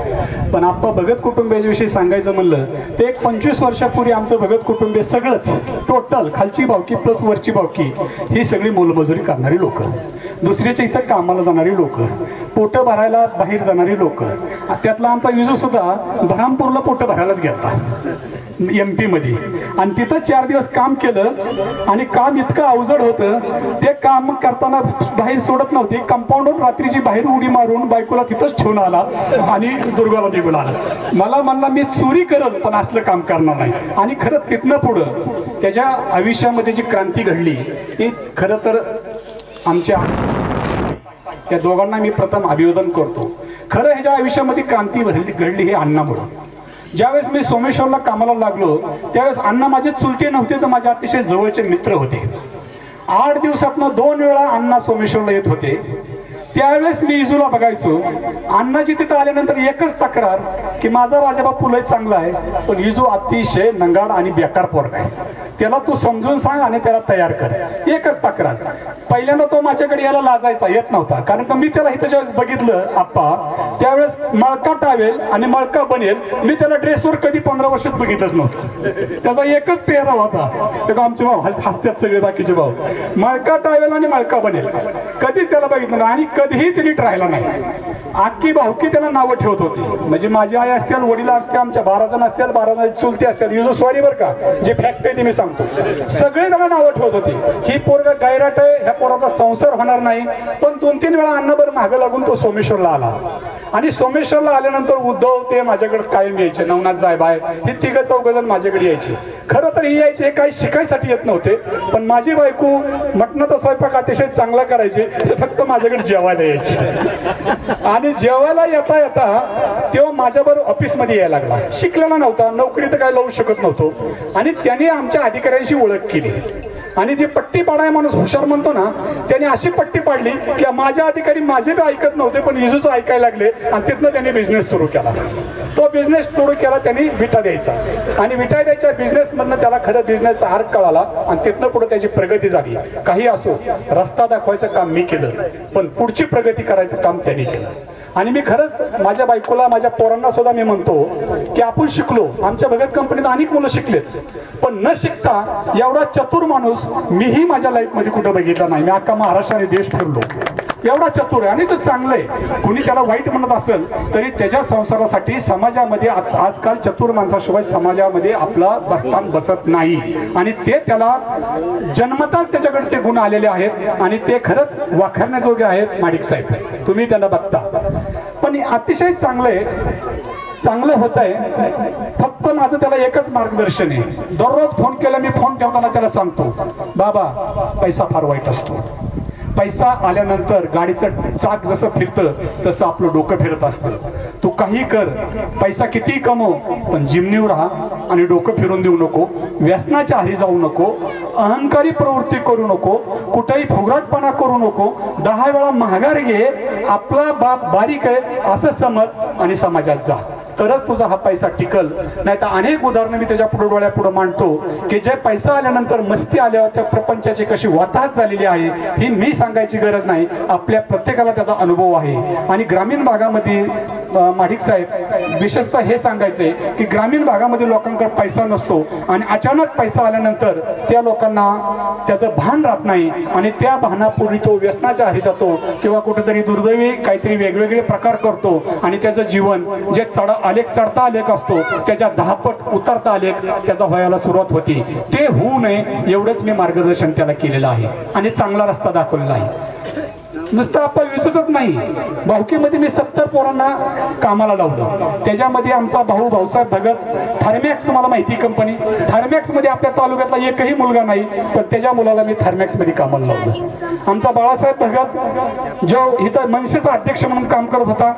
पण आप्पा भगत कुटुंबियाविषयी सांगायचं म्हणलं ते एक 25 वर्षापूर्वी आमचं भगत कुटुंबीय सगळंच टोटल खालची भावकी प्लस वरची भावकी ही सगळी मोलमजुरी करणारी लोक, दुसऱ्याच्या इथं कामाला जाणारी लोक, पोटं भरायला बाहेर जाणारी लोक. त्यातला आमचा विजू सुद्धा बऱ्हामपूरला पोटं भरायलाच गेला MP मध्ये, आणि तिथं 4 दिवस काम केलं आणि काम इतकं अवजड होतं, ते काम करताना बाहेर सोडत नव्हते, कंपाऊंडवर रात्रीची बाहेर उडी मारून बायकोला तिथंच ठेवून आला आणि दुर्गाला निघून आला. मला म्हणला मी चोरी करत पण असलं काम करणार नाही. आणि खरं तिथनं पुढं त्याच्या आयुष्यामध्ये जी क्रांती घडली ती खरं तर आमच्या त्या दोघांना मी प्रथम अभिवादन करतो. खरं ह्याच्या आयुष्यामध्ये क्रांती घडली हे अण्णामुळं. ज्यावेळेस मी सोमेश्वरला कामाला लागलो त्यावेळेस अण्णा माझे चुलते नव्हते, तर माझे अतिशय जवळचे मित्र होते. 8 दिवसातनं 2 वेळा अण्णा सोमेश्वरला येत होते. त्यावेळेस मी इजूला बघायचो. अण्णाची तिथं आल्यानंतर एकच तक्रार की माझा राजाबापू लय चांगला आहे, पण इजू अतिशय नंगाड आणि बेकार पोरगा आहे, त्याला तू समजून सांग आणि त्याला तयार कर. एकच तक्रार. पहिल्यांदा तो माझ्याकडे यायला लाजायचा, येत नव्हता, कारण का मी त्याला इथं ज्यावेळेस बघितलं आप्पा त्यावेळेस मळका टावेल आणि मळका बनेल, मी त्याला ड्रेसवर कधी 15 वर्षात बघितलंच नव्हतं. त्याचा एकच पेहराव होता. तेव्हा आमचे भाऊ हसत्यात सगळे बाकीचे भाऊ, मळका टावेल आणि मळका बनेल, कधीच त्याला बघितलं नाही आणि कधीही तिने राहिला नाही. आखी भावकी त्याला नावं ठेवत होती. म्हणजे माझी आई असतील, वडील असतील, आमच्या 12 जण असतील, 12 जण चुलती असतील, युजो सॉरी बरं का, जे फॅक्ट आहे ते मी सांगतो, सगळे त्याला नावं ठेवत होती. ही पोरगा गायराट आहे, ह्या पोराचा संसार होणार नाही. पण 2-3 वेळा अण्णाभर मागं लागून तो सोमेश्वरला आला. आणि सोमेश्वरला आल्यानंतर उद्धव ते माझ्याकडे कायम यायचे, नवनाथ जायबाय हे 3-4 जण माझ्याकडे यायचे. खरं तर ही यायचे काही शिकायसाठी येत नव्हते, पण माझी बायको मटणाचा स्वयंपाक अतिशय चांगला करायचे, ते फक्त माझ्याकडे जेवायला यायचे. आणि जेवायला येता येता तेव्हा माझ्याबरोबर ऑफिसमध्ये यायला लागला. शिकलेला नव्हता, नोकरी तर काय लावू शकत नव्हतो, आणि त्याने आमच्या अधिकाऱ्यांशी ओळख केली. आणि जी पट्टी पाडाय माणूस हुशार म्हणतो ना, त्याने अशी पट्टी पाडली की माझ्या अधिकारी माझे बी ऐकत नव्हते पण विजूचं ऐकायला लागले आणि तिथनं त्यांनी बिझनेस सुरू केला. तो बिझनेस सुरू केला त्यांनी विटा द्यायचा आणि विटा द्यायच्या बिझनेस मधनं त्याला खरं बिझनेसचा अर्थ कळाला आणि तिथनं पुढे त्याची प्रगती झाली. काही असो, रस्ता दाखवायचं काम मी केलं पण पुढची प्रगती करायचं काम त्यांनी केलं. आणि मी खरंच माझ्या बायकोला माझ्या पोरांना सुद्धा मी म्हणतो की आपण शिकलो, आमच्या भगत कंपनीत अनेक मुलं शिकलेत पण न शिकता एवढा चतुर माणूस मीही माझ्या लाईफ मध्ये कुठं बघितला नाही. मी अख्खा महाराष्ट्र आणि देश फिरलो, एवढा चतुर आहे आणि तो चांगलं आहे. कुणी त्याला वाईट म्हणत असेल तरी त्याच्या संसारासाठी समाजामध्ये आजकाल चतुर माणसाशिवाय समाजामध्ये आपला बस्तान बसत नाही आणि ते त्याला जन्मताच त्याच्याकडे ते गुण आलेले आहेत आणि ते खरंच वाखाणण्याजोगे आहेत. माडिक साहेब तुम्ही त्यांना बघता पण अतिशय चांगलं आहे, चांगलं होत आहे. फक्त माझं त्याला एकच मार्गदर्शन आहे, दररोज फोन केला मी फोन ठेवताना त्याला सांगतो बाबा पैसा फार वाईट असतो. पैसा आल्यानंतर गाडीचं चाक जसं फिरतं तसं आपलं डोकं फिरत असतं. तू काही कर, पैसा कितीही कमव पण जिमनीवर राहा आणि डोकं फिरून देऊ नको, व्यसनाच्या आहारी जाऊ नको, अहंकारी प्रवृत्ती करू नको, कुठेही फुगराटपणा करू नको, 10 वेळा महागार घे, आपला बाप बारीक आहे असं समज आणि समाजात जा, तरच तुझा हा पैसा टिकल. नाही तर अनेक उदाहरणं मी त्याच्या पुढे डोळ्यापुढे मांडतो की जे पैसा आल्यानंतर मस्ती आल्यावर त्या प्रपंचाची कशी वाताहत झालेली आहे ही मी सांगायची गरज नाही, आपल्या प्रत्येकाला त्याचा अनुभव आहे. आणि ग्रामीण भागामध्ये माडिक साहेब विशेषतः हे सांगायचे की ग्रामीण भागामध्ये लोकांकडे पैसा नसतो आणि अचानक पैसा आल्यानंतर त्या लोकांना त्याचं भान राहत नाही आणि त्या भानापूर्वी तो व्यसनाच्या आहारी जातो किंवा कुठेतरी दुर्दैवी काहीतरी वेगवेगळे प्रकार करतो आणि त्याचं जीवन जे चढता आलेख असतो त्याच्या 10 पट उतरता आलेख त्याचा व्हायला सुरुवात होती. ते होऊ नये एवढंच मी मार्गदर्शन त्याला केलेलं आहे आणि चांगला रस्ता दाखवलेला आहे. नुसतं आपण विसूच नाही, भाऊकीमध्ये मी 70 पोरांना कामाला लावलं. त्याच्यामध्ये आमचा भाऊ भाऊसाहेब भगत थर्मॅक्स, तुम्हाला माहिती कंपनी थर्मॅक्स मध्ये आपल्या तालुक्यातला एकही मुलगा नाही पण त्याच्या मुलाला मी थर्मॅक्स मध्ये कामाला लावलं. आमचा बाळासाहेब भगत जो इथं मनसेचा अध्यक्ष म्हणून काम करत होता,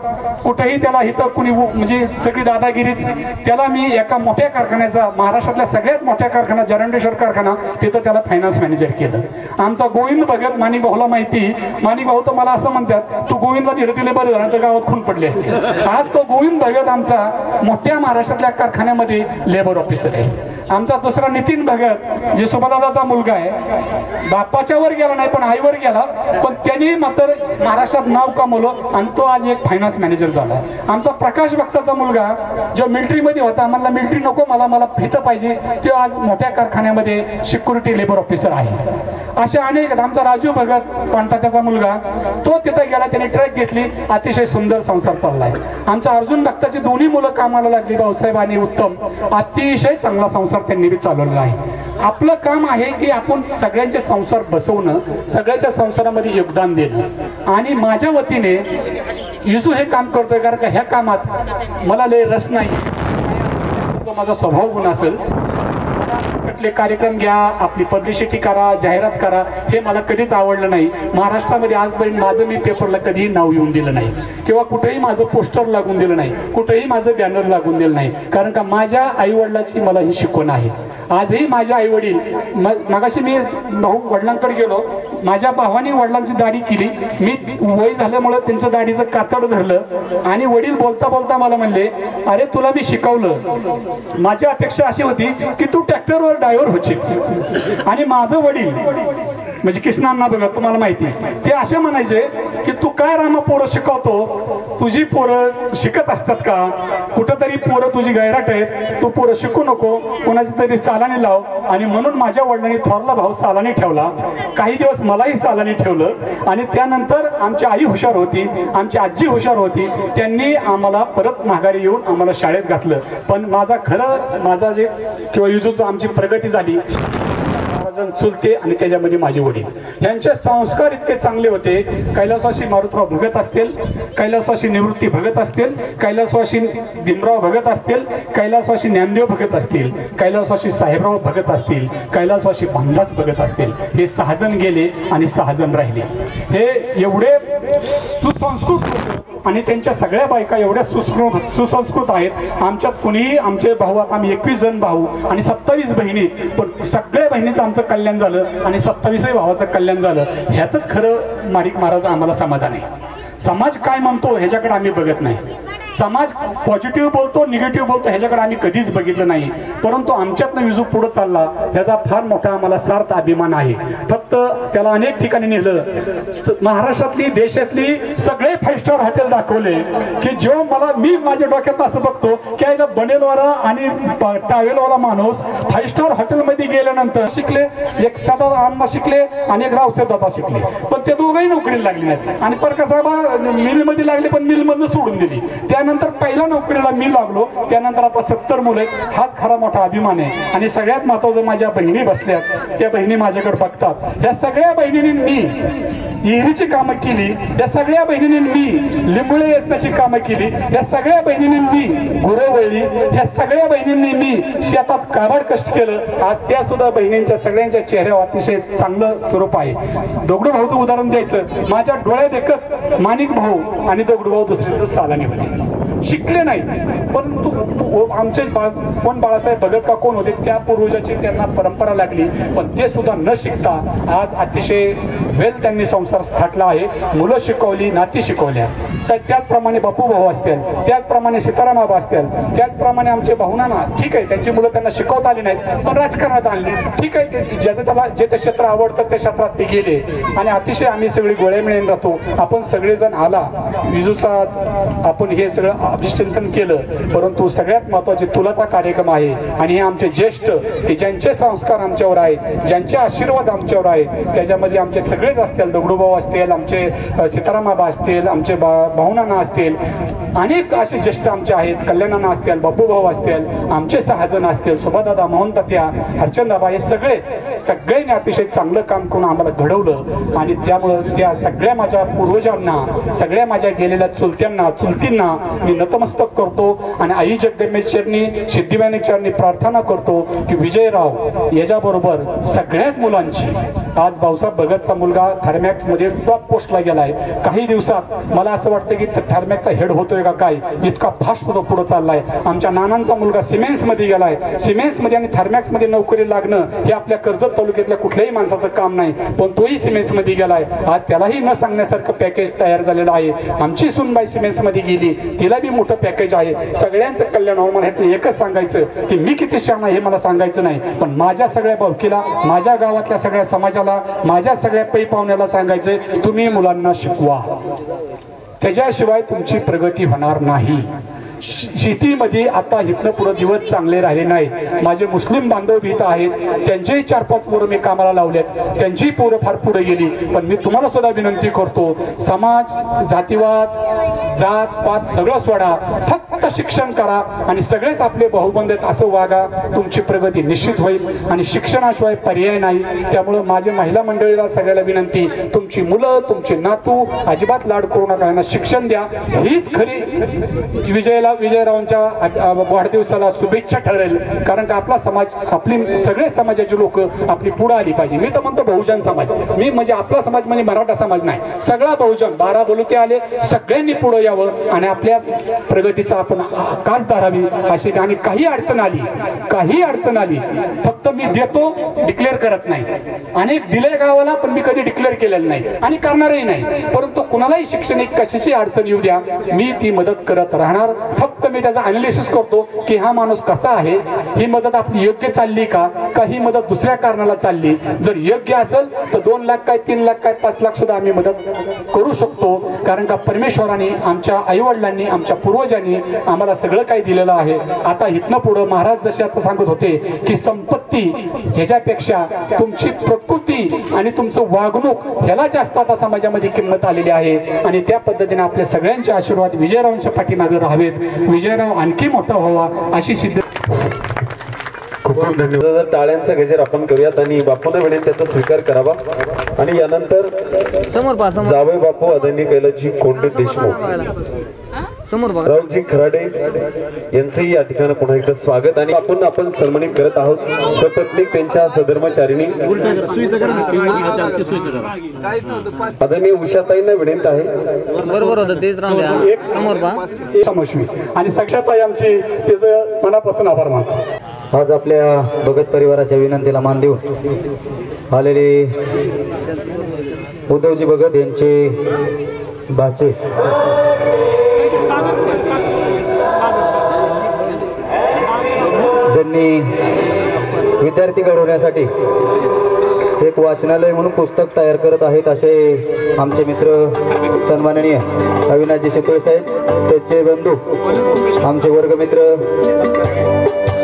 कुठेही त्याला इथं कुणी म्हणजे सगळी दादागिरीच, त्याला मी एका मोठ्या कारखान्याचा, महाराष्ट्रातल्या सगळ्यात मोठ्या कारखाना जरंडेश्वर कारखाना, तिथं त्याला फायनान्स मॅनेजर केलं. आमचा गोविंद भगत, माणिक भाऊला माहिती, माणिक भाऊ तर मला असं म्हणतात तू गोविंदला धीरतीले बरं झालं तर गावात खून पडली असते. आज तो गोविंद भगत आमचा मोठ्या महाराष्ट्रातल्या कारखान्यामध्ये लेबर ऑफिसर आहे. आमचा दुसरा नितीन भगत जे सुभादादाचा मुलगा आहे, बापाच्या वर गेला नाही पण आईवर गेला, पण त्यांनी मात्र महाराष्ट्रात नाव कमवलं आणि तो आज एक फायनान्स मॅनेजर झाला. आमचा प्रकाश भक्ताचा मुलगा जो मिलिटरीमध्ये होता, मला मिलिटरी नको, मला फितं पाहिजे, तो आज मोठ्या कारखान्यामध्ये सिक्युरिटी लेबर ऑफिसर आहे. असे अनेक. आमचा राजू भगत पांटाचा मुलगा, तो तिथे गेला, त्याने ट्रक घेतली, अतिशय सुंदर संसार चाललाय. आमच्या अर्जुन भक्ताची दोन्ही मुलं कामाला लागली, भाऊसाहेब आणि उत्तम, अतिशय चांगला संसार त्यांनी बी चालवलेला आहे. आपलं काम आहे की आपण सगळ्यांचे संसार बसवणं, सगळ्याच्या संसारामध्ये योगदान देणं. आणि माझ्या वतीने युजू हे काम करतोय कारण का ह्या कामात मला लय रस नाही, माझा स्वभाव गुण असेल. कुठले कार्यक्रम घ्या, आपली पब्लिसिटी करा, जाहिरात करा, हे मला कधीच आवडलं नाही. महाराष्ट्रामध्ये आजपर्यंत माझं मी पेपरला कधीही नाव येऊन दिलं नाही किंवा कुठेही माझं पोस्टर लागून दिलं नाही, कुठेही माझं बॅनर लागून दिलं नाही. कारण का माझ्या आईवडिलाची मला ही शिकवण आहे. आजही माझे आई वडील, मगाशी मी भाऊ वडिलांकडे गेलो, माझ्या भावाने वडिलांची दाढी केली, मी वय झाल्यामुळे त्यांचं दाढीचं कातड धरलं आणि वडील बोलता बोलता मला म्हणले, अरे तुला मी शिकवलं, माझी अपेक्षा अशी होती की तू ट्रॅक्टरवर ड्रायव्हर होशील. आणि माझं वडील म्हणजे किसनांना बघा, तुम्हाला माहिती, ते असे म्हणायचे की तू काय रामा पोरं शिकवतो, तुझी पोरं शिकत असतात का, कुठंतरी पोरं तुझी गैराट आहेत, तू पोरं शिकू नको, कोणाची तरी सालानी लाव. आणि म्हणून माझ्या वडिलांनी थोरला भाऊ सालानी ठेवला, काही दिवस मलाही सालानी ठेवलं. आणि त्यानंतर आमची आई हुशार होती, आमची आजी हुशार होती, त्यांनी आम्हाला परत माघारी येऊन आम्हाला शाळेत घातलं. पण माझा जे किंवा युजूचं आमची प्रगती झाली, चुलते आणि त्याच्यामध्ये माझे वडील, यांचे संस्कार इतके चांगले होते. कैलासवासी मारुतराव भगत असतील, कैलासवासी निवृत्ती भगत असतील, कैलासवासी भीमराव भगत असतील, कैलासवासी ज्ञानदेव भगत असतील, कैलासवासी साहेबराव भगत असतील, कैलासवासी भानदास भगत असतील, हे 6 जण गेले आणि 6 जण राहिले. हे एवढे सुसंस्कृत आणि त्यांच्या सगळ्या बायका एवढ्या सुसंस्कृत आहेत. आमच्यात कुणीही आमचे भाऊ, आता आम्ही 21 जण भाऊ आणि 27 बहिणी, पण सगळ्या बहिणीचं आमचं कल्याण झालं आणि 27 भावाचं कल्याण झालं. ह्यातच खरं माडिक महाराज आम्हाला समाधान आहे. समाज काय म्हणतो ह्याच्याकडे आम्ही बघत नाही. समाज पॉझिटिव्ह बोलतो, निगेटिव्ह बोलतो, ह्याच्याकडे आम्ही कधीच बघितलं नाही. परंतु आमच्यातनं विजू पुढे चालला ह्याचा फार मोठा आम्हाला सार्थ अभिमान आहे. फक्त त्याला अनेक ठिकाणी नेलं. महाराष्ट्रातली, देशातली सगळे 5 स्टार हॉटेल दाखवले की जेव्हा मी माझ्या डोक्यात असं बघतो की एकदा बनेलवाला आणि टावेलवाला माणूस 5 स्टार हॉटेलमध्ये गेल्यानंतर शिकले, एक साधा अण्णा शिकले आणि एक रावसाहेब दादा शिकले, पण ते दोघंही नोकरीला लागले नाहीत. आणि परकासाहेब मिलमध्ये लागले पण मिलमधनं सोडून दिली. त्यानंतर पहिल्या नोकरीला मी लागलो, त्यानंतर आता 70 मुलं आहेत. हाच खरा मोठा अभिमान आहे. आणि सगळ्यात महत्वाचं माझ्या बहिणी बसल्यात, त्या बहिणी माझ्याकडे बघतात. या सगळ्या बहिणींनी मी विहिरीची कामं केली, या सगळ्या बहिणींनी मी लिंबुळे वेचण्याची कामं केली, या सगळ्या बहिणींनी मी गुरं वळली, या सगळ्या बहिणींनी मी शेतात काबाड कष्ट केलं. आज त्या सुद्धा बहिणींच्या सगळ्यांच्या चेहऱ्यावर अतिशय चांगलं स्वरूप आहे. दगडू भाऊचं उदाहरण द्यायचं, माझ्या डोळ्यात एकच माणिक भाऊ आणि दगडू भाऊ दुसरीच सालानी होते. शिकले नाही, परंतु आमचे कोण बाळासाहेब भगत का कोण होते, त्या पूर्वजाची त्यांना परंपरा लागली, पण ते सुद्धा न शिकता आज अतिशय वेल त्यांनी संसार थाटला आहे. मुलं शिकवली, नाती शिकवल्या. तर त्याचप्रमाणे बापू भाऊ असतील, त्याचप्रमाणे सीताराम बाबा असतील, त्याचप्रमाणे आमचे भाऊनाना, ठीक आहे त्यांची मुलं त्यांना शिकवता आली नाहीत पण राजकारणात आणली, ठीक आहे, ज्याचं त्याला जे ते क्षेत्र आवडतं त्या क्षेत्रात ते गेले. आणि अतिशय आम्ही सगळी गोळ्या मिळून राहतो. आपण सगळेजण आला विजूचा आपण हे सगळं अभिचिंतन केलं, परंतु सगळ्यात महत्वाचे तुलाचा कार्यक्रम आहे. आणि हे आमचे ज्येष्ठ की ज्यांचे संस्कार आमच्यावर आहेत, ज्यांचे आशीर्वाद आमच्यावर आहेत, त्याच्यामध्ये आमचे सगळेच असतील, दगडूभाऊ असतील, आमचे सीताराम बाबा असतील, आमचे भाऊनाना असतील, अनेक असे ज्येष्ठ आमचे आहेत, कल्याणाना असतील, बापू भाऊ असतील, आमचे 6 जण असतील, सुभादादा, मोहन तात्या, हरचंदाबा, हे सगळ्यांनी अतिशय चांगलं काम करून आम्हाला घडवलं. आणि त्यामुळं त्या सगळ्या माझ्या पूर्वजांना, सगळ्या माझ्या गेलेल्या चुलत्यांना, चुलतींना मी नतमस्तक करतो. आणि आई जगदंबेश्वरनी, सिद्धिविनायकचरणी प्रार्थना करतो की विजयराव याच्याबरोबर सगळ्याच मुलांची, आज भाऊसाहेब भगतचा मुलगा थर्मॅक्स मध्ये टॉप पोस्टला गेलाय. काही दिवसात मला असं वाटतं की थर्मॅक्सचा हेड होतोय का काय, इतका फास्ट तो पुढे चाललाय. आमच्या नानांचा मुलगा सिमेन्स मध्ये गेलाय. सिमेन्स मध्ये आणि थर्मॅक्स मध्ये नोकरी लागणं हे आपल्या कर्जत तालुक्यातल्या कुठल्याही माणसाचं काम नाही, पण तोही सिमेन्स मध्ये गेलाय. आज त्यालाही न सांगण्यासारखं पॅकेज तयार झालेलं आहे. आमची सुनबाई सिमेन्स मध्ये गेली, तिला बी मोठं पॅकेज आहे. सगळ्यांचं कल्याण होणार. मला एकच सांगायचं की मी किती शहाण आहे हे मला सांगायचं नाही, पण माझ्या सगळ्या भावकीला, माझ्या गावातल्या सगळ्या समाजाला, माझ्या सगळ्या पै पाहुण्याला सांगायचंय, तुम्ही मुलांना शिकवा, त्याच्याशिवाय तुमची प्रगती होणार नाही. शेतीमध्ये आता इथनं पुढे दिवस चांगले राहिले नाही. माझे मुस्लिम बांधव भीत आहेत, त्यांचेही 4-5 पोरं मी कामाला लावलेत, त्यांची पोरं फार पुढे गेली. पण मी तुम्हाला सुद्धा विनंती करतो, समाज, जातीवाद, जात पात सगळं सोडा, फक्त शिक्षण करा आणि सगळेच आपले भाऊबंद आहेत असं वागा, तुमची प्रगती निश्चित होईल. आणि शिक्षणाशिवाय पर्याय नाही. त्यामुळे माझ्या महिला मंडळीला सगळ्याला विनंती, तुमची मुलं, तुमचे नातू अजिबात लाड करू नका, यांना शिक्षण द्या. हीच खरी विजयरावांच्या वाढदिवसाला शुभेच्छा ठरेल. कारण का आपला समाज, आपली सगळे समाजाचे लोक आपली पुढे आली पाहिजे. मी तर म्हणतो बहुजन समाज, मी म्हणजे आपला समाज म्हणजे मराठा समाज नाही, सगळा बहुजन, 12 बोलते आले, सगळ्यांनी पुढे यावं आणि आपल्या प्रगतीचा आपण कास धरावी अशी. आणि काही अडचण आली फक्त मी देतो, डिक्लेअर करत नाही. अनेक दिले गावाला, पण मी कधी डिक्लेअर केलेलं नाही आणि करणारही नाही. परंतु कुणालाही शैक्षणिक कशाची अडचण येऊ द्या, मी ती मदत करत राहणार. फक्त मी त्याचा अनालिसिस करतो की हा माणूस कसा आहे, ही मदत आपली योग्य चालली का, ही मदत दुसऱ्या कारणाला चालली. जर योग्य असेल तर 2 लाख काय, 3 लाख काय, 5 लाख सुद्धा आम्ही मदत करू शकतो. कारण का परमेश्वराने, आमच्या आईवडिलांनी, आमच्या पूर्वजांनी आम्हाला सगळं काही दिलेलं आहे. आता इथनं पुढं महाराज जसे आता सांगत होते की संपत्ती ह्याच्यापेक्षा तुमची प्रकृती आणि तुमचं वागणूक ह्याला जास्त आता समाजामध्ये किंमत आलेली आहे. आणि त्या पद्धतीने आपल्या सगळ्यांचे आशीर्वाद विजयरावांच्या पाठीमागे राहावेत, विजयराव आणखी मोठा व्हावा अशी सिद्ध. खूप खूप धन्यवाद. टाळ्यांचा गजर आपण करूयात आणि बापूंना वेळेत त्याचा स्वीकार करावा. आणि यानंतर जावई बापू आदरणीय कैलासजी कोंडे देशमुख राहुलजी खराडे यांचंही या ठिकाणी पुन्हा एकदा स्वागत आणि आपण सन्मानित करत आहोत सपत्नीक त्यांच्या सहधर्मचारिणी आदरणीय उषाताईंना विनंती आहे बरोबर होतं तेच समोर आणि साक्षाताई आमची त्याचं मनापासून आभार मानतो। आज आपल्या भगत परिवाराच्या विनंतीला मान देऊन आलेले उद्धवजी भगत यांचे भाचे ज्यांनी विद्यार्थी घडवण्यासाठी एक वाचनालय म्हणून पुस्तक तयार करत आहेत असे आमचे मित्र सन्माननीय अविनाशजी शितोळे साहेब, त्याचे बंधू आमचे वर्गमित्र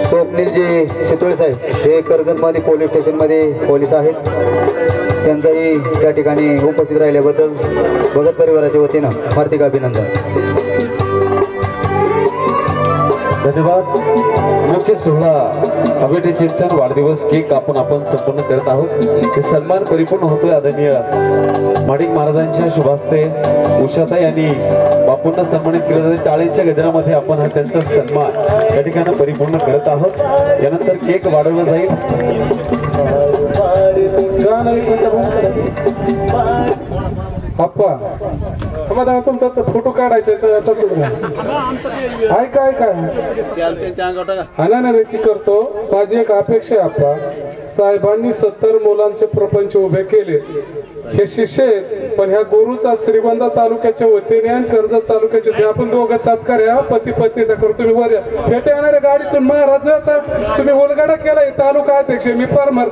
स्वप्नीलजी शितोळे साहेब, हे कर्जतमध्ये पोलीस स्टेशनमध्ये पोलीस आहेत, त्यांचाही त्या ठिकाणी उपस्थित राहिल्याबद्दल भगत परिवाराच्या वतीनं हार्दिक अभिनंदन। धन्यवाद। मुख्य सोहळा अभिटे चिंतन वाढदिवस केक कापून आपण संपन्न करत आहोत। हे सन्मान परिपूर्ण होतोय आदरणीय माडिक महाराजांच्या शुभास्ते उषाताई यांनी बापूंना सन्मानित केलं जाते। टाळीच्या गजरामध्ये आपण हा त्यांचा सन्मान या ठिकाणी परिपूर्ण करत आहोत। यानंतर केक वाढवला जाईल। अप्पा तुम्हाला तुमचा फोटो काढायचा ऐका नक्की करतो। माझी एक अपेक्षा आहे अप्पा, साहेबांनी 70 मुलांचे प्रपंच उभे केले, हे शिष्य आहेत, पण ह्या गुरुचा श्रीगोंदा तालुक्याच्या वतीने आणि कर्जत तालुक्याच्या आपण दोघं सत्कार या पती पत्नीचा करू। तुम्ही वर फेटे येणाऱ्या गाडीतून महाराज जातात, तुम्ही उलगाडा केलाय तालुका अध्यक्ष, मी परमार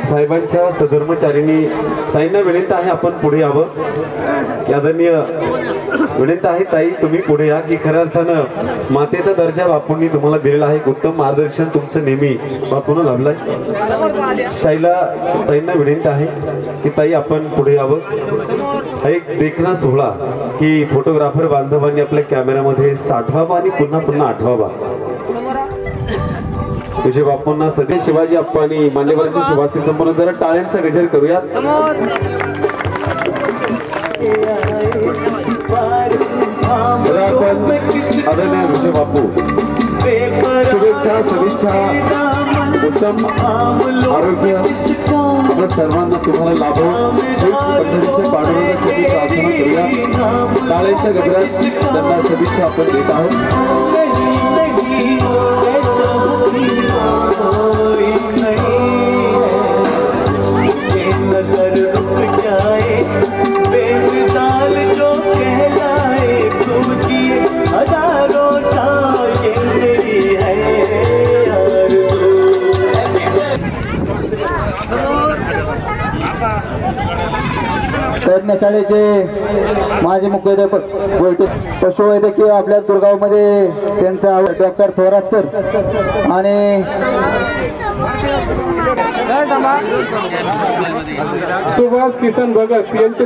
साहेबांच्या सधर्मचारिणी ताईंना विनंती आहे आपण पुढे यावं। आदरणीय विनंती आहे ताई तुम्ही पुढे या की खऱ्या अर्थानं मातेचा दर्जा बापूंनी तुम्हाला दिलेला आहे। उत्तम मार्गदर्शन तुमचं नेहमी बापूंना लाभलंय। शाईला ताईंना विनंती आहे की ताई आपण पुढे यावं। एक देखणा सोहळा की फोटोग्राफर बांधवांनी आपल्या कॅमेऱ्यामध्ये साठवावा आणि पुन्हा पुन्हा आठवावा। तुझे बापूंना सध्या शिवाजी अप्पा आणि मान्यवरांची शुभारती संपन्न जरा टाळ्यांचा गजर करूया। आदरणीय विजय बापू शुभेच्छा सदिच्छा उत्तम आरोग्य आपल्या सर्वांना तुम्हाला लाभो पद्धतीचे पांडुरंगासाठी प्रार्थना करूया। टाळ्यांच्या गजरात त्यांना सदिच्छा आपण देत आहोत। शाळेचे माजी मुख्याध्यापक पशुवैद्यकीय आपल्या दुर्गावमध्ये त्यांचा डॉक्टर थोरात सर आणि सुभाष किसन भगत यांचे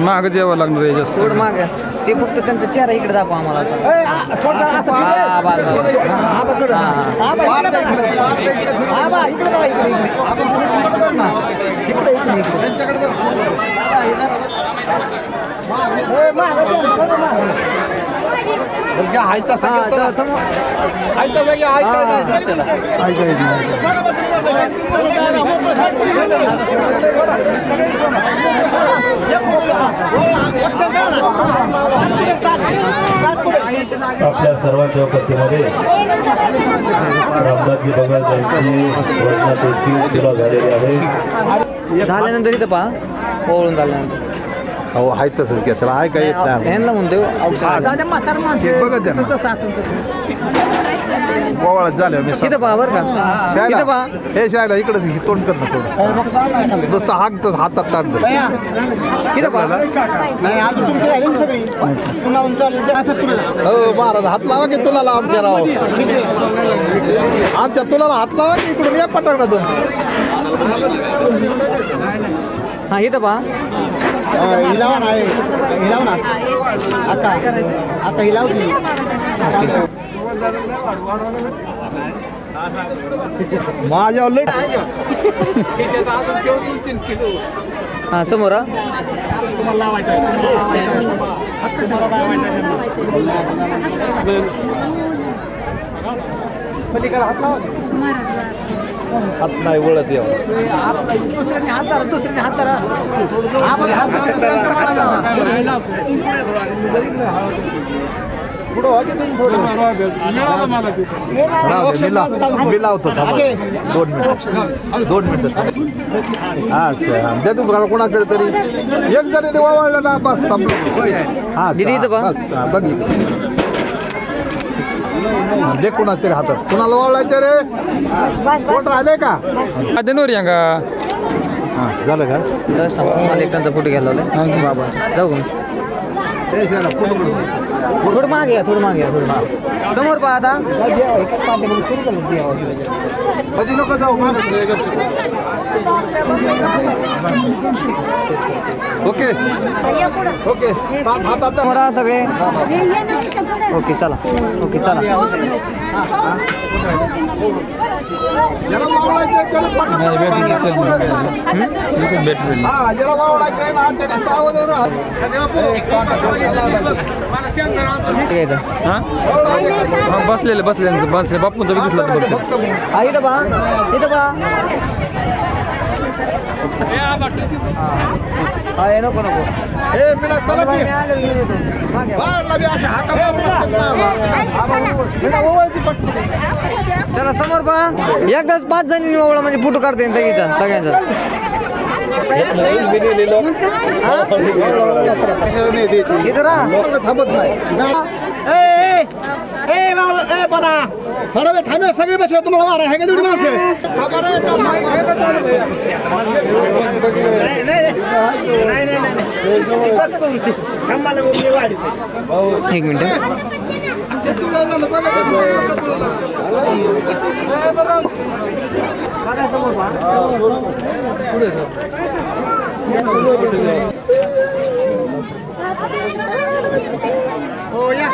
माग जेव्हा लागणार आहे जास्त माग ते फक्त त्यांचा चेहरा इकडे दाखवा आम्हाला। आपल्या सर्वांच्या उपस्थितीमध्ये रामदासजी बघाल यांची वजनापेक्षी तुला झालेली आहे। झाल्यानंतर इथं पहा ओळून झाल्यानंतर हो आहे तसंच घ्या त्याला आहे काय येत नाही ह्यांना म्हणतो गोवाळात झालं मी इथं पहा बरं का इथं पहा हे शाळेला इकडे तोंड कर ना थोडं नुसतं हात हातात ताट इथं पहा हो महाराज हात लावा की तुला आमच्या राव आमच्या तुला हात लावा की इकडून या पटाकडातून हा इथं पहा हिलावा ना अक्का हिलावती माझ्या हा समोर हात नाही वळत येऊ दुसऱ्याने हात धरा दुसऱ्याने हात धरा मी लावतो 2 मिनिट हा दे तू कोणाकडे तरी एक जरी वावळलं ना बस हा बघ दे कोणा तरी हातात कुणाला वावळायचं रे कोण राहिले का हा झालं का मला एकटांचा फोटो घ्यायला लावलाय बाबा जाऊ थोडं मागे या थोडं मागे या थोडं मागे समोर पहा आता नको जाऊ ओके ओके समोर सगळे ओके चला ओके चला बसलेले बसले बापूंचा बघितलं इथं बा इथं बा नको नको चला समोर पहा एकदाच 5 जणी ओवळा म्हणजे फोटो काढता येईल सगळ्यांचा इथं राहा थांबत नाही सगळे बस तुम्हाला मारा आहे का तेवढी माणसं एक मिनिट हो या